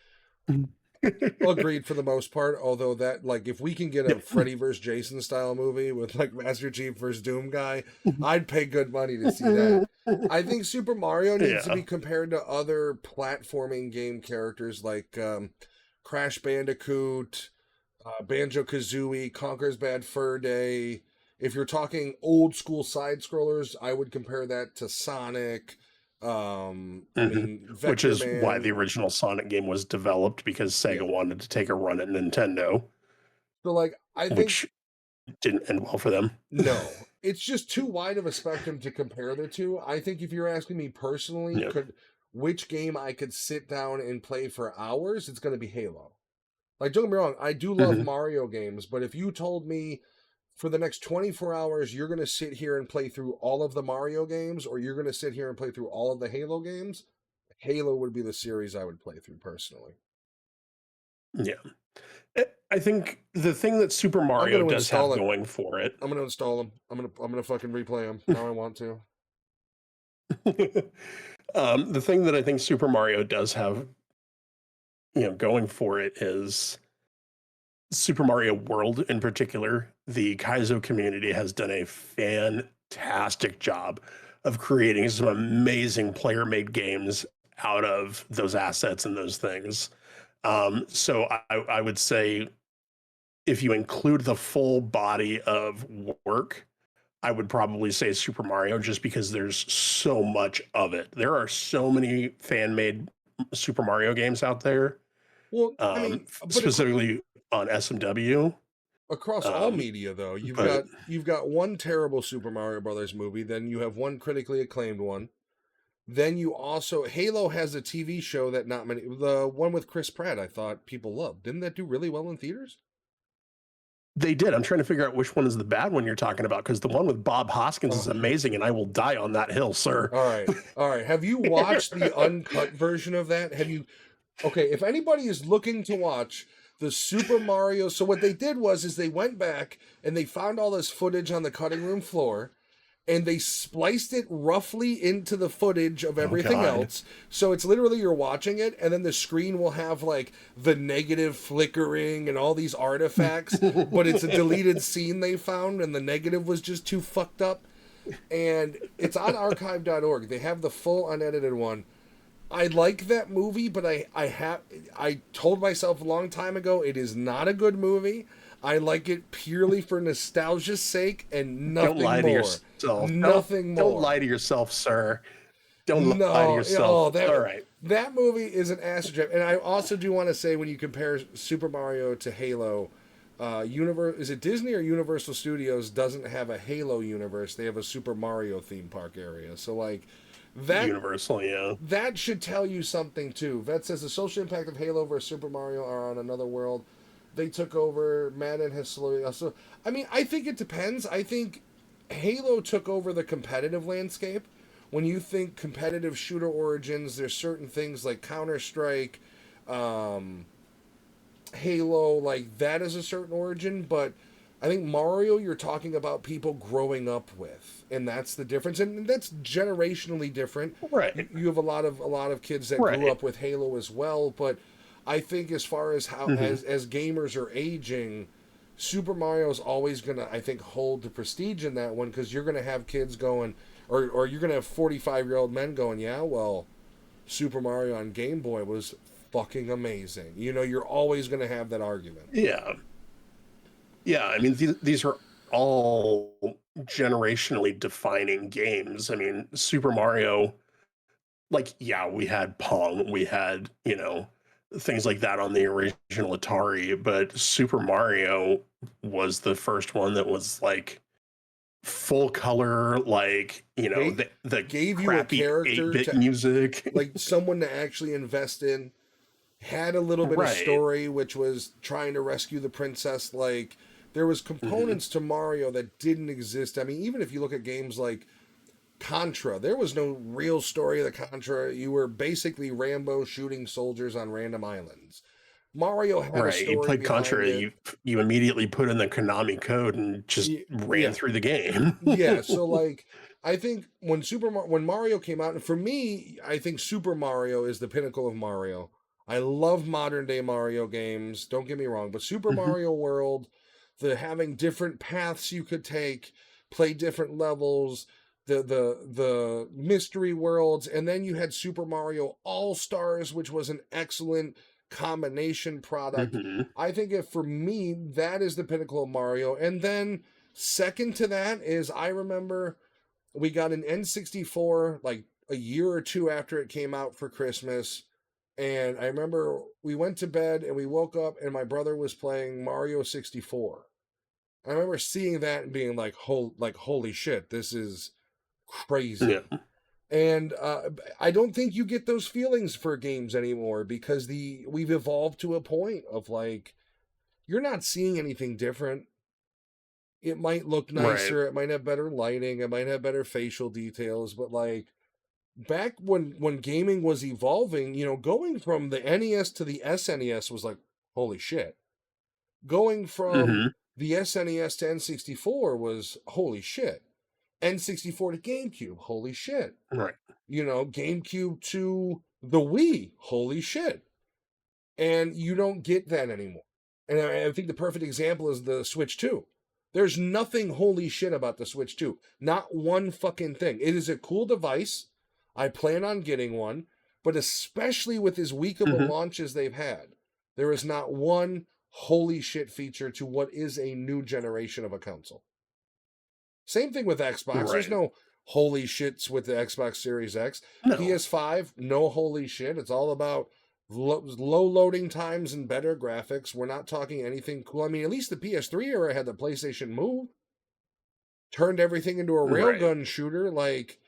Agreed for the most part. Although that, like, if we can get a Freddy vs. Jason style movie with like Master Chief versus Doom guy, I'd pay good money to see that. I think Super Mario needs to
Yeah.
be compared to other platforming game characters like Crash Bandicoot, Banjo Kazooie, Conker's Bad Fur Day. If you're talking old school side scrollers, I would compare that to Sonic. I
hmm
mean,
Which
Vector
is why
Man.
the original Sonic game was developed, because
Yeah.
Sega wanted to take a run at Nintendo,
So, like, I think
which didn't end well for them.
no, it's just too wide of a spectrum to compare the two. I think if you're asking me personally,
Yeah.
could which game I could sit down and play for hours, it's going to be Halo. Like, don't get me wrong, I do love
hmm
Mario games, but if you told me for the next 24 hours you're going to sit here and play through all of the Mario games, or you're going to sit here and play through all of the Halo games, Halo would be the series I would play through personally.
Yeah. I think the thing that Super
I'm
Mario
going to
does have
install it.
going for it,
I'm going to install them. I'm going to fucking replay them. Now I want to.
the thing that I think Super Mario does have, going for it is Super Mario World in particular. The Kaizo community has done a fantastic job of creating some amazing player-made games out of those assets and those things. So I would say if you include the full body of work, I would probably say Super Mario, just because there's so much of it. There are so many fan made Super Mario games out there,
Well, I mean, but
specifically on SMW.
across all
Um,
media though,
but
you've got one terrible Super Mario Brothers movie, then you have one critically acclaimed one. Then you also Halo has a TV show that not many, the one with Chris Pratt, I thought people loved. Didn't that do really well in theaters?
they did. I'm trying to figure out which one is the bad one you're talking about, because the one with Bob Hoskins is
Oh,
amazing, and I will die on that hill, sir.
all right. All right. Have you watched the uncut version of that? Have you Okay, if anybody is looking to watch the Super Mario, so what they did was is they went back and they found all this footage on the cutting room floor and they spliced it roughly into the footage of
Oh
everything
God.
else. So it's literally you're watching it and then the screen will have like the negative flickering and all these artifacts, but it's a deleted scene they found and the negative was just too fucked up. And it's on archive.org. They have the full unedited one. I like that movie, but I told myself a long time ago it is not a good movie. I like it purely for nostalgia's sake and
Don't
nothing
lie to
more.
yourself.
Nothing
Don't
more.
lie to yourself, sir. Don't lie to
No,
yourself.
oh
All
that
right.
that movie is an acid trip. And I also do want to say when you compare Super Mario to Halo, universe is it Disney or Universal Studios doesn't have a Halo universe. They have a Super Mario theme park area. So like that
Universal, yeah.
that should tell you something too. Vet says the social impact of Halo versus Super Mario are on another world. They took over. Madden has slowly also. I mean, I think it depends. I think Halo took over the competitive landscape. When you think competitive shooter origins, there's certain things like Counter Strike, um, Halo, like that is a certain origin. But I think Mario, you're talking about people growing up with, and that's the difference, and that's generationally different.
Right.
You have a lot of kids that grew
Right.
up with Halo as well, but I think as far as how
Hmm.
as gamers are aging, Super Mario is always gonna I think hold the prestige in that one because you're gonna have kids going, or you're gonna have 45-year-old men going, yeah, well, Super Mario on Game Boy was fucking amazing. You know, you're always gonna have that argument.
Yeah. Yeah. I mean, these are all generationally defining games. I mean, Super Mario, like, yeah, we had Pong, we had, things like that on the original Atari, but Super Mario was the first one that was like full color, like,
Gave,
the
gave you a
crappy 8
character
bit
to
music.
like someone to actually invest in, had a little bit of
Right.
story, which was trying to rescue the princess. Like there was
Hmm.
components to Mario that didn't exist. I mean, even if you look at games like Contra, there was no real story of the Contra. You were basically Rambo shooting soldiers on random islands. Mario had a
Right. You
story
played
behind
Contra,
it.
you immediately put in the Konami code and just ran
Yeah,
through the game.
yeah. So like, I think when Mario came out, and for me, I think Super Mario is the pinnacle of Mario. I love modern day Mario games. Don't get me wrong, but Super
Mhm.
Mario World, the having different paths you could take, play different levels, the mystery worlds, and then you had Super Mario All Stars, which was an excellent combination product.
Mhm.
I think if for me that is the pinnacle of Mario, and then second to that is I remember we got an N64 like a year or two after it came out for Christmas. And I remember we went to bed and we woke up and my brother was playing Mario 64. I remember seeing that and being like, holy shit, this is
Yeah.
crazy. And I don't think you get those feelings for games anymore because the we've evolved to a point of like you're not seeing anything different. It might look
Right.
nicer, it might have better lighting, it might have better facial details, but like back when gaming was evolving, going from the NES to the SNES was like holy shit. Going from
Mhm.
the SNES to N64 was holy shit. N64 to GameCube, holy shit.
Right.
GameCube to the Wii, holy shit. And you don't get that anymore. And I think the perfect example is the Switch 2. There's nothing holy shit about the Switch 2. Not one fucking thing. It is a cool device. I plan on getting one, but especially with as weak of a
Mhm.
launch as they've had, there is not one holy shit feature to what is a new generation of a console. Same thing with Xbox. There's
Right.
no holy shits with the Xbox Series X.
No.
PS5, no holy shit. It's all about low loading times and better graphics. We're not talking anything cool. I mean, at least the PS3 era had the PlayStation Move, turned everything into a
Right.
railgun shooter. Like,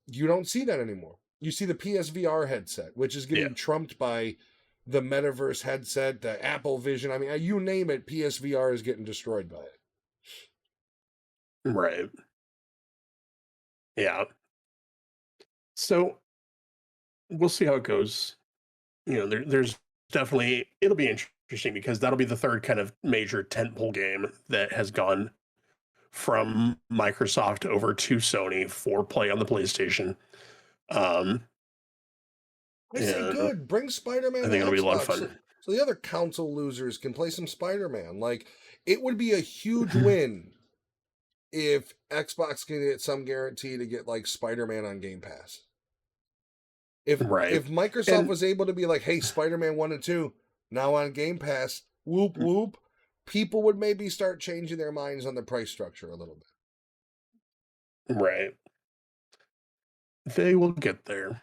you don't see that anymore. You see the PSVR headset, which is
Yeah.
getting trumped by the metaverse headset, the Apple Vision. I mean, you name it, PSVR is getting destroyed by it.
Right. Yeah. So we'll see how it goes. There's definitely it'll be interesting because that'll be the third kind of major tentpole game that has gone from Microsoft over to Sony for play on the PlayStation. Um,
I say
and
good. Bring Spider
I
Man to
think it'll be a lot of
Xbox
fun.
so the other console losers can play some Spider Man. Like, it would be a huge win if Xbox can get some guarantee to get, like, Spider Man on Game Pass.
Right.
If Microsoft
And
was able to be like, hey, Spider-Man 1 and 2, now on Game Pass, whoop whoop, people would maybe start changing their minds on the price structure a little bit.
right. They will get there.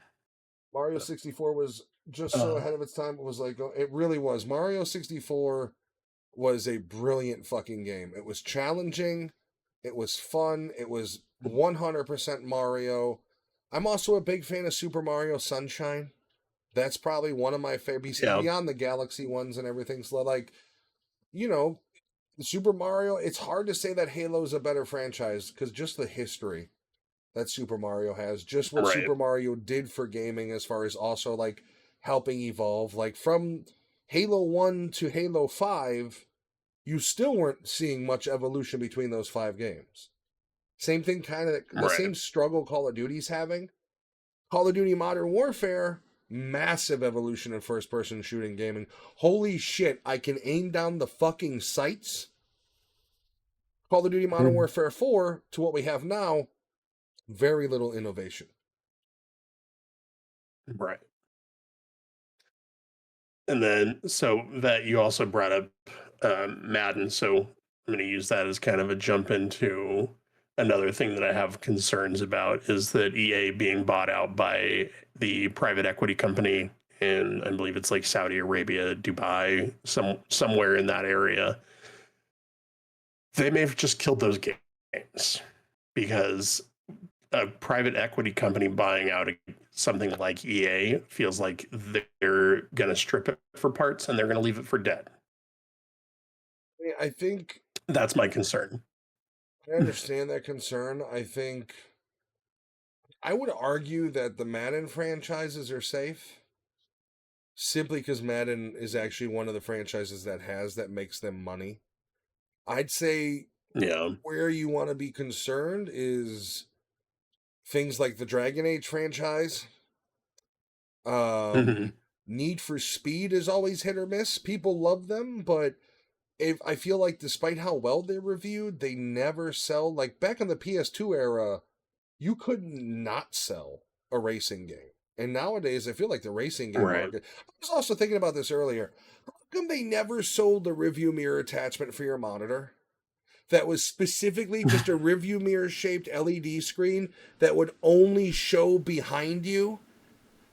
Mario 64 was just so
Uh,
ahead of its time. It was like, it really was. Mario 64 was a brilliant fucking game. It was challenging, it was fun, it was 100% Mario. I'm also a big fan of Super Mario Sunshine. That's probably one of my favorites
yeah.
beyond the Galaxy ones and everything. So, like, you know, Super Mario, it's hard to say that Halo's a better franchise because just the history that Super Mario has, just what
Right.
Super Mario did for gaming as far as also like helping evolve. Like from Halo 1 to Halo 5, you still weren't seeing much evolution between those 5 games. Same thing, kind of the
Right.
same struggle Call of Duty's having. Call of Duty Modern Warfare, massive evolution in first person shooting gaming. Holy shit, I can aim down the fucking sights. Call of Duty Modern
Mhm.
Warfare 4 to what we have now, very little innovation.
Right. And then, so that you also brought up Madden. So I'm going to use that as kind of a jump into another thing that I have concerns about is that EA being bought out by the private equity company in, I believe it's like Saudi Arabia, Dubai, somewhere in that area. They may have just killed those games because a private equity company buying out something like EA feels like they're going to strip it for parts and they're going to leave it for dead.
I think
That's my concern.
I understand that concern. I would argue that the Madden franchises are safe simply because Madden is actually one of the franchises that makes them money. I'd say
Yeah.
where you want to be concerned is things like the Dragon Age franchise. Um,
Hmm.
Need for Speed is always hit or miss. People love them, but if I feel like despite how well they're reviewed, they never sell. Like back in the PS2 era, you couldn't not sell a racing game. And nowadays, I feel like the racing game
Right.
market. I was also thinking about this earlier. How come they never sold the review mirror attachment for your monitor? That was specifically just a review mirror shaped LED screen that would only show behind you.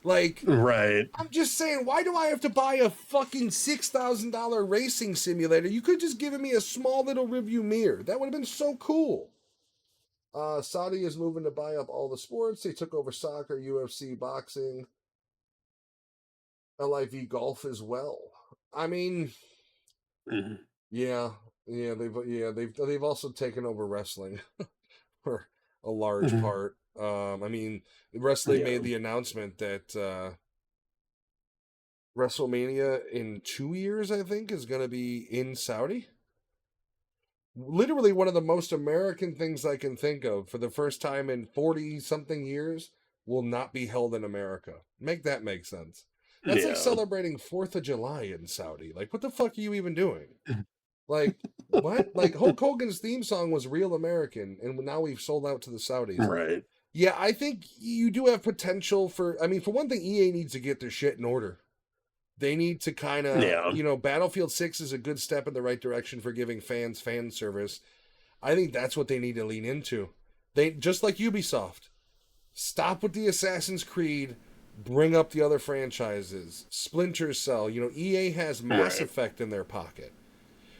Like,
Right.
I'm just saying, why do I have to buy a fucking $6,000 racing simulator? You could just given me a small little review mirror. That would have been so cool. Saudi is moving to buy up all the sports. They took over soccer, UFC, boxing, LIV golf as well. I mean,
Hmm.
yeah, they've also taken over wrestling for a large
Hmm.
part. I mean, wrestling
Yeah.
made the announcement that WrestleMania in 2 years, I think, is going to be in Saudi. Literally one of the most American things I can think of for the first time in 40 something years will not be held in America. Make that make sense. That's like
Yeah.
celebrating 4th of July in Saudi. Like, what the fuck are you even doing? Like, what? Like, Hulk Hogan's theme song was real American, and now we've sold out to the Saudis.
Right.
Yeah, I think you do have potential for. I mean, for one thing, EA needs to get their shit in order. They need to kind of,
Yeah.
Battlefield 6 is a good step in the right direction for giving fans fan service. I think that's what they need to lean into. They just like Ubisoft. Stop with the Assassin's Creed, bring up the other franchises. Splinter Cell, EA has Mass
Right.
Effect in their pocket.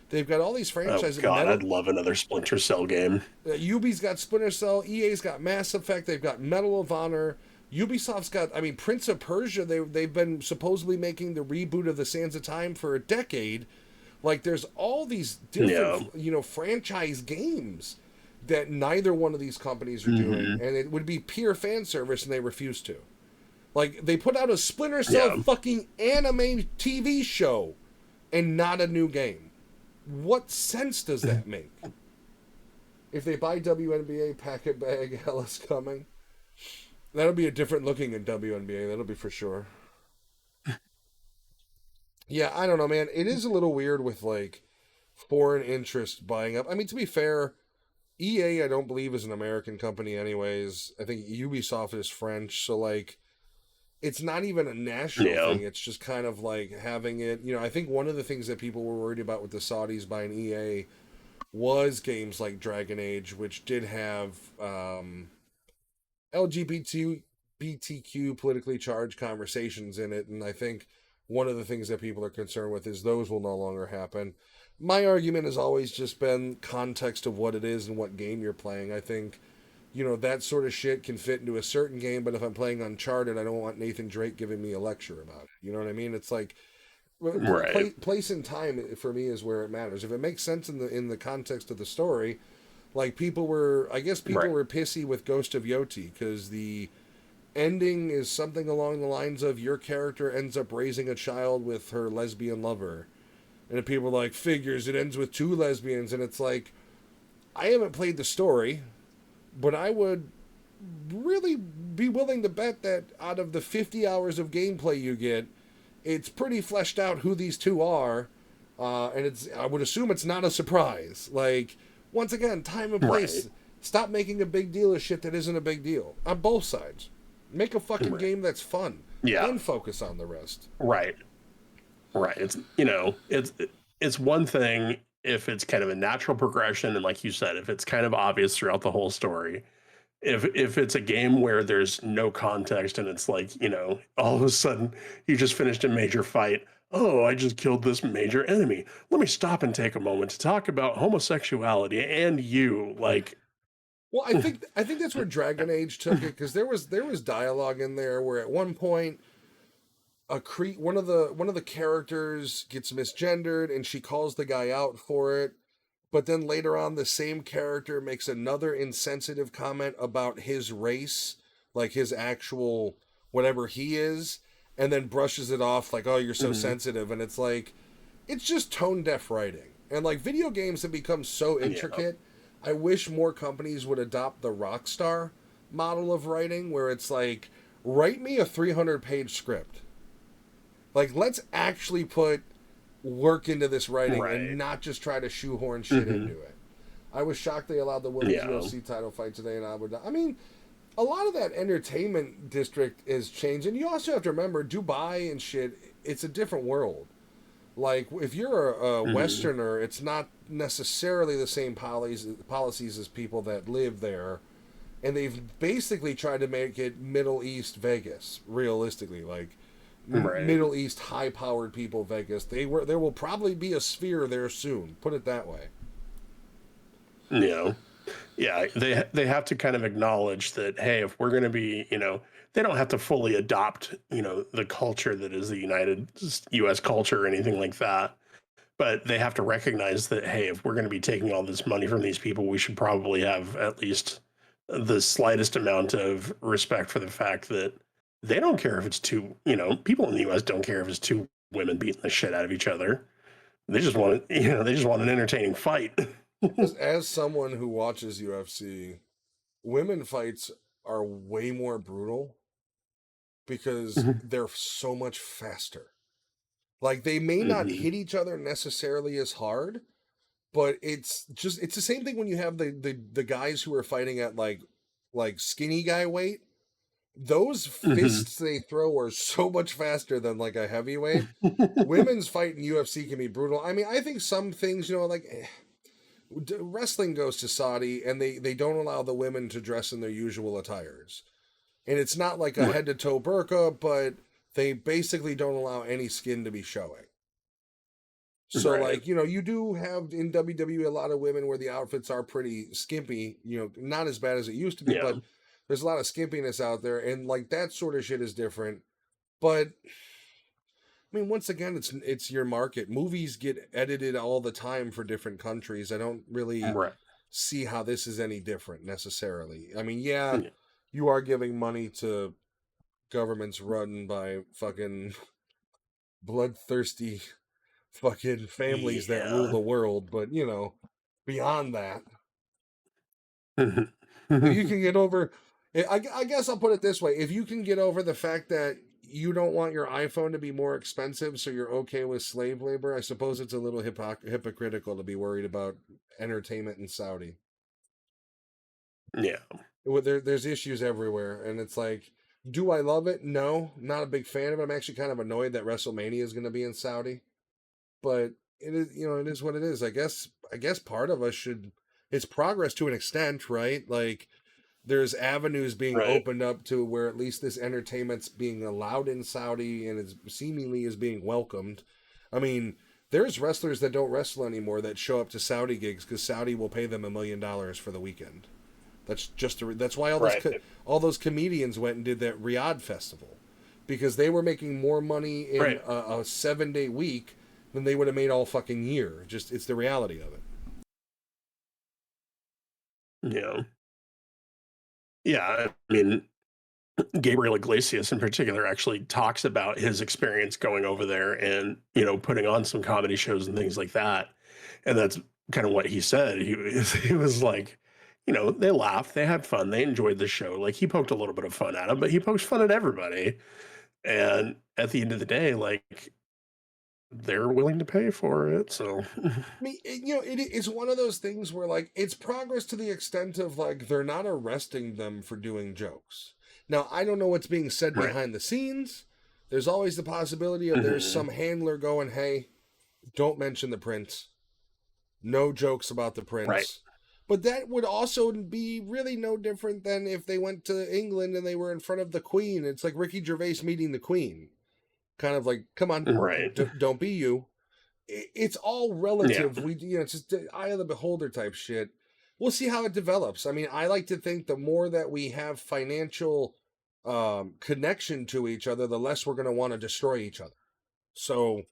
They've got all these
Oh
franchises.
God, I'd love another Splinter Cell game.
Ubi's got Splinter Cell, EA's got Mass Effect, they've got Medal of Honor. Ubisoft's got, Prince of Persia. They've been supposedly making the reboot of the Sands of Time for a decade. Like, there's all these
Yeah.
different, franchise games that neither one of these companies are doing,
Hmm.
and it would be pure fan service, and they refuse to. Like, they put out a Splinter Cell
Yeah.
fucking anime TV show, and not a new game. What sense does that make? If they buy WNBA, packet bag, hell is coming. That'll be a different looking in WNBA. That'll be for sure. Yeah, I don't know, man. It is a little weird with like foreign interest buying up. I mean, to be fair, EA I don't believe is an American company anyways. I think Ubisoft is French, so like it's not even a national
Yeah.
thing. It's just kind of like having it. I think one of the things that people were worried about with the Saudis buying EA was games like Dragon Age, which did have LGBTQ politically charged conversations in it, and I think one of the things that people are concerned with is those will no longer happen. My argument has always just been context of what it is and what game you're playing. I think that sort of shit can fit into a certain game, but if I'm playing Uncharted, I don't want Nathan Drake giving me a lecture about it. You know what I mean? It's like
Right.
place and time for me is where it matters. If it makes sense in the context of the story, like I guess people
Right.
were pissy with Ghost of Yoti because the ending is something along the lines of your character ends up raising a child with her lesbian lover, and people are like, figures, it ends with two lesbians, and it's like, I haven't played the story, but I would really be willing to bet that out of the 50 hours of gameplay you get, it's pretty fleshed out who these two are, and I would assume it's not a surprise. Like, once again, time and
Right.
place. Stop making a big deal of shit that isn't a big deal on both sides. Make a fucking
Right.
game that's fun,
Yeah.
then focus on the rest.
Right. Right. It's one thing if it's kind of a natural progression and like you said, if it's kind of obvious throughout the whole story. If it's a game where there's no context and it's like, all of a sudden you just finished a major fight. Oh, I just killed this major enemy. Let me stop and take a moment to talk about homosexuality and you. Like,
Well, I think that's where Dragon Age took it because there was dialogue in there where at one point one of the characters gets misgendered and she calls the guy out for it, but then later on the same character makes another insensitive comment about his race, like his actual whatever he is, and then brushes it off like, oh, you're so
mhm,
sensitive. And it's like, it's just tone deaf writing. And like video games have become so
yeah,
intricate. I wish more companies would adopt the Rockstar model of writing where it's like, write me a 300-page script. Like, let's actually put work into this writing and
right,
not just try to shoehorn shit
hmm,
into it. I was shocked they allowed the women's
yeah,
UFC title fight today in Abu Dhabi. I mean, a lot of that entertainment district is changed, and you also have to remember Dubai and shit. It's a different world. Like, if you're a
hmm,
Westerner, it's not necessarily the same policies as people that live there, and they've basically tried to make it Middle East Vegas. Realistically, like
right,
Middle East high powered people Vegas. There will probably be a sphere there soon. Put it that way.
yeah. Yeah, they have to kind of acknowledge that hey, if we're going to be, they don't have to fully adopt, the culture that is the US culture or anything like that. But they have to recognize that hey, if we're going to be taking all this money from these people, we should probably have at least the slightest amount of respect for the fact that they don't care if it's two, people in the US don't care if it's two women beating the shit out of each other. They just want it, they just want an entertaining fight.
As someone who watches UFC, women fights are way more brutal because they're so much faster. Like, they may not
Hmm.
hit each other necessarily as hard, but it's the same thing when you have the guys who are fighting at like skinny guy weight. Those
Hmm.
fists they throw are so much faster than like a heavyweight. Women's fight in UFC can be brutal. I mean, I think some things, like wrestling goes to Saudi and they don't allow the women to dress in their usual attires. And it's not like a
Right.
head to toe burqa, but they basically don't allow any skin to be showing. So
Right.
like, you do have in WWE a lot of women where the outfits are pretty skimpy, not as bad as it used to be,
Yeah.
but there's a lot of skimpiness out there and like that sort of shit is different. But I mean, once again, it's your market. Movies get edited all the time for different countries. I don't really
Right.
see how this is any different necessarily. I mean, yeah,
Yeah.
you are giving money to governments run by fucking bloodthirsty fucking families that rule
Yeah.
the world, but beyond that, if you can get over, I guess I'll put it this way: if you can get over the fact that you don't want your iPhone to be more expensive, so you're okay with slave labor, I suppose it's a little hypocritical to be worried about entertainment in Saudi.
Yeah.
There's issues everywhere, and it's like Do I love it? No, not a big fan of it. I'm actually kind of annoyed that WrestleMania is going to be in Saudi, but it is, it is what it is. I guess part of us should. It's progress to an extent, right? Like there's avenues being
Right.
opened up to where at least this entertainment's being allowed in Saudi and it's seemingly is being welcomed. I mean, there's wrestlers that don't wrestle anymore that show up to Saudi gigs because Saudi will pay them $1 million for the weekend. That's why
Right.
all those comedians went and did that Riyadh festival because they were making more money in
Right.
a 7-day week than they would have made all fucking year. Just it's the reality of it.
Yeah. Yeah. I mean, Gabriel Iglesias in particular actually talks about his experience going over there and, putting on some comedy shows and things like that. And that's kind of what he said. He was like, they laughed, they had fun, they enjoyed the show. Like he poked a little bit of fun at him, but he pokes fun at everybody. And at the end of the day, like they're willing to pay for it. So
I mean, it's one of those things where like it's progress to the extent of like they're not arresting them for doing jokes. Now I don't know what's being said
right.
behind the scenes. There's always the possibility of there's
Mhm.
some handler going, "Hey, don't mention the prince. No jokes about the
Right.
prince." But that would also be really no different than if they went to England and they were in front of the Queen. It's like Ricky Gervais meeting the Queen. Kind of like, come on,
Right.
don't be you. It's all
Yeah.
relative. It's just the eye of the beholder type shit. We'll see how it develops. I mean, I like to think the more that we have financial connection to each other, the less we're going to want to destroy each other. So,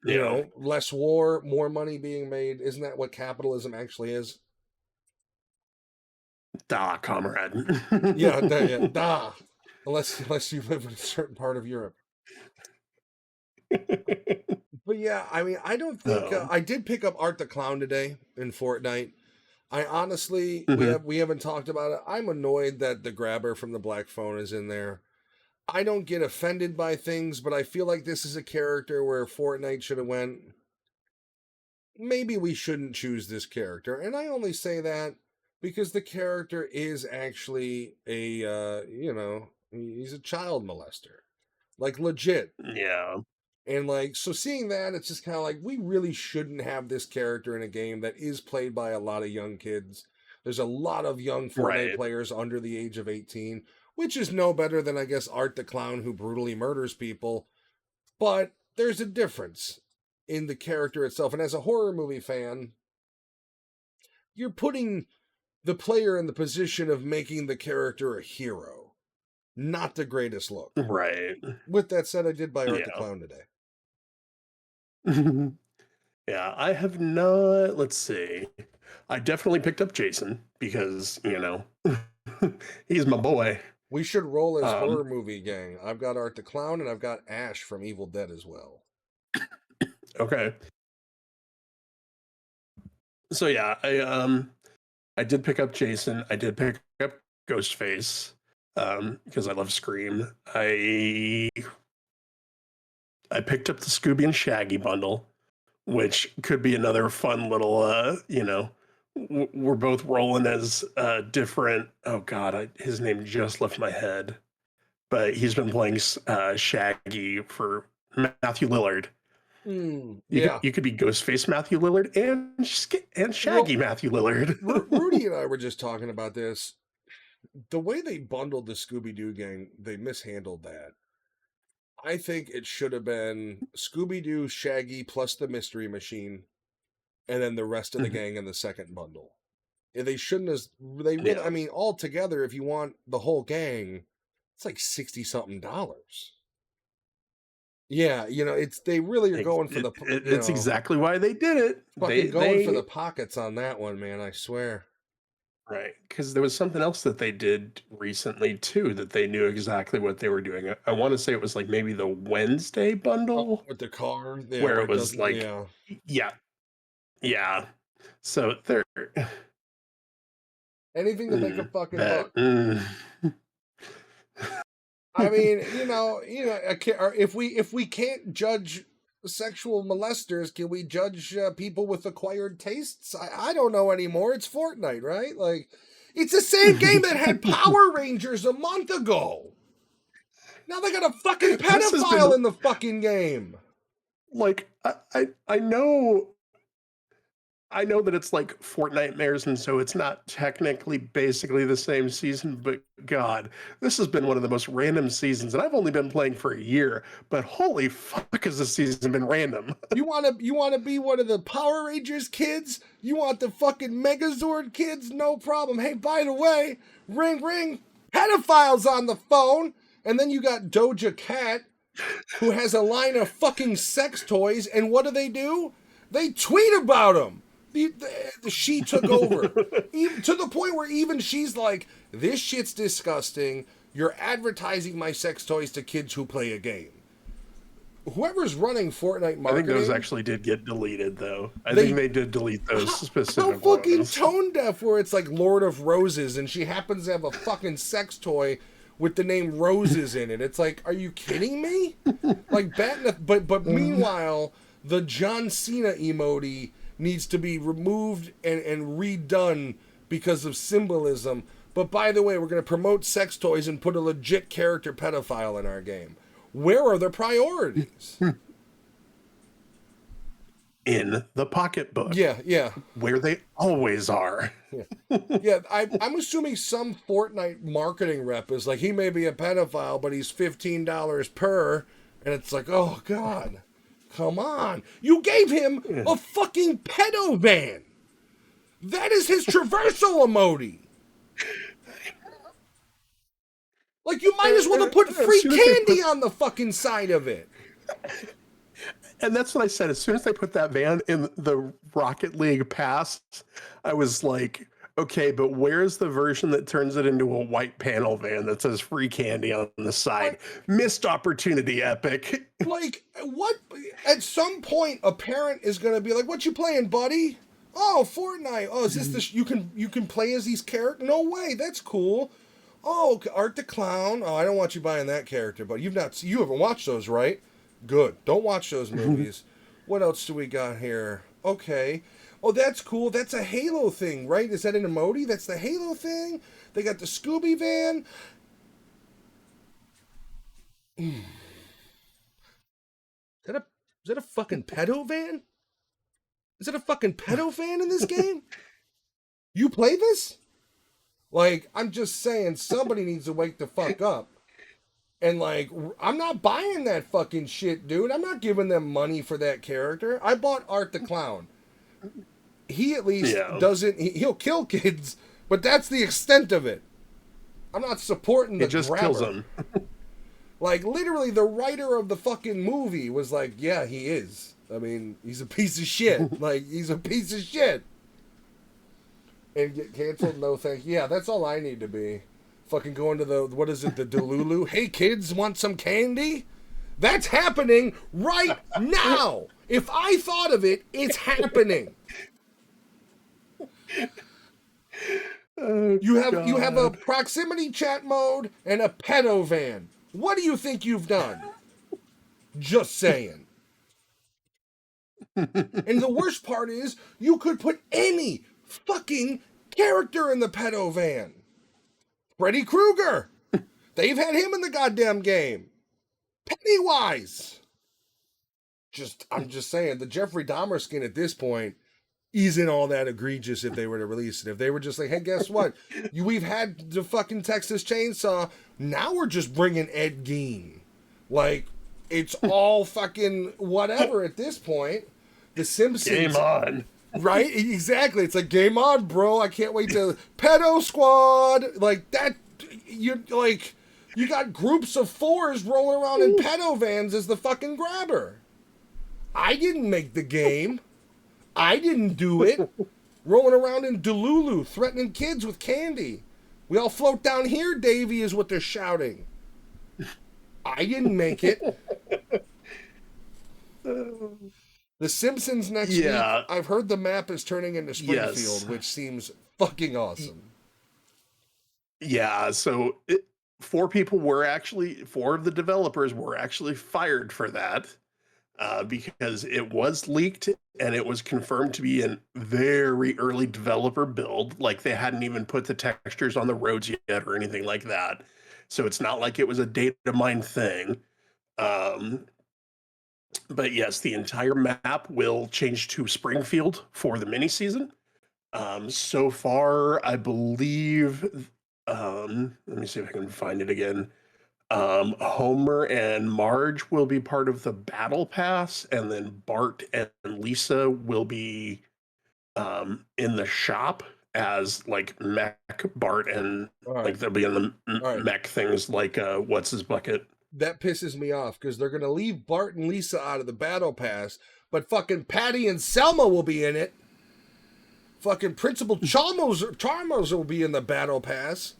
Yeah.
less war, more money being made. Isn't that what capitalism actually is?
Da, comrade.
Yeah, da. Unless you live in a certain part of Europe. But yeah, I mean, I don't think
Oh.
I did pick up Art the Clown today in Fortnite. I honestly
Mhm.
we haven't talked about it. I'm annoyed that the grabber from the Black Phone is in there. I don't get offended by things, but I feel like this is a character where Fortnite should have went. Maybe we shouldn't choose this character, and I only say that because the character is actually a he's a child molester, like legit.
Yeah.
And like, so seeing that, it's just kind of like, we really shouldn't have this character in a game that is played by a lot of young kids. There's a lot of young Fortnite
Right.
players under the age of 18, which is no better than, I guess, Art the Clown who brutally murders people. But there's a difference in the character itself. And as a horror movie fan, you're putting the player in the position of making the character a hero, not the greatest look.
Right.
With that said, I did buy Art the
Yeah.
Clown today.
Yeah, I have not. Let's see. I definitely picked up Jason because, he's my boy.
We should roll as
Um,
horror movie gang. I've got Art the Clown and I've got Ash from Evil Dead as well.
okay. So yeah, I did pick up Jason. I did pick up Ghostface because I love Scream. I picked up the Scooby and Shaggy bundle, which could be another fun little we're both rolling as different. Oh God, his name just left my head, but he's been playing Shaggy for Matthew Lillard.
Yeah.
You could be Ghostface Matthew Lillard and Shaggy Matthew Lillard.
Rudy and I were just talking about this. The way they bundled the Scooby Doo gang, they mishandled that. I think it should have been Scooby Doo, Shaggy, plus the Mystery Machine, and then the rest of the gang in the second bundle. They shouldn't have. They really,
Yeah.
I mean, all together, if you want the whole gang, it's like $60 something. Yeah, they really are going for the.
It's exactly why they did it.
Fucking going for the pockets on that one, man. I swear.
Right, because there was something else that they did recently too that they knew exactly what they were doing. I want to say it was like maybe the Wednesday bundle
With the car,
where it was like,
yeah.
Yeah. So they're
Anything to make a fucking buck.
Mm.
I mean, if we can't judge sexual molesters, can we judge people with acquired tastes? I don't know anymore. It's Fortnite, right? Like, it's the same game that had Power Rangers a month ago. Now they got a fucking
This has
pedophile
been
in the fucking game.
like I know that it's like Fortnitemares, and so it's not technically basically the same season, but God, this has been one of the most random seasons, and I've only been playing for a year, but holy fuck has this season been random.
You wanna be one of the Power Rangers kids? You want the fucking Megazord kids? No problem. Hey, by the way, ring ring, pedophiles on the phone. And then you got Doja Cat, who has a line of fucking sex toys, and what do? They tweet about them. She took over. Even, to the point where even she's like, this shit's disgusting. You're advertising my sex toys to kids who play a game. Whoever's running Fortnite marketing...
I think those actually did get deleted, though. I think they did delete those specific
How fucking
ones.
tone deaf where it's like Lord of Roses and she happens to have a fucking sex toy with the name Roses in it. It's like, are you kidding me? Like, but meanwhile, the John Cena emote needs to be removed and redone because of symbolism. But by the way, we're going to promote sex toys and put a legit character pedophile in our game. Where are the priorities?
In the pocketbook.
Yeah.
Where they always are.
Yeah, I'm assuming some Fortnite marketing rep is like, he may be a pedophile, but he's $15 per. And it's like, oh, God. Come on. You gave him a fucking pedo van. That is his traversal emote. Like, you might as well have put free candy on the fucking side of it.
And that's what I said. As soon as they put that van in the Rocket League pass, I was like, okay, but where's the version that turns it into a white panel van that says free candy on the side? Missed opportunity, Epic.
Like, what? At some point, a parent is going to be like, what you playing, buddy? Oh, Fortnite. Oh, is this you can play as these characters? No way. That's cool. Oh, Art the Clown. Oh, I don't want you buying that character, but you haven't watched those, right? Good. Don't watch those movies. What else do we got here? Okay. Oh, that's cool. That's a Halo thing, right? Is that an emote? That's the Halo thing? They got the Scooby van. Is that a fucking pedo van? Is that a fucking pedo van in this game? You play this? Like, I'm just saying, somebody needs to wake the fuck up. And, like, I'm not buying that fucking shit, dude. I'm not giving them money for that character. I bought Art the Clown. He at least doesn't... He'll kill kids, but that's the extent of it. I'm not supporting the grabber. It just kills them. Like, literally, the writer of the fucking movie was like, yeah, he is. I mean, he's a piece of shit. Like, he's a piece of shit. And get canceled? No, thank you. Yeah, that's all I need to be. Fucking going to the, what is it, the Delulu? Hey, kids, want some candy? That's happening right now. If I thought of it, it's happening. You have a proximity chat mode and a pedo van. What do you think you've done? Just saying. And the worst part is, you could put any fucking character in the pedo van. Freddy Krueger. They've had him in the goddamn game. Pennywise. I'm just saying, the Jeffrey Dahmer skin at this point isn't all that egregious if they were to release it. If they were just like, hey, guess what? We've had the fucking Texas Chainsaw. Now we're just bringing Ed Gein. Like, it's all fucking whatever at this point. The Simpsons.
Game on.
Right? Exactly. It's like, game on, bro. I can't wait to... Pedo Squad! Like, that... You got groups of fours rolling around in pedo vans as the fucking grabber. I didn't make the game. I didn't do it. Rolling around in Delulu, threatening kids with candy. We all float down here, Davy, is what they're shouting. I didn't make it. The Simpsons next week. I've heard the map is turning into Springfield, which seems fucking awesome.
Yeah, so four of the developers were actually fired for that because it was leaked and it was confirmed to be a very early developer build. Like, they hadn't even put the textures on the roads yet or anything like that. so it's not like it was a data mine thing. Um, but yes, the entire map will change to Springfield for the mini season. So far, I believe. Let me see if I can find it again. Homer and Marge will be part of the battle pass, and then Bart and Lisa will be in the shop as like mech Bart, and
All
like
right,
they'll be in the
all right.
mech things like what's his bucket.
That pisses me off because they're gonna leave Bart and Lisa out of the battle pass, but fucking Patty and Selma will be in it. Fucking Principal Chalmers will be in the battle pass.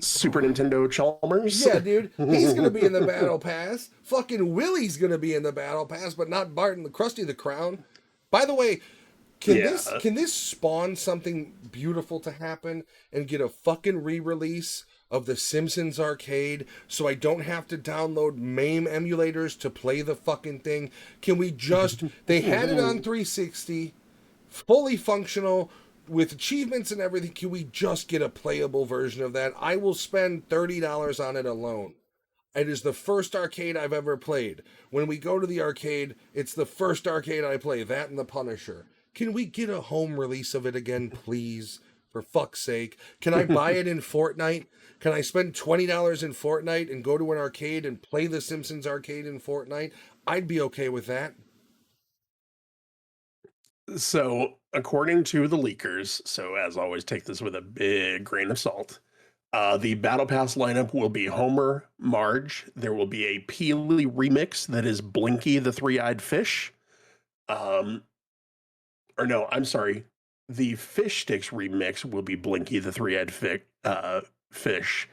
Super Nintendo Chalmers.
Yeah, dude, he's gonna be in the battle pass. Fucking Willie's gonna be in the battle pass, but not Bart and the Krusty the Clown. By the way,
Yeah.
can this spawn something beautiful to happen and get a fucking re-release of the Simpsons arcade so I don't have to download MAME emulators to play the fucking thing? Can we just they had it on 360, fully functional with achievements and everything. Can we just get a playable version of that? I will spend $30 on it alone. It is the first arcade I've ever played. When we go to the arcade, it's the first arcade I play, that and The Punisher. Can we get a home release of it again, please? For fuck's sake. Can I buy it in Fortnite? Can I spend $20 in Fortnite and go to an arcade and play The Simpsons arcade in Fortnite? I'd be okay with that.
So, according to the leakers, so as always, take this with a big grain of salt. The Battle Pass lineup will be Homer, Marge. There will be a Peely remix that is Blinky the Three-Eyed Fish. Or no, I'm sorry. The Fish Sticks remix will be Blinky the Three-Eyed Fish.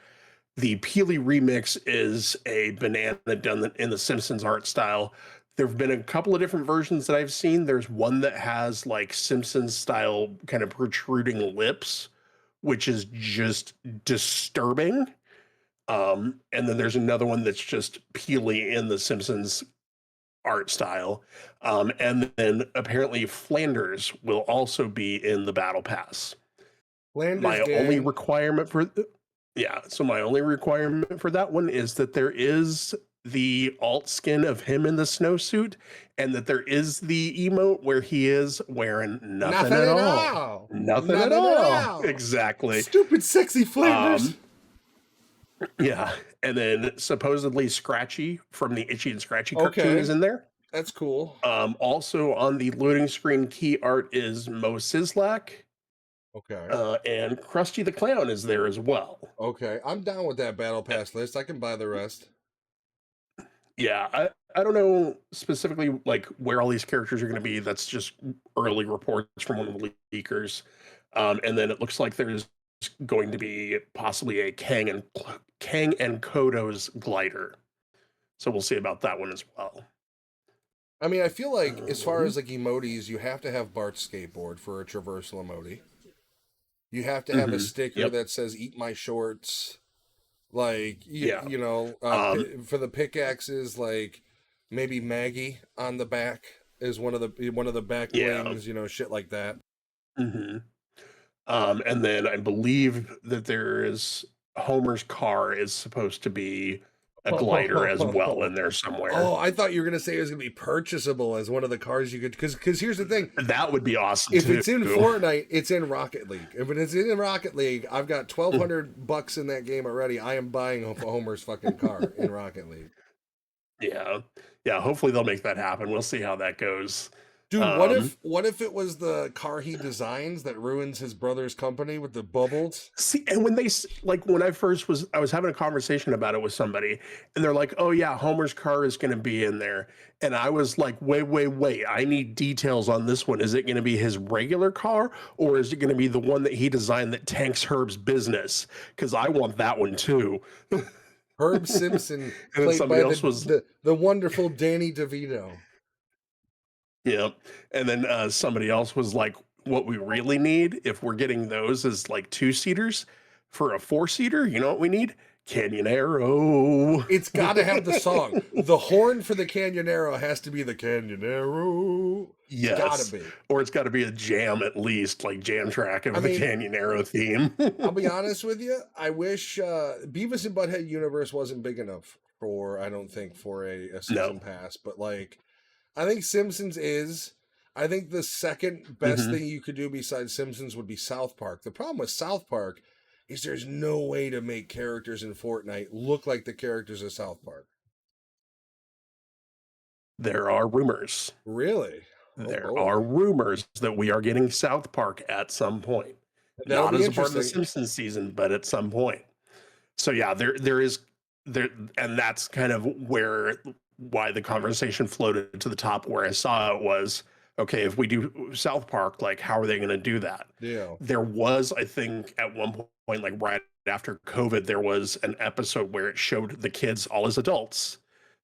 The Peely remix is a banana done in the Simpsons art style. There have been a couple of different versions that I've seen. There's one that has like Simpsons style kind of protruding lips, which is just disturbing. And then there's another one that's just Peely in the Simpsons art style. And then apparently Flanders will also be in the Battle Pass.
Flanders
My
gang.
only requirement for so my only requirement for that one is that there is the alt skin of him in the snowsuit, and that there is the emote where he is wearing nothing at all. Nothing at all. Exactly.
Stupid sexy Flanders.
Yeah. And then supposedly Scratchy from the Itchy and Scratchy cartoon is in there.
That's cool.
Also on the loading screen key art is Mo Sislak.
Okay.
And Krusty the Clown is there as well.
Okay. I'm down with that battle pass list. I can buy the rest.
Yeah, I don't know specifically like where all these characters are going to be. That's just early reports from one of the leakers. And then it looks like there's going to be possibly a Kang and Kodo's glider. So we'll see about that one as well.
I mean, I feel like as far as like emotes, you have to have Bart's skateboard for a traversal emote. You have to have a sticker that says "Eat my shorts." Like you know, for the pickaxes, like maybe Maggie on the back is one of the back wings, you know, shit like that.
And then I believe that there is Homer's car is supposed to be a glider as well in there somewhere.
Oh, I thought you were gonna say it was gonna be purchasable as one of the cars you could, because here's the thing.
That would be awesome.
If it's in Fortnite, it's in Rocket League. If it's in Rocket League, I've got $1,200 in that game already. I am buying Homer's fucking car in Rocket League.
Yeah. Hopefully they'll make that happen. We'll see how that goes.
Dude, what if it was the car he designs that ruins his brother's company with the bubbles?
See, and when when I was having a conversation about it with somebody, and they're like, "Oh yeah, Homer's car is going to be in there," and I was like, "Wait, I need details on this one. Is it going to be his regular car, or is it going to be the one that he designed that tanks Herb's business? Because I want that one too."
Herb Simpson, played by the wonderful Danny DeVito.
Yeah. And then somebody else was like, what we really need, if we're getting those, is like 2-seaters for a 4-seater. You know what we need? Canyonero.
It's got to have the song. The horn for the Canyonero has to be the Canyonero. It's got to
Yes.
be.
Or it's got to be a jam at least, like jam track of
I
the
mean,
Canyonero theme.
I'll be honest with you. I wish Beavis and Butthead universe wasn't big enough for, I don't think, for a season pass. But like, I think Simpsons is. I think the second best thing you could do besides Simpsons would be South Park. The problem with South Park is there's no way to make characters in Fortnite look like the characters of South Park.
There are rumors.
Really?
There are rumors that we are getting South Park at some point.
That'll
Not
be
as a part of the
interesting.
Simpsons season, but at some point. So yeah, there is, and that's kind of why the conversation floated to the top. Where I saw it was, okay, if we do South Park, like how are they going to do that?
Yeah.
There was, I think, at one point, like right after COVID, there was an episode where it showed the kids all as adults.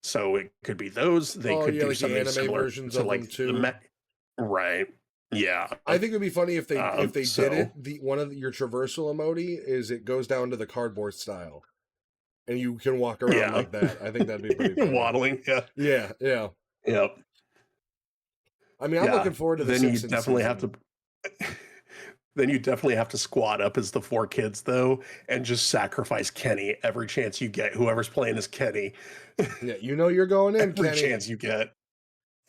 So it could be those. They could do
like
something
the anime
similar
versions
to
of
like
them too.
Right. Yeah.
I think it'd be funny if they
so,
did it. One of your traversal emoji is it goes down to the cardboard style, and you can walk around like that. I think that'd be pretty funny.
Waddling. Yeah.
Yeah.
Yep.
I mean, I'm looking forward to the Simpsons
you definitely
season.
have to. Then you definitely have to squat up as the four kids, though, and just sacrifice Kenny every chance you get. Whoever's playing as Kenny.
Yeah, you're going in,
every
Kenny.
chance you get.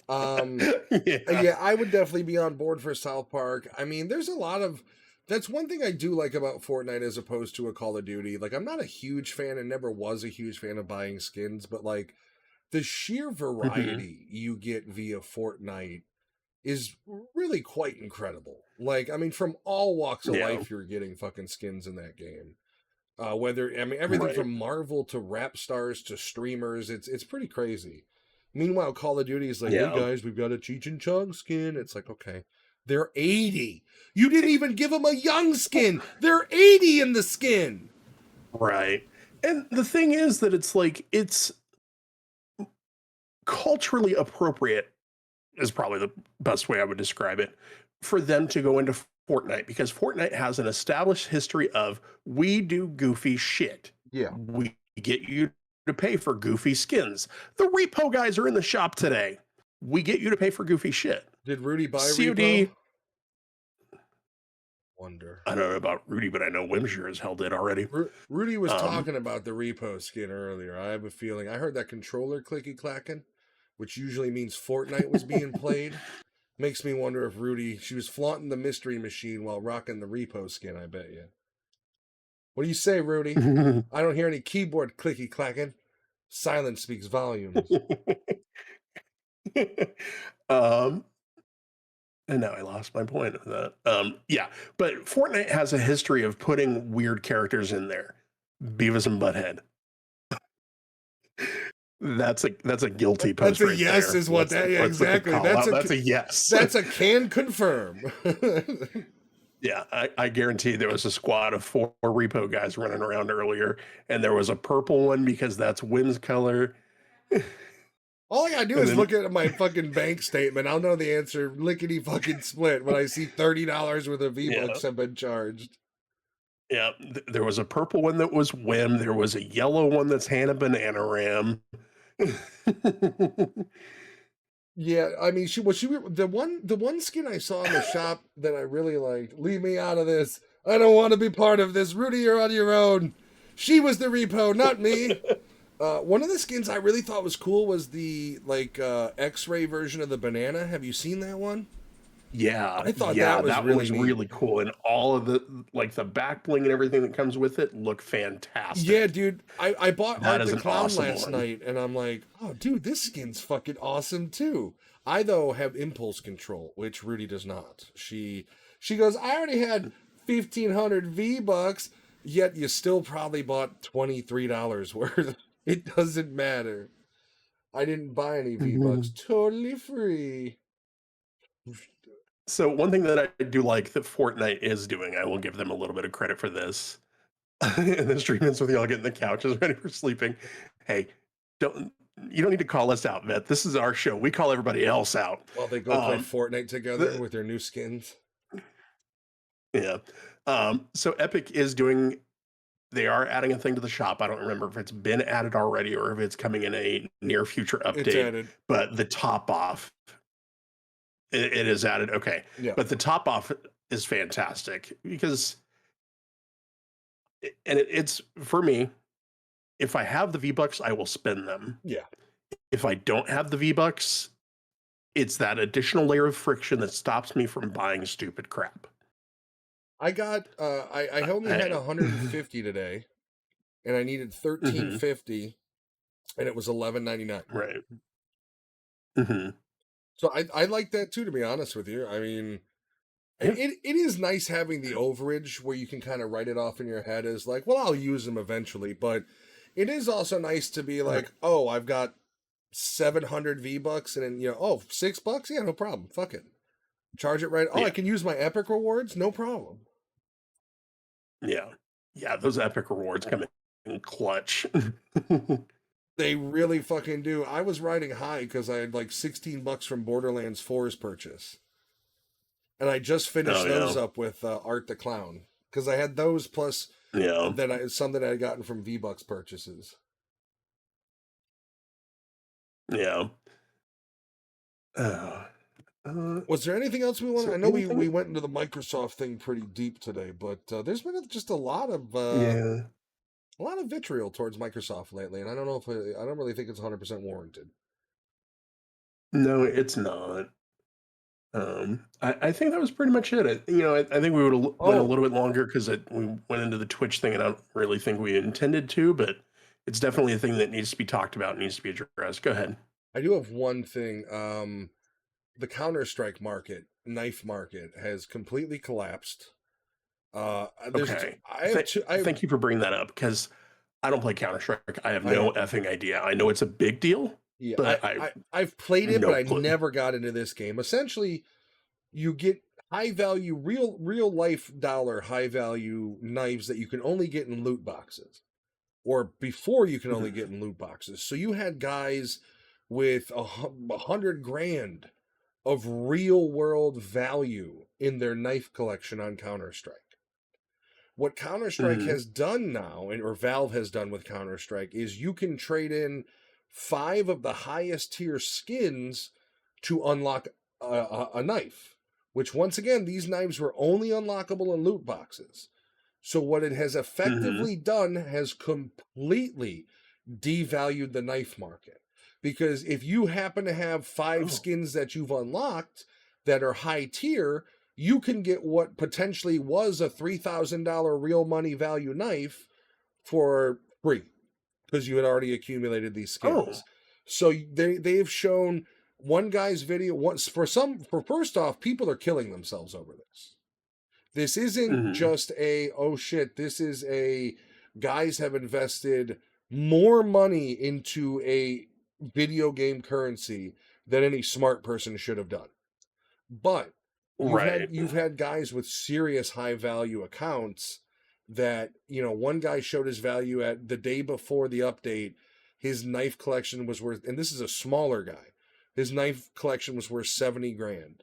Yeah, I would definitely be on board for South Park. I mean, there's a lot of. That's one thing I do like about Fortnite as opposed to a Call of Duty. Like, I'm not a huge fan and never was a huge fan of buying skins, but like the sheer variety you get via Fortnite is really quite incredible. Like, I mean, from all walks of life, you're getting fucking skins in that game. Everything from Marvel to rap stars to streamers, it's pretty crazy. Meanwhile, Call of Duty is like, hey guys, we've got a Cheech and Chong skin. It's like, okay, they're 80. You didn't even give them a young skin. They're 80 in the skin.
Right. And the thing is that it's like, it's culturally appropriate is probably the best way I would describe it, for them to go into Fortnite, because Fortnite has an established history of, we do goofy shit.
Yeah.
We get you to pay for goofy skins. The repo guys are in the shop today. We get you to pay for goofy shit.
Did Rudy buy
COD,
repo? Wonder.
I don't know about Rudy, but I know Whimsier has held it already.
Rudy was talking about the repo skin earlier. I have a feeling. I heard that controller clicky clacking, which usually means Fortnite was being played. Makes me wonder if she was flaunting the mystery machine while rocking the repo skin, I bet you. What do you say, Rudy? I don't hear any keyboard clicky clacking. Silence speaks volumes.
And now I lost my point of that. Yeah, but Fortnite has a history of putting weird characters in there. Beavis and Butthead. That's a guilty post.
That's a yes, is what that. Yeah, exactly.
That's a yes.
That's a can confirm.
Yeah, I guarantee there was a squad of 4 repo guys running around earlier, and there was a purple one because that's Wim's color.
All I gotta do is look at my fucking bank statement. I'll know the answer lickety fucking split when I see $30 worth of V-Bucks have been charged.
Yeah, there was a purple one that was Wim. There was a yellow one that's Hannah Bananaram.
Yeah, I mean, the one skin I saw in the shop that I really liked. Leave me out of this. I don't want to be part of this. Rudy, you're on your own. She was the repo, not me. One of the skins I really thought was cool was the X-ray version of the banana. Have you seen that one?
Yeah,
I thought that was
really cool, and all of the the back bling and everything that comes with it look fantastic.
Yeah, dude, I bought
Art
the Clown last night, and I'm like, oh, dude, this skin's fucking awesome too. I though have impulse control, which Rudy does not. She goes, I already had 1,500 V-Bucks, yet you still probably bought $23 worth. It doesn't matter. I didn't buy any V-Bucks. Totally free.
So one thing that I do like that Fortnite is doing, I will give them a little bit of credit for this. And the streamers with y'all getting the couches ready for sleeping. Hey, you don't need to call us out, Vet. This is our show. We call everybody else out.
While they go play Fortnite together with their new skins.
Yeah. So Epic is doing they are adding a thing to the shop. I don't remember if it's been added already or if it's coming in a near future
It's
update.
added.
But the top off, it is added. Okay,
Yeah.
but the top off is fantastic because, and it's for me. If I have the V Bucks, I will spend them.
Yeah.
If I don't have the V Bucks, it's that additional layer of friction that stops me from buying stupid crap.
I got I only had 150 today, and I needed
Mhm.
1350, and it was 11.99.
Right. Hmm.
So I like that too, to be honest with you. I mean,
Yeah.
it is nice having the overage where you can kind of write it off in your head as like, well, I'll use them eventually. But it is also nice to be
Right.
like, oh, I've got 700 V bucks, and then oh, $6, yeah, no problem. Fuck it, charge it right. Oh, I
Yeah.
can use my Epic rewards, no problem.
Yeah. Yeah. Those epic rewards come in clutch.
They really fucking do. I was riding high because I had like $16 from Borderlands 4's purchase. And I just finished
Oh
those
yeah.
up with Art the Clown. Because I had those plus
Yeah.
something I had gotten from V-Bucks purchases.
Yeah. Uh,
Was there anything else we
is
want? I
there
know we
anything?
went into the Microsoft thing pretty deep today, but there's been just
Yeah.
a lot of vitriol towards Microsoft lately, and I don't know if I don't really think it's 100% warranted.
No, it's not. I think that was pretty much it. I think we would have went a
Oh,
little bit longer because we went into the Twitch thing, and I don't really think we intended to, but it's definitely a thing that needs to be talked about, and needs to be addressed. Go ahead.
I do have one thing. The Counter-Strike market, knife market, has completely collapsed.
Okay.
I have two.
Thank you for bringing that up because I don't play Counter Strike. I have
I
no
know.
effing idea. I know it's a big deal,
Yeah,
but I
I've played it, but
no
I
clue.
never got into this game. Essentially, you get high value, real life dollar high value knives that you can only get in loot boxes, or before you can only
Mhm.
get in loot boxes. So you had guys with 100 grand of real world value in their knife collection on Counter Strike. What Counter Strike
Mhm.
has done now, or Valve has done with Counter Strike, is you can trade in 5 of the highest tier skins to unlock a knife. Which, once again, these knives were only unlockable in loot boxes. So what it has
Mhm.
effectively done has completely devalued the knife market. Because if you happen to have 5
Oh.
skins that you've unlocked that are high tier, you can get what potentially was a $3,000 real money value knife for free because you had already accumulated these
Oh.
skins. So they've shown one guy's video once for first off, people are killing themselves over this. This isn't
Mhm.
just a oh shit, this is a guys have invested more money into a video game currency than any smart person should have done. But
Right.
you've had guys with serious high value accounts that, one guy showed his value at the day before the update, his knife collection was worth, and this is a smaller guy, his knife collection was worth 70 grand.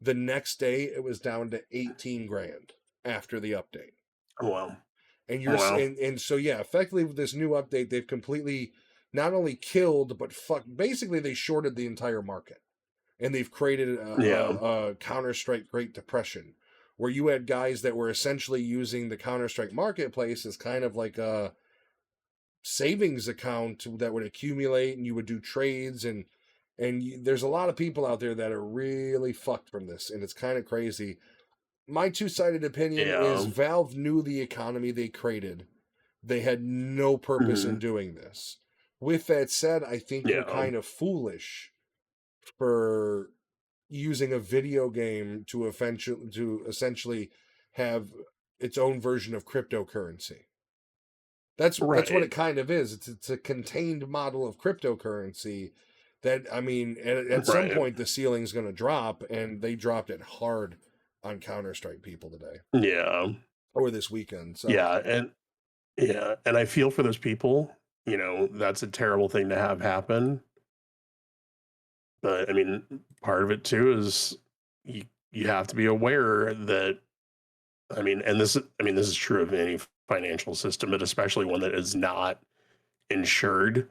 The next day it was down to 18 grand after the update.
Oh, wow.
And
Oh, wow.
so yeah, effectively with this new update, they've completely not only killed, but basically they shorted the entire market, and they've created
Yeah.
a Counter Strike Great Depression, where you had guys that were essentially using the Counter Strike marketplace as kind of like a savings account that would accumulate, and you would do trades, there's a lot of people out there that are really fucked from this, and it's kind of crazy. My two-sided opinion is
Yeah.
Valve knew the economy they created. They had no purpose in
Mhm.
doing this. With that said, I think they're
Yeah.
kind of foolish for using a video game to essentially have its own version of cryptocurrency. That's what it
Right.
kind of is. It's a contained model of cryptocurrency that, I mean, at some
Right.
point the ceiling's going to drop, and they dropped it hard on Counter Strike people today
Yeah.
or this weekend. So
Yeah. And I feel for those people. That's a terrible thing to have happen. But I mean, part of it too is you have to be aware that, I mean, this is true of any financial system, but especially one that is not insured.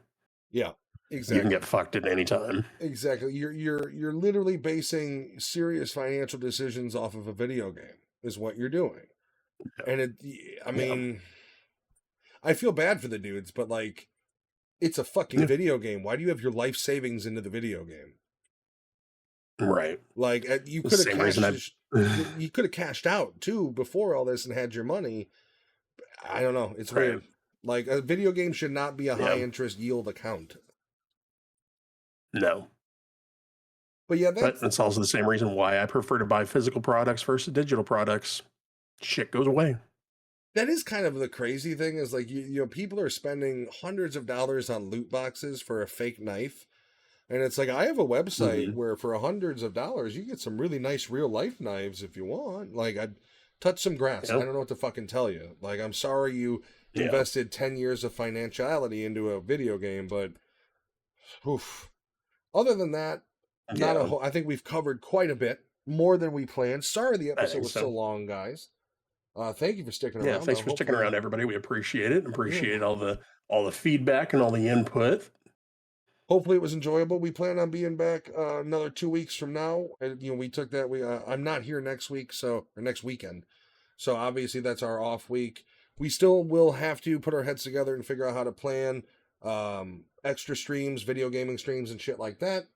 Yeah,
You can get
exactly.
fucked at any time.
Exactly. You're literally basing serious financial decisions off of a video game is what you're doing. And I
Yeah.
mean, I feel bad for the dudes, but like it's a fucking
Yeah.
video game. Why do you have your life savings into the video game?
Right.
Like you
The
could have
same reason
cashed
I.
you could have cashed out too before all this and had your money. I don't know. It's
Right.
weird. Like a video game should not be a high
Yeah.
interest yield account.
No.
But yeah,
But
that's
it's also the same reason why I prefer to buy physical products versus digital products. Shit goes away.
that is kind of the crazy thing is like you know people are spending hundreds of dollars on loot boxes for a fake knife. And it's like I have a website
Hmm.
where for hundreds of dollars you get some really nice real life knives if you want. Like I'd touch some grass. I
Yeah.
don't know what to fucking tell you. Like I'm sorry you
Yeah.
invested 10 years of financiality into a video game, but oof. Other than that, not a
Yeah.
whole I think we've covered quite a bit, more than we planned. Sorry the
I
episode
think
was so
so.
long, guys. Thank you for sticking
Yeah.
around.
Thanks for sticking
Hopefully
around, everybody. We appreciate it.
yeah.
Appreciate all the feedback and all the input.
Hopefully it was enjoyable. We plan on being back another 2 weeks from now. And, you know, we took that. I'm not here next week, or next weekend. So obviously that's our off week. We still will have to put our heads together and figure out how to plan extra streams, video gaming streams, and shit like that.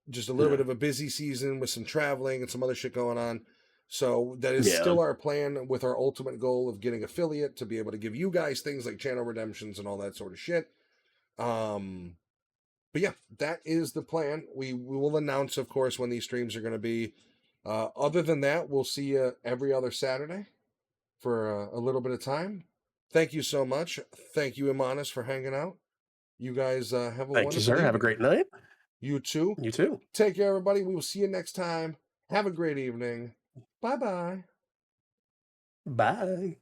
Just a little bit
Yeah.
of a busy season with some traveling and some other shit going on. So that is
Yeah.
still our plan with our ultimate goal of getting affiliate to be able to give you guys things like channel redemptions and all that sort of shit. Um, but yeah, that is the plan. We will announce, of course, when these streams are going to be. Other than that, we'll see you every other Saturday for a little bit of time. Thank you so much. Thank you, Imanis, for hanging out. You guys have a
Thank you,
wonderful
sir. Have a
evening.
great night.
You too.
You too.
Take care, everybody. We will see you next time. Have a great evening. Bye bye.
Bye.